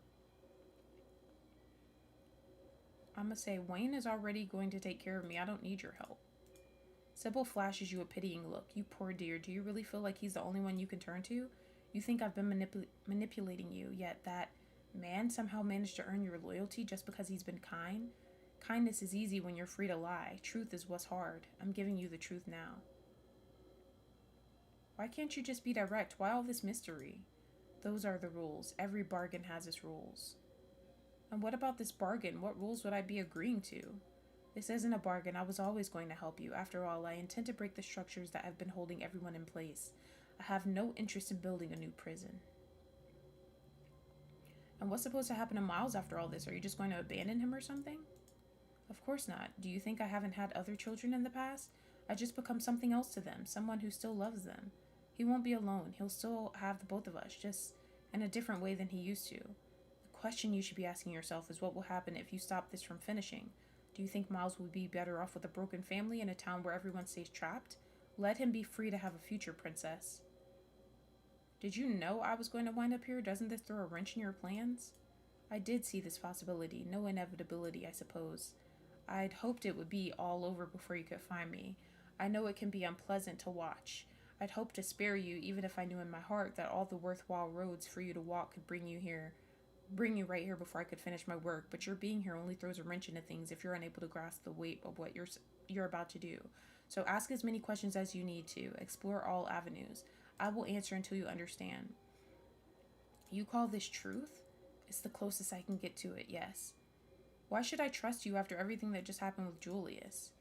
I'm gonna say, Wayne is already going to take care of me. I don't need your help. Sybil flashes you a pitying look. You poor dear, do you really feel like he's the only one you can turn to? You think I've been manipulating you, yet that man somehow managed to earn your loyalty just because he's been kind? Kindness is easy when you're free to lie. Truth is what's hard. I'm giving you the truth now. Why can't you just be direct? Why all this mystery? Those are the rules. Every bargain has its rules. And what about this bargain? What rules would I be agreeing to? This isn't a bargain. I was always going to help you. After all, I intend to break the structures that have been holding everyone in place. I have no interest in building a new prison. And what's supposed to happen to Miles after all this? Are you just going to abandon him or something? Of course not. Do you think I haven't had other children in the past? I just become something else to them, someone who still loves them. He won't be alone. He'll still have the both of us, just in a different way than he used to. The question you should be asking yourself is what will happen if you stop this from finishing? Do you think Miles would be better off with a broken family in a town where everyone stays trapped? Let him be free to have a future, Princess. Did you know I was going to wind up here? Doesn't this throw a wrench in your plans? I did see this possibility. No inevitability, I suppose. I'd hoped it would be all over before you could find me. I know it can be unpleasant to watch. I'd hoped to spare you, even if I knew in my heart that all the worthwhile roads for you to walk could bring you right here before I could finish my work, but your being here only throws a wrench into things if you're unable to grasp the weight of what you're about to do. So ask as many questions as you need to. Explore all avenues. I will answer until you understand. You call this truth? It's the closest I can get to it, yes. Why should I trust you after everything that just happened with Julius?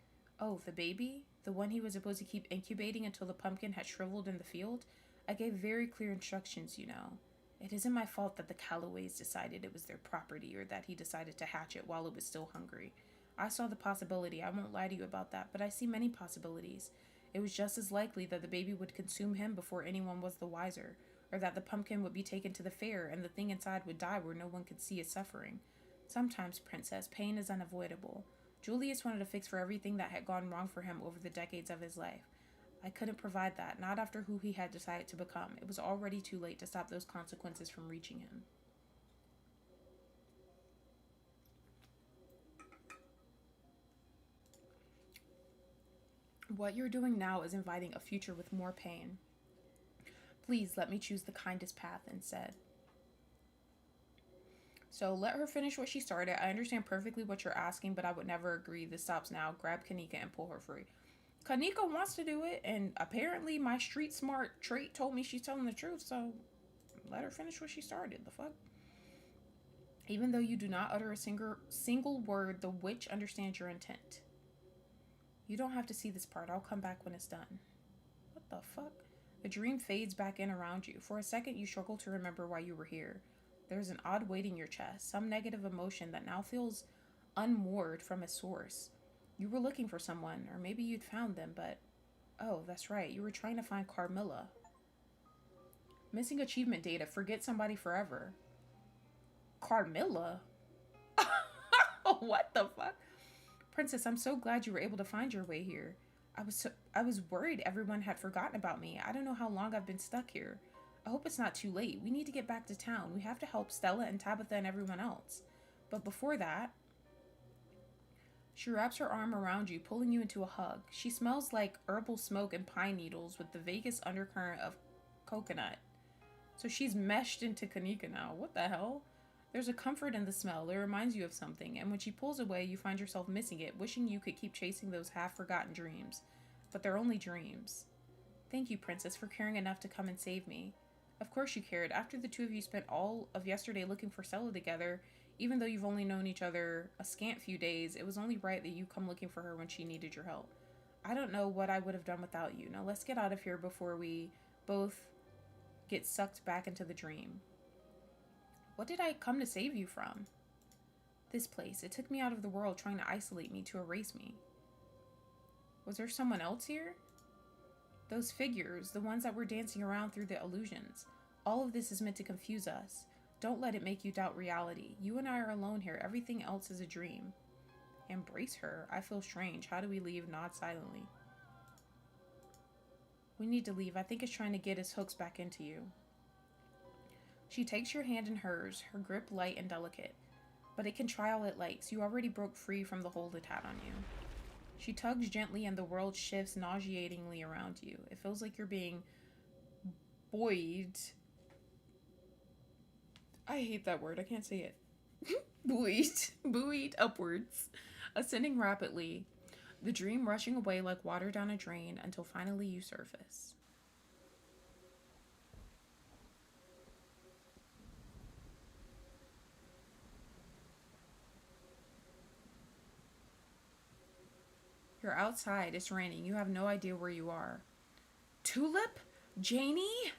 Oh, the baby? The one he was supposed to keep incubating until the pumpkin had shriveled in the field? I gave very clear instructions, you know. It isn't my fault that the Callaways decided it was their property or that he decided to hatch it while it was still hungry. I saw the possibility, I won't lie to you about that, but I see many possibilities. It was just as likely that the baby would consume him before anyone was the wiser, or that the pumpkin would be taken to the fair and the thing inside would die where no one could see his suffering. Sometimes, Princess, pain is unavoidable. Julius wanted a fix for everything that had gone wrong for him over the decades of his life. I couldn't provide that, not after who he had decided to become. It was already too late to stop those consequences from reaching him. What you're doing now is inviting a future with more pain. Please let me choose the kindest path instead. So let her finish what she started. I understand perfectly what you're asking, but I would never agree. This stops now. Grab Kanika and pull her free. Kanika wants to do it, and apparently my street smart trait told me she's telling the truth, so let her finish what she started. The fuck? Even though you do not utter a single word, the witch understands your intent. You don't have to see this part. I'll come back when it's done. What the fuck? The dream fades back in around you. For a second, you struggle to remember why you were here. There's an odd weight in your chest, some negative emotion that now feels unmoored from its source. You were looking for someone, or maybe you'd found them, but... Oh, that's right, you were trying to find Carmilla. Missing achievement data, forget somebody forever. Carmilla? What the fuck? Princess, I'm so glad you were able to find your way here. I was worried everyone had forgotten about me. I don't know how long I've been stuck here. I hope it's not too late. We need to get back to town. We have to help Stella and Tabitha and everyone else. But before that... She wraps her arm around you, pulling you into a hug. She smells like herbal smoke and pine needles with the vaguest undercurrent of coconut. So she's meshed into Kanika now. What the hell? There's a comfort in the smell. It reminds you of something, and when she pulls away, you find yourself missing it, wishing you could keep chasing those half-forgotten dreams. But they're only dreams. Thank you, Princess, for caring enough to come and save me. Of course you cared. After the two of you spent all of yesterday looking for Stella together, even though you've only known each other a scant few days, it was only right that you come looking for her when she needed your help. I don't know what I would have done without you. Now let's get out of here before we both get sucked back into the dream. What did I come to save you from? This place. It took me out of the world, trying to isolate me, to erase me. Was there someone else here? Those figures, the ones that were dancing around through the illusions. All of this is meant to confuse us. Don't let it make you doubt reality. You and I are alone here. Everything else is a dream. Embrace her. I feel strange. How do we leave? Nod silently. We need to leave. I think it's trying to get its hooks back into you. She takes your hand in hers, her grip light and delicate. But it can try all it likes. You already broke free from the hold it had on you. She tugs gently and the world shifts nauseatingly around you. It feels like you're being buoyed. I hate that word. I can't say it. Buoyed upwards, ascending rapidly. The dream rushing away like water down a drain until finally you surface. You're outside. It's raining. You have no idea where you are. Tulip? Janie?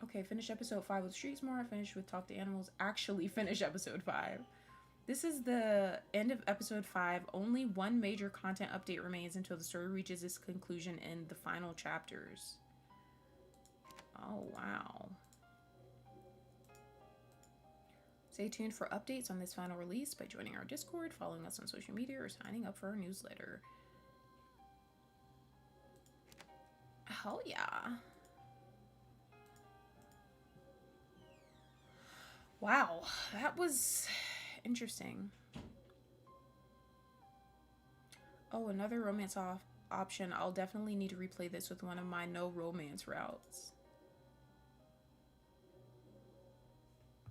Okay, finish episode 5 with Street Smart. Finish with Talk to Animals. Actually finish episode 5. This is the end of episode 5. Only one major content update remains until the story reaches its conclusion in the final chapters. Oh, wow. Stay tuned for updates on this final release by joining our Discord, following us on social media, or signing up for our newsletter. Hell yeah. Wow, that was Interesting. Oh, another romance option. I'll definitely need to replay this with one of my no romance routes.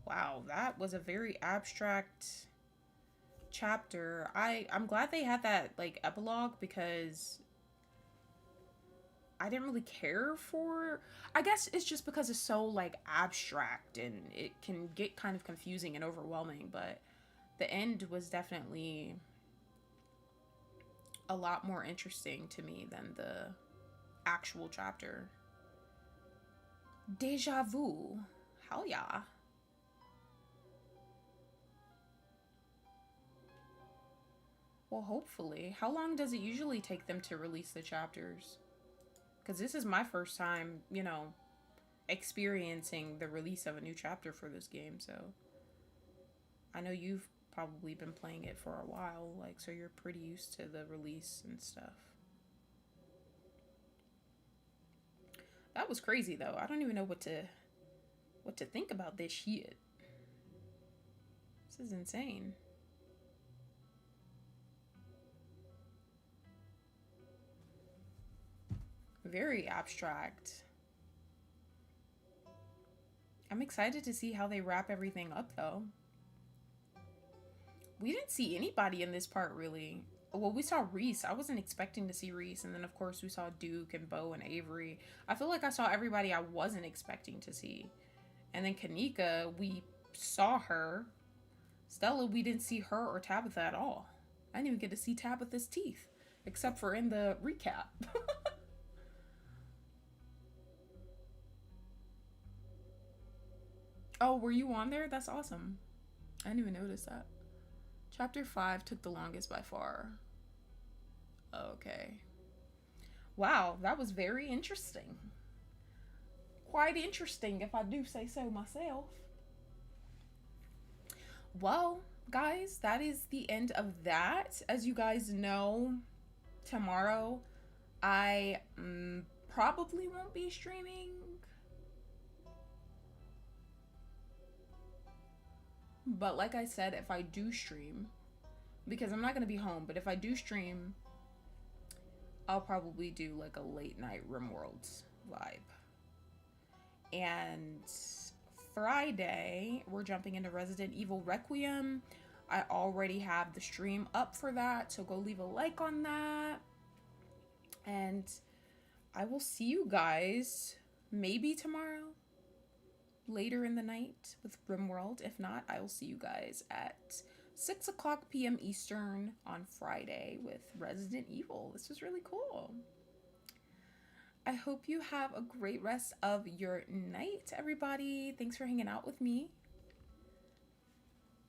Wow, that was a very abstract chapter. I'm glad they had that like epilogue because I didn't really care for. I guess it's just because it's so like abstract and it can get kind of confusing and overwhelming, but the end was definitely a lot more interesting to me than the actual chapter. Deja vu. Hell yeah. Well, hopefully. How long does it usually take them to release the chapters? Because this is my first time, you know, experiencing the release of a new chapter for this game, so I know you've probably been playing it for a while, like, so you're pretty used to the release and stuff. That was crazy though. I don't even know what to think about this shit. This is insane. Very abstract. I'm excited to see how they wrap everything up though. We didn't see anybody in this part really. Well, we saw Reese. I wasn't expecting to see Reese. And then, of course, we saw Duke and Bo and Avery. I feel like I saw everybody I wasn't expecting to see. And then Kanika, we saw her. Stella, we didn't see her or Tabitha at all. I didn't even get to see Tabitha's teeth. Except for in the recap. Oh, were you on there? That's awesome. I didn't even notice that. Chapter 5 took the longest by far. Okay. Wow, that was very interesting. Quite interesting, if I do say so myself. Well, guys, that is the end of that. As you guys know, tomorrow I probably won't be streaming. But like I said, if I do stream, because I'm not going to be home, but if I do stream, I'll probably do like a late night RimWorlds vibe. And Friday, we're jumping into Resident Evil Requiem. I already have the stream up for that, so go leave a like on that. And I will see you guys maybe tomorrow, later in the night with RimWorld. If not, I will see you guys at 6 o'clock p.m. Eastern on Friday with Resident Evil. This was really cool. I hope you have a great rest of your night, everybody. Thanks for hanging out with me.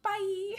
Bye!